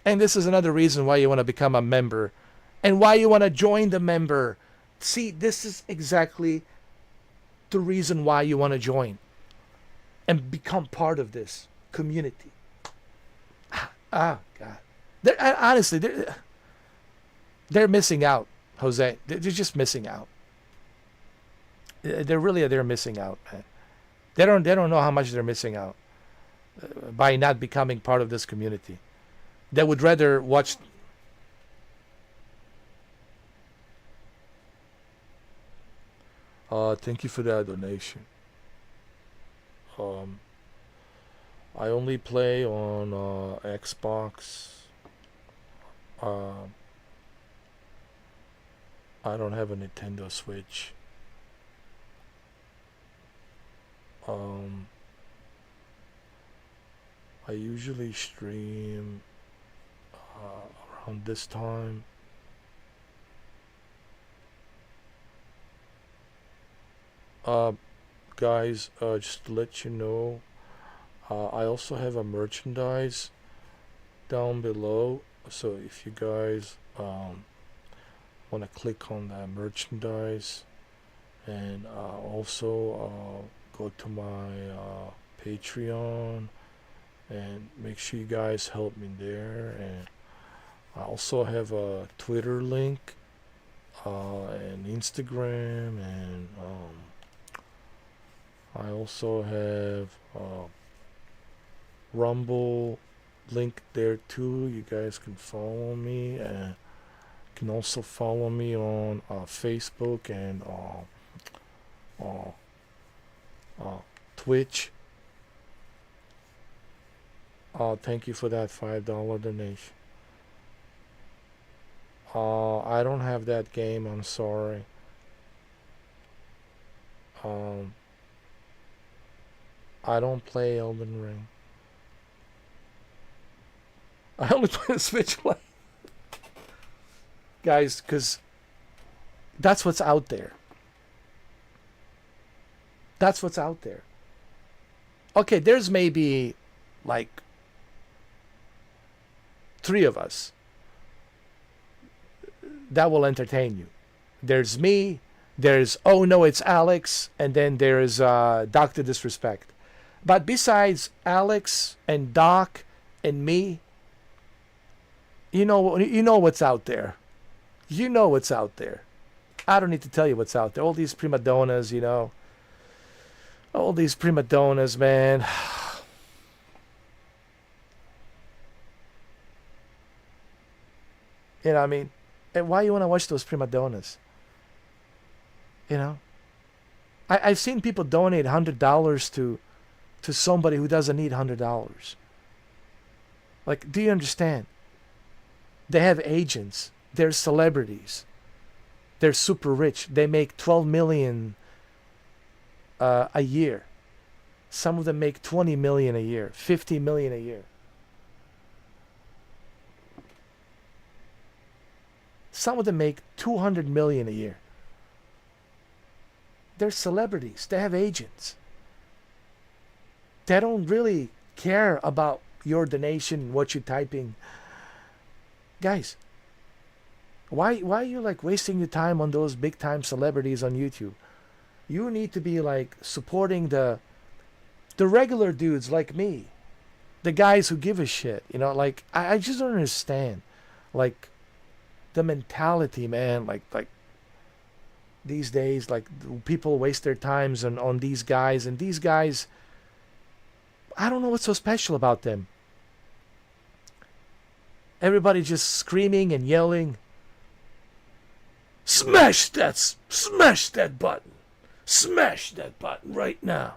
And this is another reason why you want to become a member and why you want to join the member. See, this is exactly the reason why you want to join and become part of this community. God. Honestly, they're missing out, Jose. They're just missing out. They're missing out, man. They don't know how much they're missing out by not becoming part of this community. They would rather watch. Thank you for that donation. I only play on Xbox. I don't have a Nintendo Switch. I usually stream around this time. Guys, just to let you know, I also have a merchandise down below. So if you guys want to click on that merchandise, and also go to my Patreon, and make sure you guys help me there. And I also have a Twitter link, and Instagram, and I also have Rumble link there too. You guys can follow me, and you can also follow me on Facebook and Twitch. Thank you for that $5 donation. I don't have that game, I'm sorry. I don't play Elden Ring. I only play the Switch play. Guys, because that's what's out there. That's what's out there. Okay, there's maybe like 3 of us that will entertain you. There's me, there's Oh No It's Alex, and then there's Dr. Disrespect. But besides Alex and Doc and me, you know what's out there. You know what's out there. I don't need to tell you what's out there. All these prima donnas, all these prima donnas, man. You know what I mean? And why you want to watch those prima donnas? I've seen people donate $100 to somebody who doesn't need $100. Like, do you understand? They have agents. They're celebrities. They're super rich. They make 12 million a year. Some of them make 20 million a year, 50 million a year. Some of them make 200 million a year. They're celebrities. They have agents. They don't really care about your donation, what you're typing. Guys, why are you like wasting your time on those big time celebrities on YouTube? You need to be like supporting the regular dudes like me. The guys who give a shit. Like I just don't understand. Like the mentality, man, like these days, like people waste their times on these guys, and these guys, I don't know what's so special about them. Everybody just screaming and yelling. Smash that button. Smash that button right now.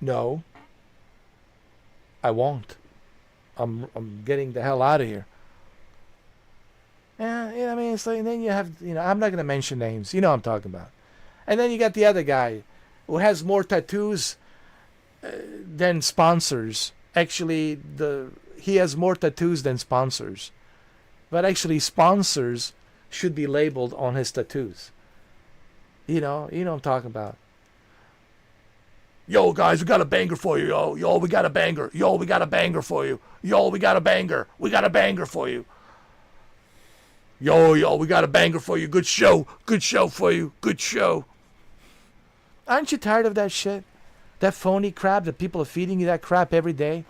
No, I won't. I'm getting the hell out of here. Yeah, I mean, it's like, and then you have, I'm not gonna mention names. You know what I'm talking about. And then you got the other guy who has more tattoos than sponsors. Actually, he has more tattoos than sponsors. But actually, sponsors should be labeled on his tattoos. You know what I'm talking about. Yo, guys, we got a banger for you, yo. Yo, we got a banger. Yo, we got a banger for you. Yo, we got a banger. We got a banger for you. Yo, we got a banger for you. Good show. Good show for you. Good show. Aren't you tired of that shit? That phony crap that people are feeding you that crap every day?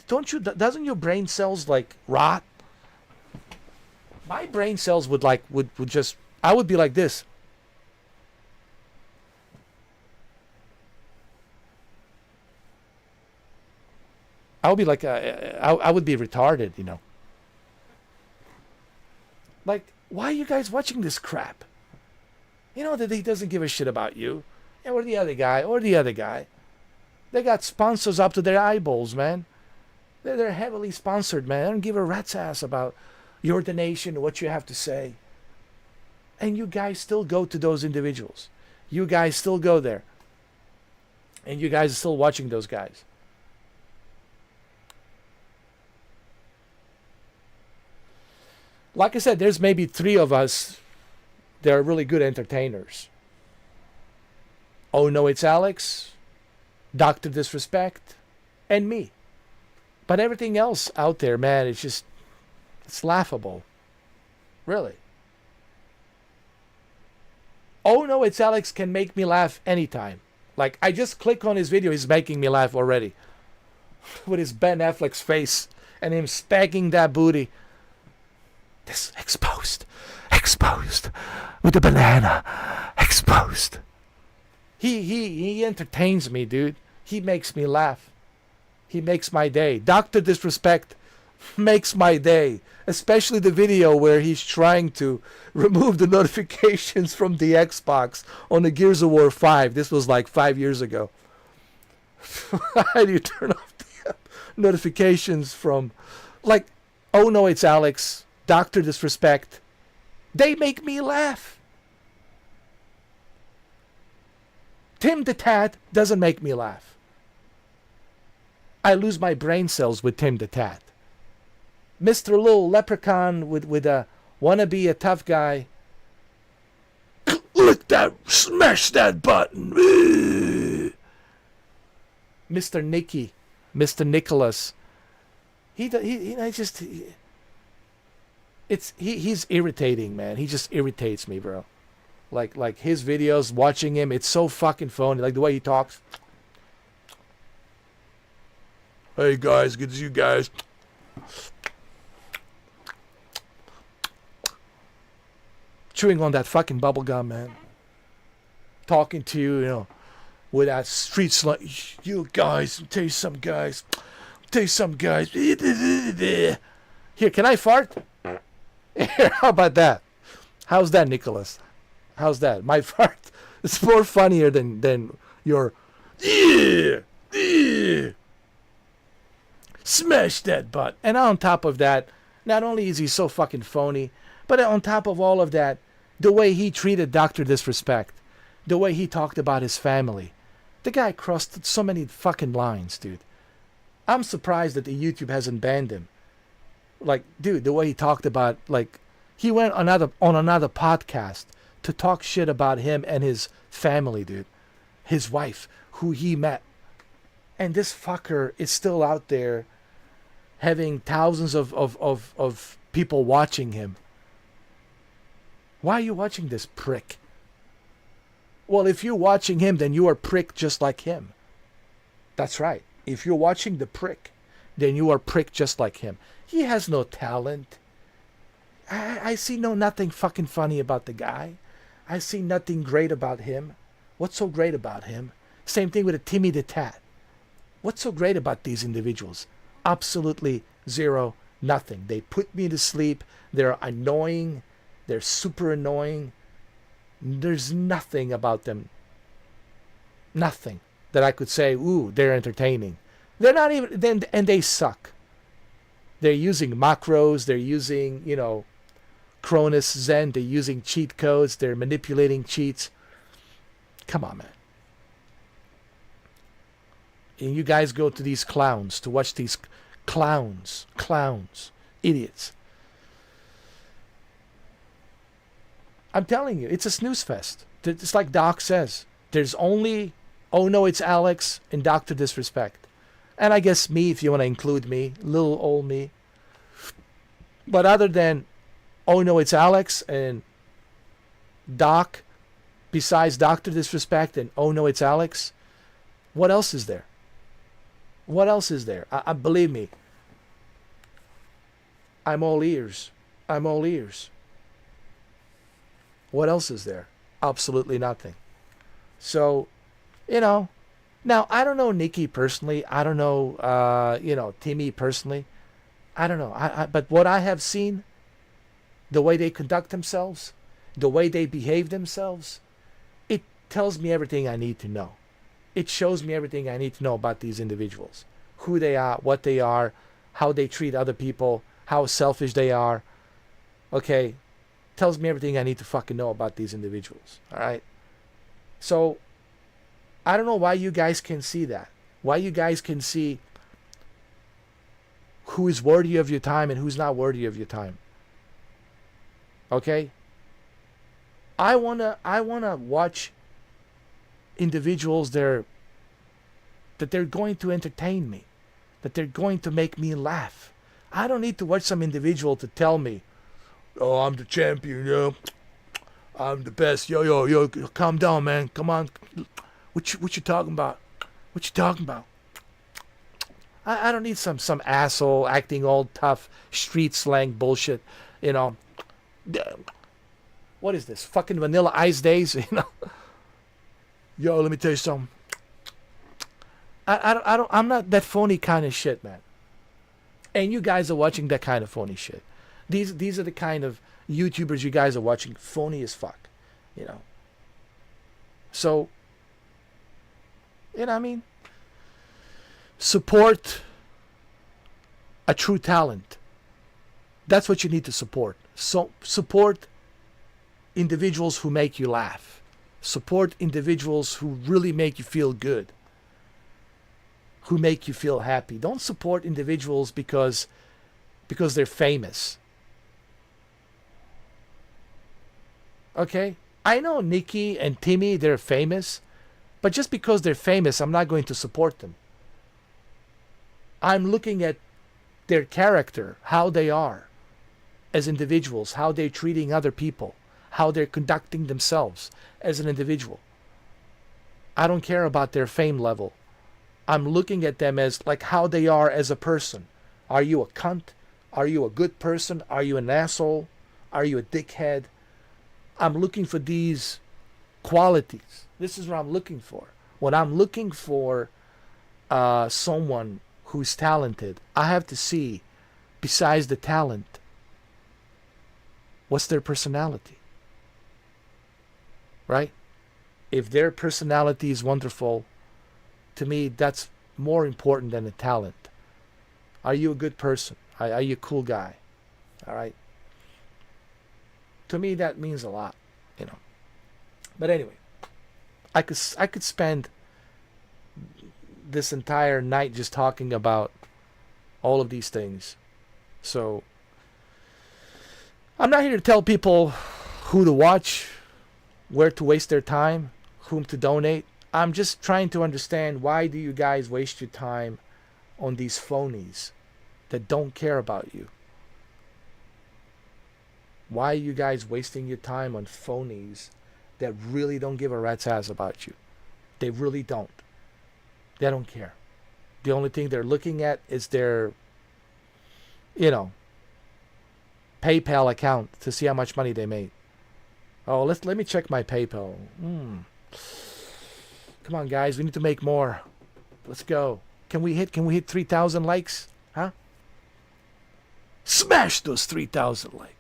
Doesn't your brain cells like rot? My brain cells would just, I would be like this. I would be like, I would be retarded, Like, why are you guys watching this crap? That he doesn't give a shit about you. Or the other guy. They got sponsors up to their eyeballs, man. They're heavily sponsored, man. I don't give a rat's ass about your donation, what you have to say. And you guys still go to those individuals. You guys still go there. And you guys are still watching those guys. Like I said, there's maybe 3 of us They're really good entertainers. Oh no, it's Alex, Dr. Disrespect, and me. But everything else out there, man, it's laughable. Really. Oh no, it's Alex can make me laugh anytime. Like, I just click on his video, he's making me laugh already. With his Ben Affleck's face and him spanking that booty. This exposed with the banana, exposed. He entertains me, dude. He makes me laugh. He makes my day. Dr. Disrespect makes my day. Especially the video where he's trying to remove the notifications from the Xbox on the Gears of War 5. This was like 5 years ago. How do you turn off the notifications from, like, oh no, it's Alex, Dr. Disrespect. They make me laugh. Tim the Tat doesn't make me laugh. I lose my brain cells with Tim the Tat. Mr. Little Leprechaun with a wanna be a tough guy. Lick that, smash that button. Mr. Nicky, Mr. Nicholas. He's irritating, man. He just irritates me, bro. Like his videos, watching him, it's so fucking phony. Like the way he talks. Hey guys, good to see you guys. Chewing on that fucking bubble gum, man. Talking to you, you know, with that street slang. You guys, tell you some guys. Here, can I fart? Here, how about that? How's that, Nicholas? How's that? My fart is more funnier than your smash that butt. And on top of that, not only is he so fucking phony, but on top of all of that, the way he treated Dr. Disrespect, the way he talked about his family, the guy crossed so many fucking lines, dude. I'm surprised that the YouTube hasn't banned him. Like, dude, the way he talked about, like, he went on another podcast to talk shit about him and his family, dude. His wife, who he met. And this fucker is still out there having thousands of people watching him. Why are you watching this prick? Well, if you're watching him, then you are prick just like him. That's right. If you're watching the prick, then you are prick just like him. He has no talent. I see nothing fucking funny about the guy. I see nothing great about him. What's so great about him? Same thing with a Timmy the Tat. What's so great about these individuals? Absolutely zero, nothing. They put me to sleep. They're annoying. They're super annoying. There's nothing about them. Nothing that I could say, ooh, they're entertaining. They're not even, and they suck. They're using macros. They're using, Cronus Zen. They're using cheat codes. They're manipulating cheats. Come on, man. And you guys go to these clowns to watch these clowns, idiots. I'm telling you, it's a snooze fest. It's like Doc says. There's only, oh no, it's Alex and Dr. Disrespect. And I guess me, if you want to include me, little old me. But other than, oh no, it's Alex and Doc, besides Dr. Disrespect and oh no, it's Alex, what else is there? What else is there? I believe me. I'm all ears. I'm all ears. What else is there? Absolutely nothing. So, now I don't know Nikki personally. I don't know, Timmy personally. I don't know. But what I have seen, the way they conduct themselves, the way they behave themselves, it tells me everything I need to know. It shows me everything I need to know about these individuals. Who they are, what they are, how they treat other people, how selfish they are. Okay? Tells me everything I need to fucking know about these individuals. Alright? So, I don't know why you guys can see that. Why you guys can see who is worthy of your time and who's not worthy of your time. Okay? I wanna watch individuals that they're going to entertain me, that they're going to make me laugh. I don't need to watch some individual to tell me, "Oh, I'm the champion, yo. I'm the best. Yo, calm down, man. Come on. What you talking about? What you talking about?" I don't need some asshole acting all tough, street slang bullshit, you know. What is this? Fucking Vanilla Ice days, you know? Yo, let me tell you something. I'm not that phony kind of shit, man. And you guys are watching that kind of phony shit. These are the kind of YouTubers you guys are watching, phony as fuck, you know. So, you know what I mean? Support a true talent. That's what you need to support. So support individuals who make you laugh. Support individuals who really make you feel good, who make you feel happy. Don't support individuals because they're famous. Okay? I know Nikki and Timmy, they're famous, but just because they're famous, I'm not going to support them. I'm looking at their character, how they are as individuals, how they're treating other people, how they're conducting themselves as an individual. I don't care about their fame level. I'm looking at them as like how they are as a person. Are you a cunt? Are you a good person? Are you an asshole? Are you a dickhead? I'm looking for these qualities. This is what I'm looking for. When I'm looking for someone who's talented, I have to see, besides the talent, what's their personality? Right? If their personality is wonderful, to me, that's more important than the talent. Are you a good person? Are you a cool guy? All right? To me, that means a lot, you know. But anyway, I could spend this entire night just talking about all of these things. So I'm not here to tell people who to watch, where to waste their time, whom to donate. I'm just trying to understand, why do you guys waste your time on these phonies that don't care about you? Why are you guys wasting your time on phonies that really don't give a rat's ass about you? They really don't. They don't care. The only thing they're looking at is their, you know, PayPal account to see how much money they made. Oh, let me check my PayPal. Come on, guys, we need to make more. Let's go. Can we hit 3,000 likes? Huh? Smash those 3,000 likes.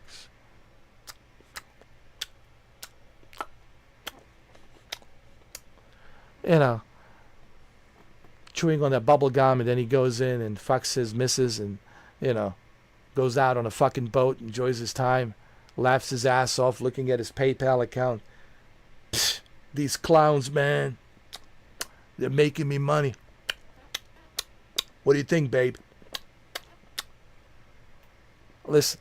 You know, chewing on that bubble gum, and then he goes in and fucks his missus, and, you know, goes out on a fucking boat, enjoys his time, laughs his ass off looking at his PayPal account. Pfft, these clowns, man, they're making me money. What do you think, babe? Listen,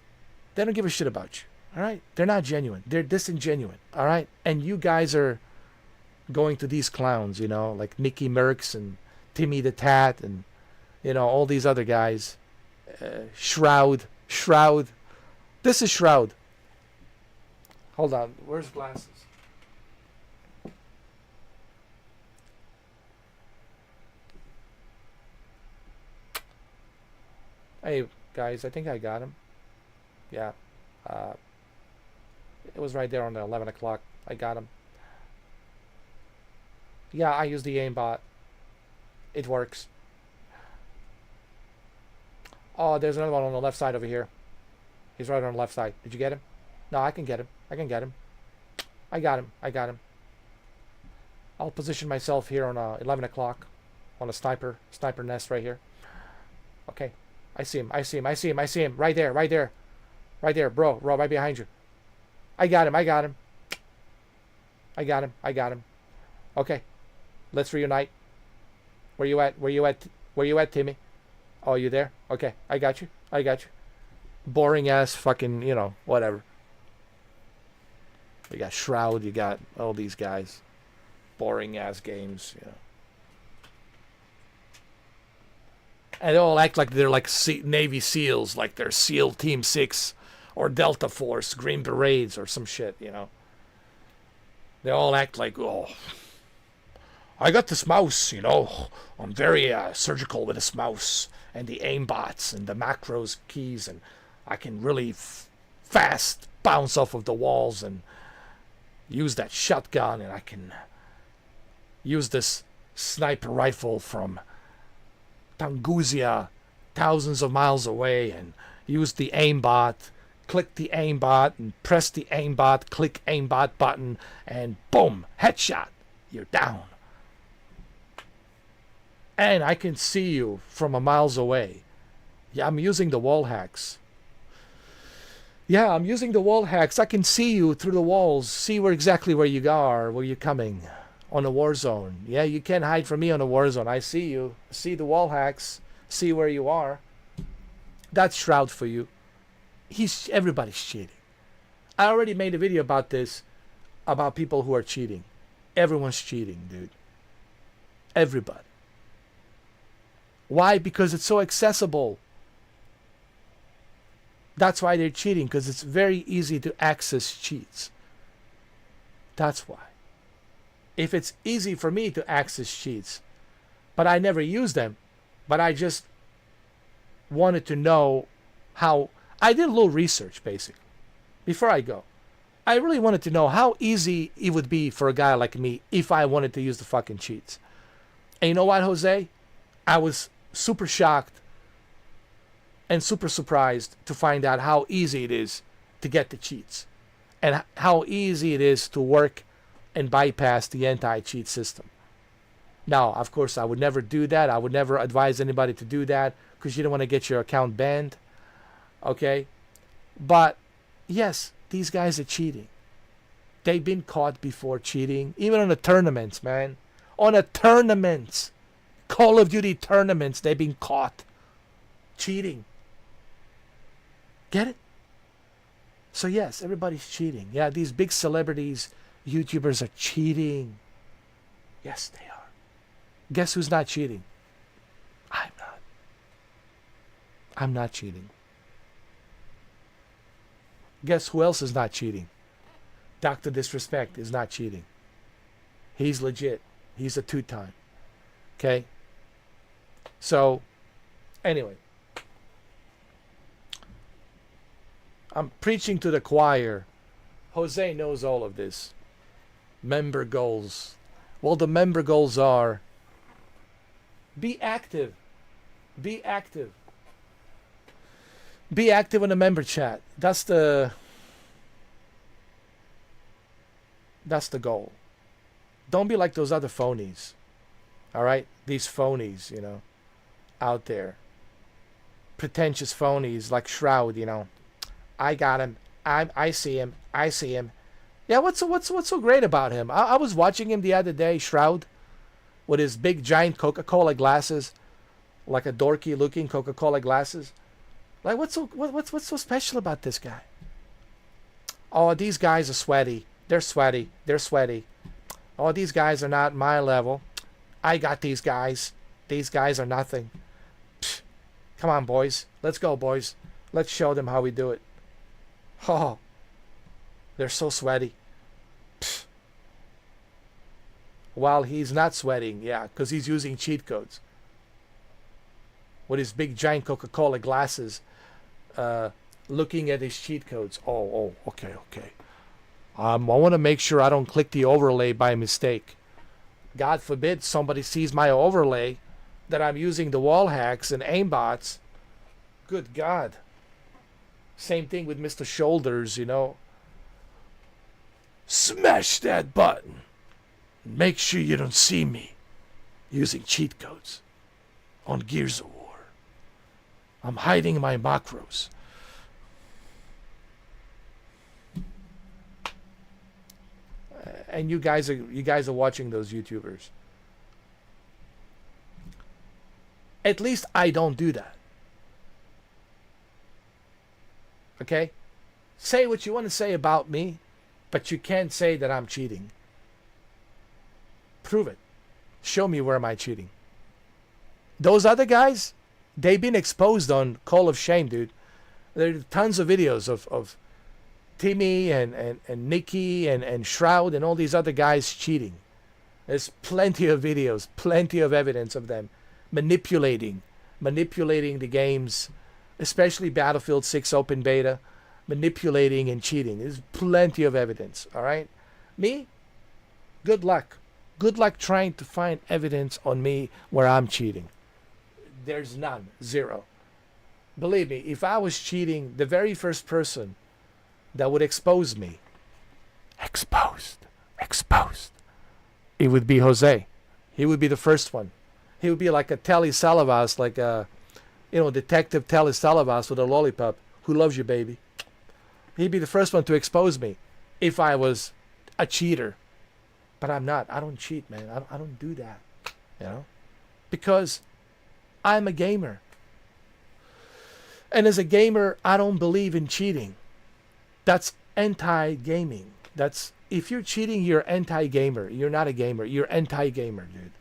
they don't give a shit about you, all right? They're not genuine. They're disingenuine, all right? And you guys are going to these clowns, you know, like Mickey Merckx and Timmy the Tat and, you know, all these other guys. Shroud. This is Shroud. Hold on. Where's glasses? Hey, guys, I think I got him. Yeah. It was right there on the 11 o'clock. I got him. Yeah, I use the aimbot. It works. Oh, there's another one on the left side over here. He's right on the left side. Did you get him? No, I can get him. I got him. I'll position myself here on 11 o'clock on a sniper nest right here. Okay. I see him. Right there, bro, right behind you. I got him. Okay. Let's reunite. Where you at, Timmy? Oh, you there? Okay, I got you. Boring ass fucking, you know, whatever. You got Shroud, you got all these guys. Boring ass games, you know. And they all act like they're like Navy SEALs, like they're SEAL Team 6 or Delta Force, Green Berets or some shit, you know. They all act like, oh, I got this mouse, you know. I'm very surgical with this mouse and the aimbots and the macros keys, and I can really fast bounce off of the walls and use that shotgun, and I can use this sniper rifle from Tungusia, thousands of miles away, and use the aimbot, click the aimbot, and press the aimbot, click aimbot button, and boom, headshot, you're down. And I can see you from a miles away. Yeah, I'm using the wall hacks. Yeah, I'm using the wall hacks. I can see you through the walls, see exactly where you are, where you're coming on a war zone. Yeah, you can't hide from me on a war zone. I see you. See the wall hacks. See where you are. That's Shroud for you. Everybody's cheating. I already made a video about this, about people who are cheating. Everyone's cheating, dude. Everybody. Why? Because it's so accessible. That's why they're cheating, because it's very easy to access cheats. That's why. If it's easy for me to access cheats, but I never use them, but I just wanted to know how. I did a little research, basically, before I go. I really wanted to know how easy it would be for a guy like me if I wanted to use the fucking cheats. And you know what, Jose? I was super shocked and super surprised to find out how easy it is to get the cheats and how easy it is to work and bypass the anti-cheat system. Now, of course, I would never do that. I would never advise anybody to do that because you don't want to get your account banned. Okay? But, yes, these guys are cheating. They've been caught before cheating, even on the tournaments, man. On the tournaments. Call of Duty tournaments, they've been caught cheating. Get it? So yes, everybody's cheating. Yeah, these big celebrities, YouTubers are cheating. Yes, they are. Guess who's not cheating? I'm not. I'm not cheating. Guess who else is not cheating? Dr. Disrespect is not cheating. He's legit. He's a two-time. Okay? So, anyway. I'm preaching to the choir. Jose knows all of this. Member goals. Well, the member goals are be active. Be active. Be active in the member chat. That's the goal. Don't be like those other phonies. All right? These phonies, you know, out there. Pretentious phonies like Shroud, you know. I got him. I see him. I see him. Yeah, what's so great about him? I was watching him the other day, Shroud, with his big giant Coca-Cola glasses, like a dorky looking Coca-Cola glasses. Like what's so special about this guy? Oh, these guys are sweaty. They're sweaty. They're sweaty. Oh, these guys are not my level. I got these guys. These guys are nothing. Psh, come on, boys. Let's go, boys. Let's show them how we do it. Oh, they're so sweaty. Psh. While he's not sweating, yeah, because he's using cheat codes. With his big giant Coca-Cola glasses, looking at his cheat codes. Oh, okay. I want to make sure I don't click the overlay by mistake. God forbid somebody sees my overlay that I'm using the wall hacks and aimbots. Good God. Same thing with Mr. Shoulders, you know. Smash that button. Make sure you don't see me using cheat codes on Gears of War. I'm hiding my macros. And you guys are watching those YouTubers. At least I don't do that. Okay? Say what you want to say about me. But you can't say that I'm cheating. Prove it. Show me where am I cheating. Those other guys, they've been exposed on Call of Shame, dude. There are tons of videos of Timmy and Nikki and Shroud and all these other guys cheating. There's plenty of videos, plenty of evidence of them manipulating the games, especially Battlefield 6 open beta, manipulating and cheating. There's plenty of evidence, all right? Me, good luck. Good luck trying to find evidence on me where I'm cheating. There's none. Zero. Believe me, if I was cheating, the very first person that would expose me, exposed, it would be Jose. He would be the first one. He would be like a Telly Salavas, like a, Detective Telly Salavas with a lollipop. Who loves you, baby? He'd be the first one to expose me if I was a cheater. But I'm not. I don't cheat, man. I don't do that, because I'm a gamer. And as a gamer, I don't believe in cheating. That's anti-gaming. If you're cheating, you're anti-gamer. You're not a gamer. You're anti-gamer, dude.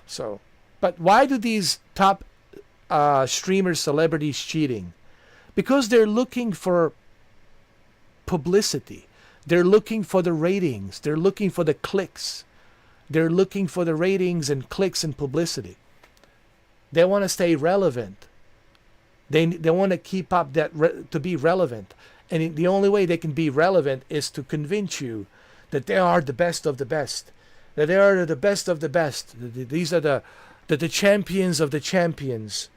So. But why do these top streamers, celebrities cheating? Because they're looking for publicity. They're looking for the ratings. They're looking for the clicks. They're looking for the ratings and clicks and publicity. They want to stay relevant. They want to keep up to be relevant. And the only way they can be relevant is to convince you that they are the best of the best. That they are the best of the best. These are the champions of the champions.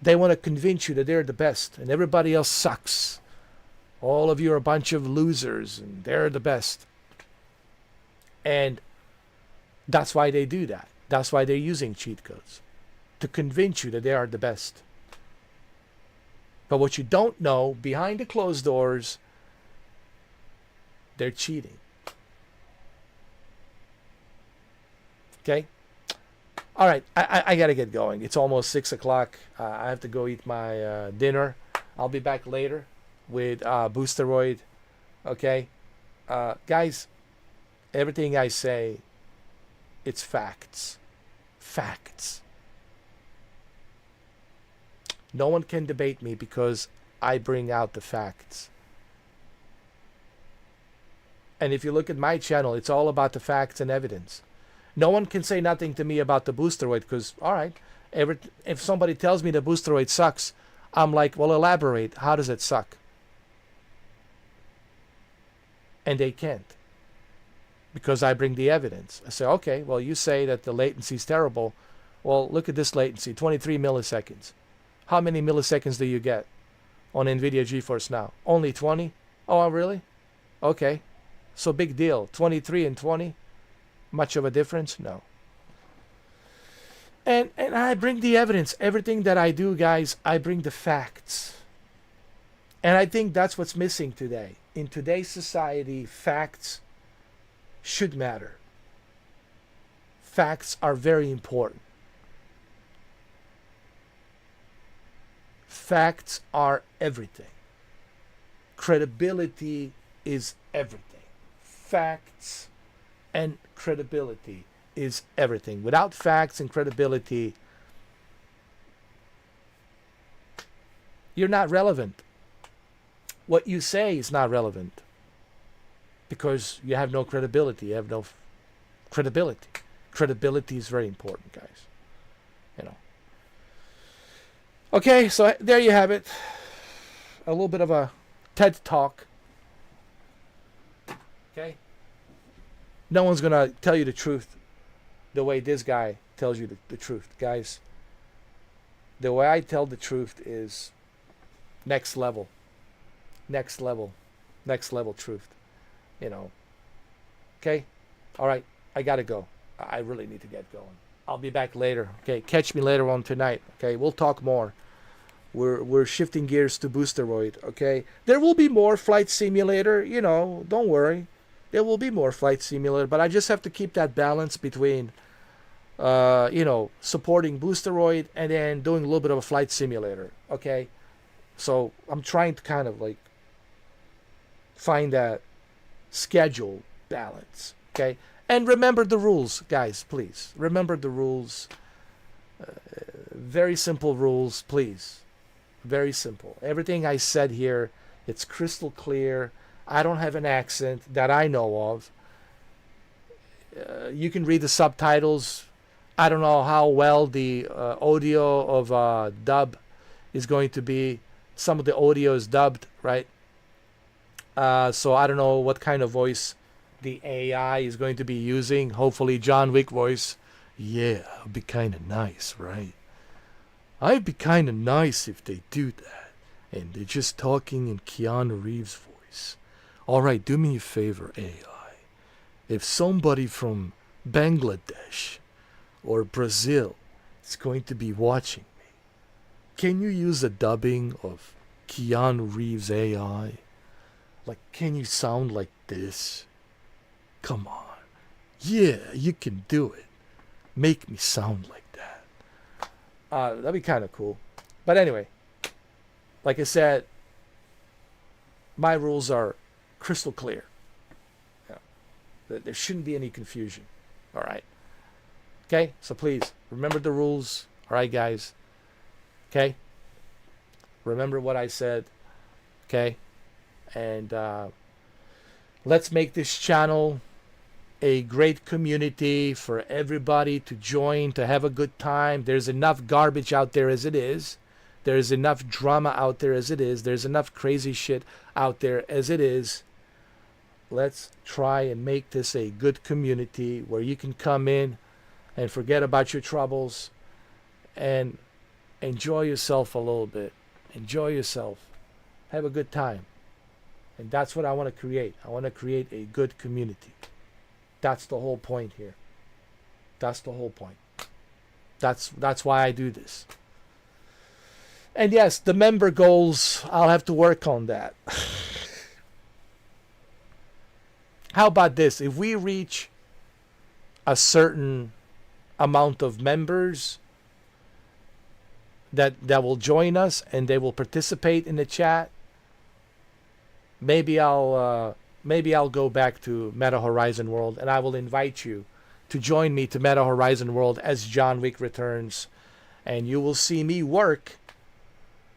They want to convince you that they're the best and everybody else sucks. All of you are a bunch of losers and they're the best. And that's why they do that. That's why they're using cheat codes. To convince you that they are the best. But what you don't know, behind the closed doors, they're cheating. Okay? All right, I got to get going. It's almost 6 o'clock. I have to go eat my dinner. I'll be back later with Boosteroid. Okay? Guys, everything I say, it's facts. Facts. No one can debate me because I bring out the facts. And if you look at my channel, it's all about the facts and evidence. No one can say nothing to me about the Boosteroid because, all right, if somebody tells me the Boosteroid sucks, I'm like, well, elaborate. How does it suck? And they can't. Because I bring the evidence. I say, okay, well, you say that the latency is terrible. Well, look at this latency, 23 milliseconds. How many milliseconds do you get on NVIDIA GeForce Now? Only 20? Oh, really? Okay. So big deal. 23 and 20? Much of a difference? No. And I bring the evidence. Everything that I do, guys, I bring the facts. And I think that's what's missing today. In today's society, facts should matter. Facts are very important. Facts are everything. Credibility is everything. Facts and credibility is everything. Without facts and credibility, you're not relevant. What you say is not relevant because you have no credibility. You have no credibility. Credibility is very important, guys. Okay, so there you have it. A little bit of a TED Talk. Okay? No one's going to tell you the truth the way this guy tells you the truth. Guys, the way I tell the truth is next level. Next level. Next level truth. Okay? All right, I got to go. I really need to get going. I'll be back later. Okay, catch me later on tonight. Okay, we'll talk more. We're shifting gears to Boosteroid. Okay, there will be more Flight Simulator. Don't worry, there will be more Flight Simulator. But I just have to keep that balance between, supporting Boosteroid and then doing a little bit of a Flight Simulator. Okay, so I'm trying to kind of like find that schedule balance. Okay? And remember the rules, guys, please. Remember the rules. Very simple rules, please. Very simple. Everything I said here, it's crystal clear. I don't have an accent that I know of. You can read the subtitles. I don't know how well the audio of dub is going to be. Some of the audio is dubbed, right? So I don't know what kind of voice the AI is going to be using. Hopefully John Wick voice. Yeah, it'd be kind of nice, right? I'd be kind of nice if they do that. And they're just talking in Keanu Reeves' voice. All right, do me a favor, AI. If somebody from Bangladesh or Brazil is going to be watching me, can you use a dubbing of Keanu Reeves' AI? Like, can you sound like this? Come on. Yeah, you can do it. Make me sound like that. That'd be kind of cool. But anyway, like I said, my rules are crystal clear. There shouldn't be any confusion. All right. Okay? So please, remember the rules. All right, guys. Okay? Remember what I said. Okay? And let's make this channel a great community for everybody to join, to have a good time. There's enough garbage out there as it is. There's enough drama out there as it is. There's enough crazy shit out there as it is. Let's try and make this a good community where you can come in and forget about your troubles and enjoy yourself a little bit. Enjoy yourself. Have a good time. And that's what I want to create. I want to create a good community. That's the whole point here. That's the whole point. That's why I do this. And yes, the member goals, I'll have to work on that. How about this? If we reach a certain amount of members that will join us and they will participate in the chat, maybe I'll go back to Meta Horizon World and I will invite you to join me to Meta Horizon World as John Wick Returns, and you will see me work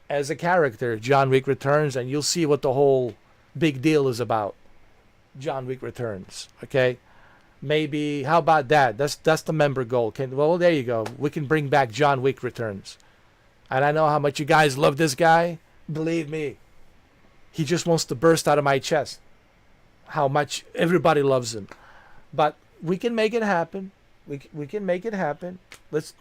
as a character, John Wick Returns, and you'll see what the whole big deal is about. John Wick Returns. Okay, maybe, how about that? That's the member goal. Well, there you go. We can bring back John Wick Returns, and I know how much you guys love this guy. Believe me, he just wants to burst out of my chest how much everybody loves him. But we can make it happen. We can make it happen. Let's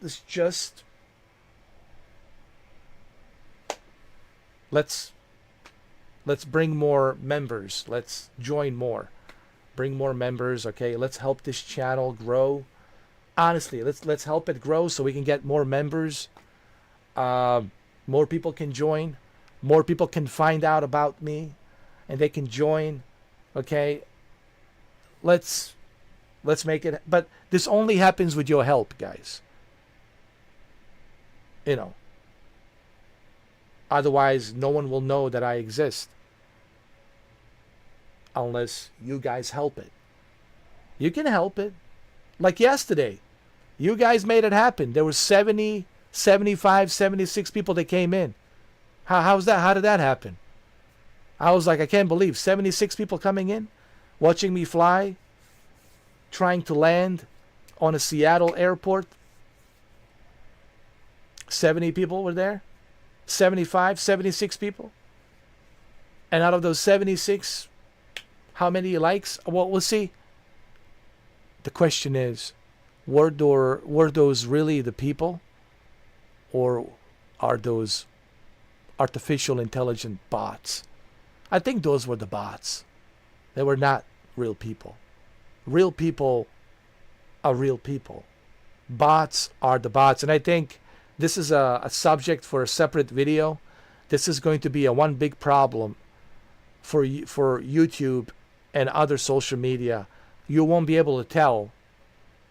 bring more members. Let's join more. Bring more members, okay? Let's help this channel grow. Honestly, let's help it grow so we can get more members. More people can join. More people can find out about me and they can join. Okay? Let's make it, but this only happens with your help, guys. You know. Otherwise, no one will know that I exist. Unless you guys help it. You can help it. Like yesterday. You guys made it happen. There were 70, 75, 76 people that came in. How's that? How did that happen? I was like, I can't believe 76 people coming in, watching me fly, trying to land on a Seattle airport. 70 people were there. 75, 76 people. And out of those 76, how many likes? Well, we'll see. The question is, were those really the people? Or are those artificial intelligent bots? I think those were the bots. They were not real people. Real people are real people. Bots are the bots. And I think this is a subject for a separate video. This is going to be a one big problem for YouTube and other social media. You won't be able to tell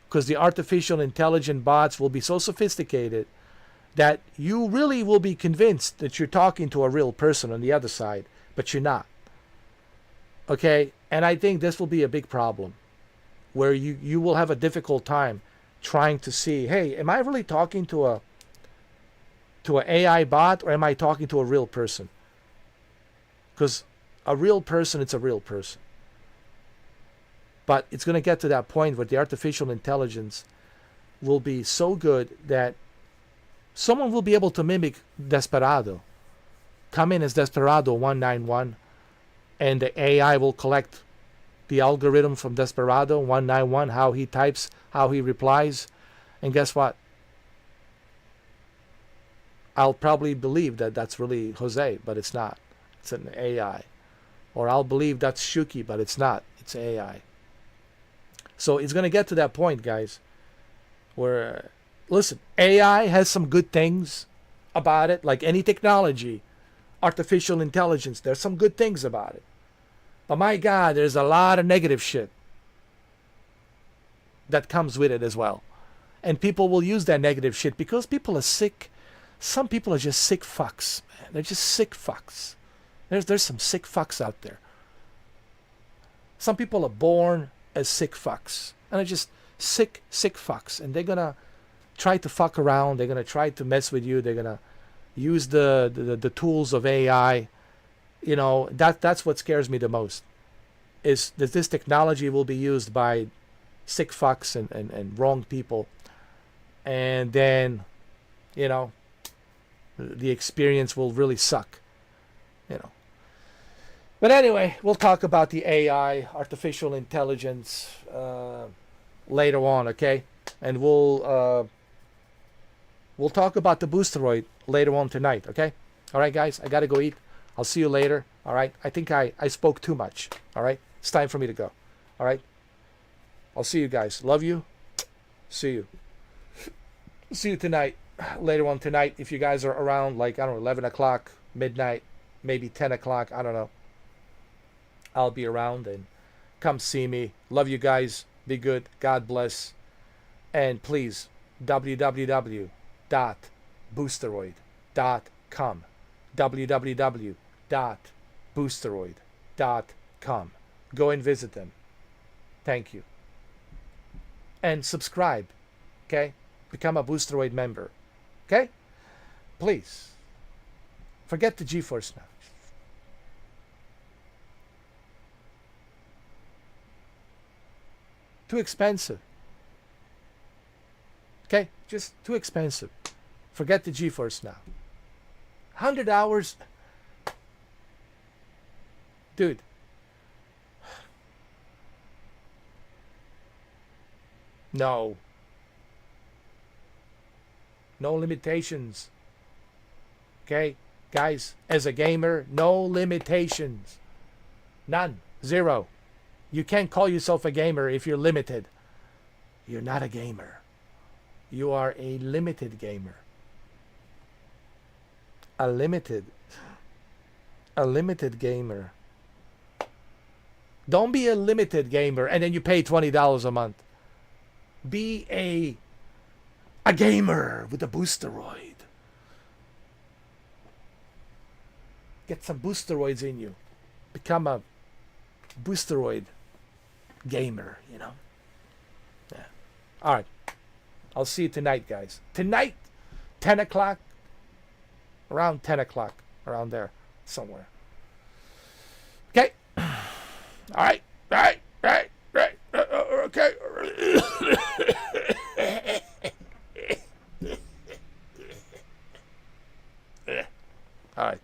because the artificial intelligent bots will be so sophisticated that you really will be convinced that you're talking to a real person on the other side, but you're not. Okay? And I think this will be a big problem where you will have a difficult time trying to see, hey, am I really talking to an AI bot, or am I talking to a real person? Because a real person, it's a real person. But it's going to get to that point where the artificial intelligence will be so good that someone will be able to mimic Desperado. Come in as Desperado 191, and the AI will collect the algorithm from Desperado 191, how he types, how he replies. And guess what? I'll probably believe that that's really Jose, but it's not. It's an AI. Or I'll believe that's Shuki, but it's not. It's AI. So it's going to get to that point, guys, where, listen, AI has some good things about it, like any technology, artificial intelligence. There's some good things about it. But my God, there's a lot of negative shit that comes with it as well. And people will use that negative shit because people are sick. Some people are just sick fucks, man. They're just sick fucks. There's some sick fucks out there. Some people are born as sick fucks. And they're just sick fucks. And they're going to try to fuck around. They're going to try to mess with you. They're going to use the tools of AI. You know, that's what scares me the most. Is that this technology will be used by sick fucks and wrong people. And then, you know, the experience will really suck. You know. But anyway, we'll talk about the AI, artificial intelligence, later on, okay? And we'll talk about the boosteroid later on tonight, okay? All right, guys, I got to go eat. I'll see you later, all right? I think I spoke too much, all right? It's time for me to go, all right? I'll see you guys. Love you. See you. See you tonight, later on tonight. If you guys are around, like, I don't know, 11 o'clock, midnight, maybe 10 o'clock, I don't know. I'll be around, and come see me. Love you guys. Be good. God bless. And please, www.boosteroid.com. www.boosteroid.com. Go and visit them. Thank you. And subscribe. Okay? Become a Boosteroid member. Okay? Please. Forget the GeForce now. Too expensive. Okay? Just too expensive. Forget the GeForce now. 100 hours. Dude. No. No limitations. Okay? Guys, as a gamer, no limitations. None. Zero. You can't call yourself a gamer if you're limited. You're not a gamer. You are a limited gamer. A limited gamer. Don't be a limited gamer and then you pay $20 a month. Be a gamer with a boosteroid. Get some boosteroids in you. Become a boosteroid gamer, you know. Yeah. All right. I'll see you tonight, guys. Tonight, 10 o'clock. Around 10 o'clock. Around there. Somewhere. Okay. All right. Okay. All right.